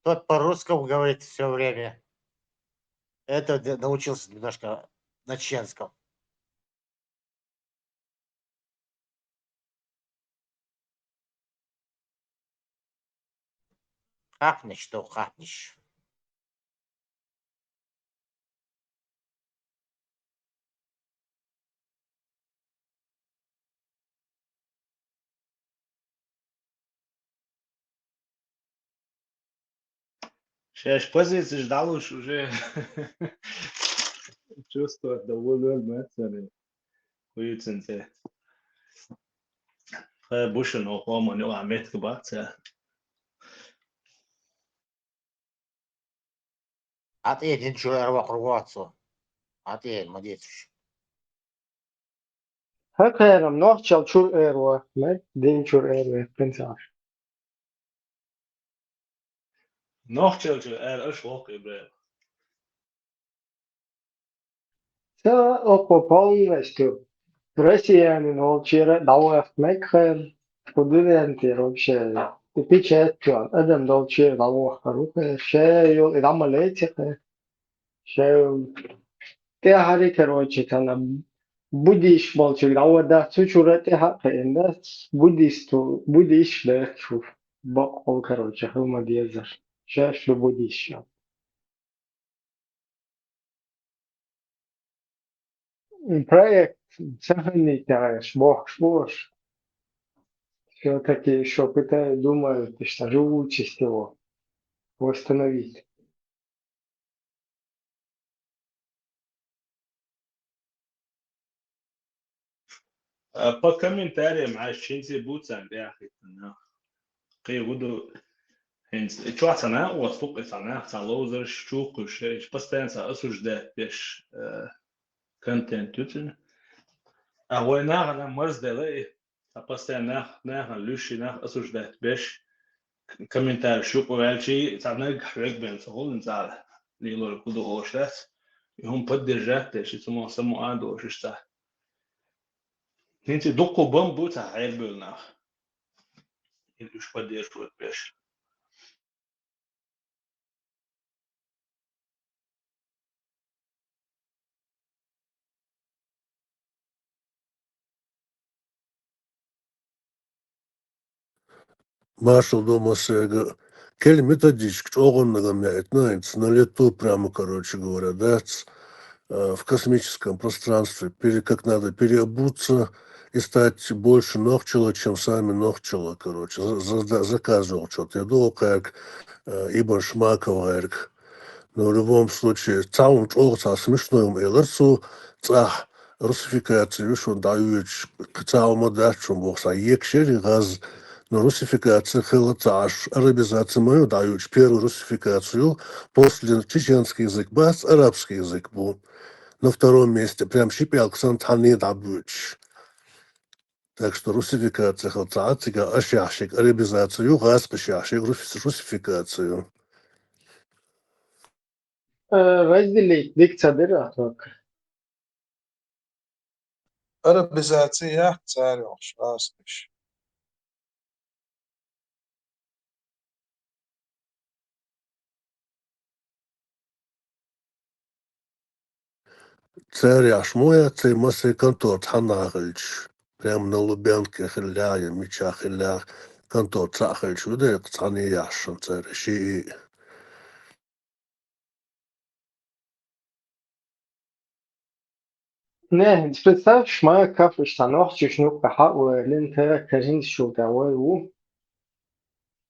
Тот по-русски говорит все время. Это научился немножко на чеченском. Хапнешь, что хапнешь. Сейчас позиции ждал уж уже чувствовать довольно мацаны. Хуйценте. Буш но хомо не амет кбаца. Отъедем, что я рваться. Отъедем, молодец. Hakayram nohchal chur erwa, met din chur erwa, pensar. Nog children is ook in Sa opo полностью. Россияне научили давать мекхер, студенты вообще. И печать, адам научили давать руки, шею, и там летит, шею. Те хари, короче, там буддиш молчи, давать да, чучура те хари, да, буддисту, буддиш да, чув. Бакол, короче, хума дезер. Шею буддиш. Проект сохранить, бог. Все-таки еще пытаюсь, думаю, что живучесть его восстановить. Под комментарием عشان بوتسان يا أخي قي ودو هنس شو أنا وصفق أنا تعلوزر شو كوش بس تنسى أسوج ده بيش كونتنت تون أهو أنا مرز ده ليه بس أنا لوشي أسوج ده بيش كومنتار شو قوالشي تعنا حرق بين سهول نزال ليلو كودو هوشات هم بدر جات شو سمو سمو عندو شو شتا هنتي دقو بامبو تاع عيبلنا إيش بدي شو بيش Маршал дома сега. Кель методичка, огонь знаете, на лету прямо, короче говоря, да, в космическом пространстве, как надо переобуться и стать больше ногчела, чем сами ногчела, короче. Заказывал что-то. Я думал, как Ибн Шмакова, но в любом случае, целом чего-то смешным элерсу, русификацию, что дают к целому дачу, бог екшери газ, но русификация хелаташ, арабизация мою дают первую русификацию, после чеченский язык, бас арабский язык был. На втором месте прям щипел Ксантани Дабуч. Так что русификация хелататика, ашяшик, арабизацию, газ ашяшик, русификацию. Разделить диктатора только. Арабизация царёш, растешь. Царь Ашмоя, цей массы контор Тханахальч. Прямо на Лубянке хиляя, меча хиля, контор Цахальч, да, Цани Яшин, царь Шии. Не, представь, Шмаков, что ногчи шнук пахал, лента, кажин шута,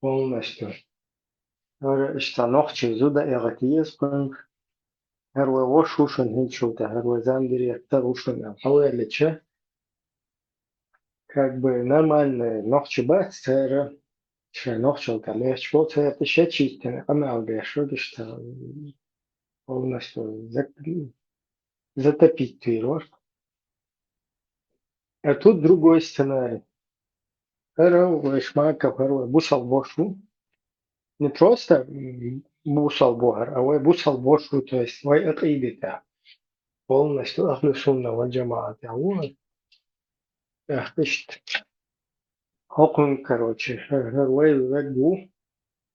полностью. Что ногчи зуда эротиес, هرو وشوشن هنشوتا هرو زамдири ушен хавеличе как бы нормальные ногчи бацера че ногчел калеш вот это ще чистен амал бешо что полностью затопить Твирожку. А тут другой сценарий. Шмаков, бусал бошу. Не просто бусал богар, а бусал бошу, то есть вай атаидита. Полностью ахлю сунна валь джамаат. Эхтышт. Хокун, короче. Вай вегбу.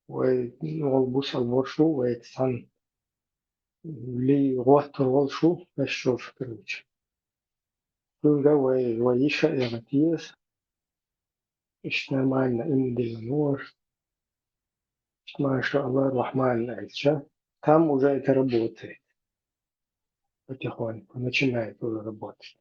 Вай бусал бошу. Вай сан. Ли гуахтар волшу. Эшшош, короче. Тунга вай иша эратиес. Иш нормально, им деланор. Маша Аллах Рахман Альча. Там уже это работает. Потихоньку начинает уже работать.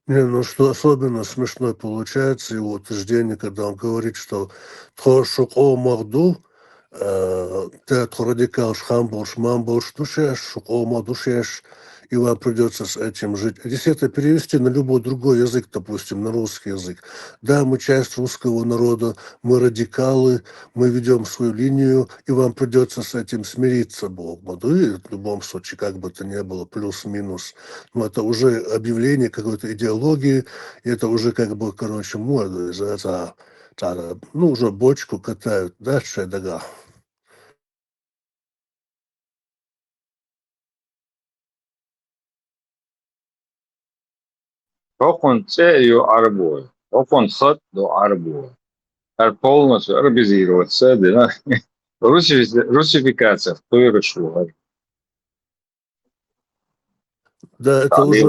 Не, ну что особенно смешно получается его утверждение, когда он говорит, что шуко махду, ты радикал шхамбош, мамбош, душеш, шуко мадушеш, и вам придется с этим жить. Если это перевести на любой другой язык, допустим, на русский язык, да, мы часть русского народа, мы радикалы, мы ведем свою линию, и вам придется с этим смириться, Бог. И в любом случае, как бы то ни было, плюс-минус. Но это уже объявление какой-то идеологии, и это уже как бы, короче, мода, ну, уже бочку катают, да, шедага. Хокун целью арбой. Хокун хат до арбой. Полностью арабизироваться, да. Русификация в той решу. Да, это уже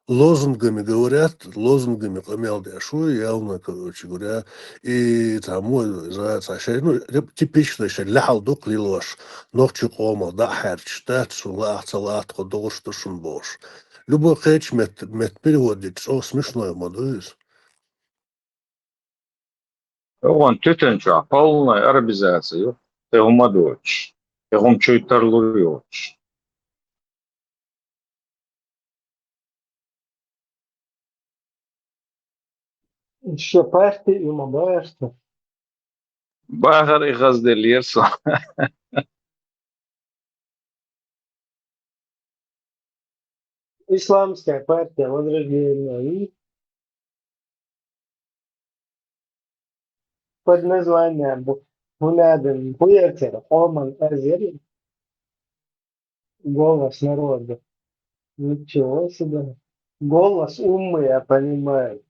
лозунгами говорят, лозунгами помялдяшу, явно, короче говоря, и тому, ну, типично еще ляхалдук лилош, ногчу кома, да, херчтат, сулах, салат, ходол, что шунбош. Любой хэч мет переводит, что смешное, мадуис. Он тютенча, полная арабизация. Tegum дочь. Tegum чуйтарлуриоч. Еще партии и мабарство. Багар и газделирсо. Исламская партия Возрождения и под названием Бунаден Буертер Оман Азери. Голос народа. Ничего себе. Голос умы, я понимаю.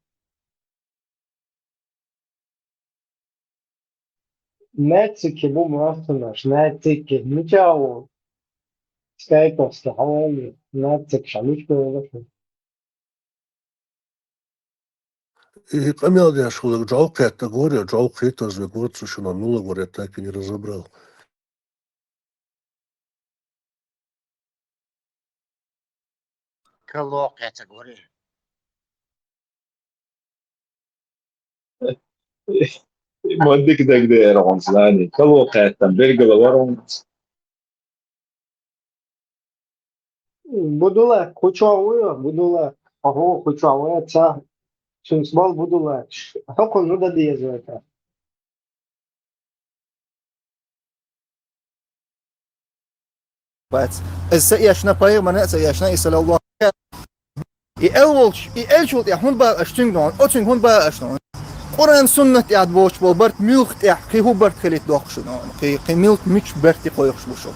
Нацики бумафтунаш, нацики. Ничего. Скайповский хавали. Нацик шалишко. И помялдяшу, жалко это горе, жалко это звегот, сушено нула, говорят, так и не разобрал. Колок, я тебе говорю. Модик дегдер он знание. Колока там бергала ворон. Будула, кучавуя, будула. Ого, кучавуя, ца. Сунсбал будула. Как он надо делать это? بس السياشنا باير من سياشنا يسال الله يألشوت يحون با أشتنغون أتنغون با أشتنغون قرآن سنة يعد بوش بولبرت ملخت يحكي هو برت خليت دوخشنون قي ملك مش برتي قويخش بوشو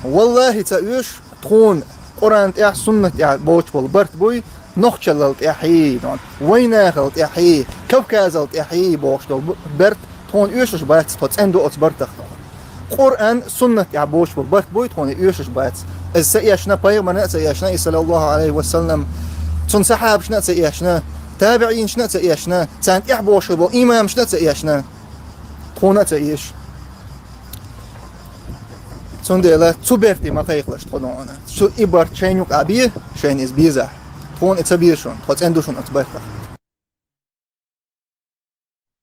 والله تأيش تخون قرآن يع سنة يعد بوش بولبرت بوي نخشلت يحيي ويناخلت يحيي كوكازلت يحيي بوش برت تخون يوشش بات سبوت اندو أتبرت قرآن سنة يعبوش بالبرت بويت هون يوشش بات السياشنا باير من سياشنا صلى الله عليه وسلم تون سحاب شنا سياشنا تابعين شنا سياشنا سانت يعبوش بو إمام شنا سياشنا تخونا سياش تون ديلا تبرتي ما تيخلش تخونونا شو إبرت شينيوك أبيه شين إز بيزح تخون اتبيشون تخوت اندوشون اتبرتخ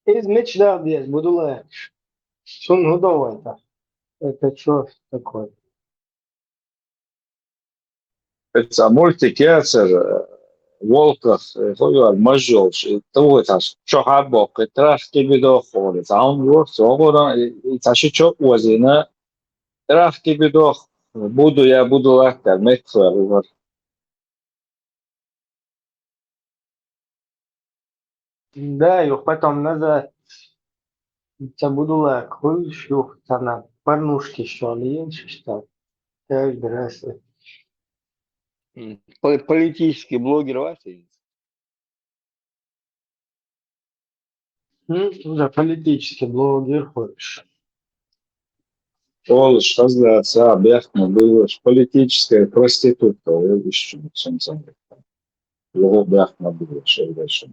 Из мечта без будула. Сун худова. Это что такое? Это мультикация волках, хойвар мажолш, тугуташ, чохабок, трахки бидохоли, таун ворк, согора, и таши чо уазина, трахки бидох, буду лахтар, мекфер, Да, и потом назад. Це буду легко, що це на парнушки, що не інше, що каждый раз. Политический блогер Вася? Да, политический блогер хочешь. Олыш, раздаца, бяхна, было политическая проститутка, еще чем-то. Его бяхна было, что дальше.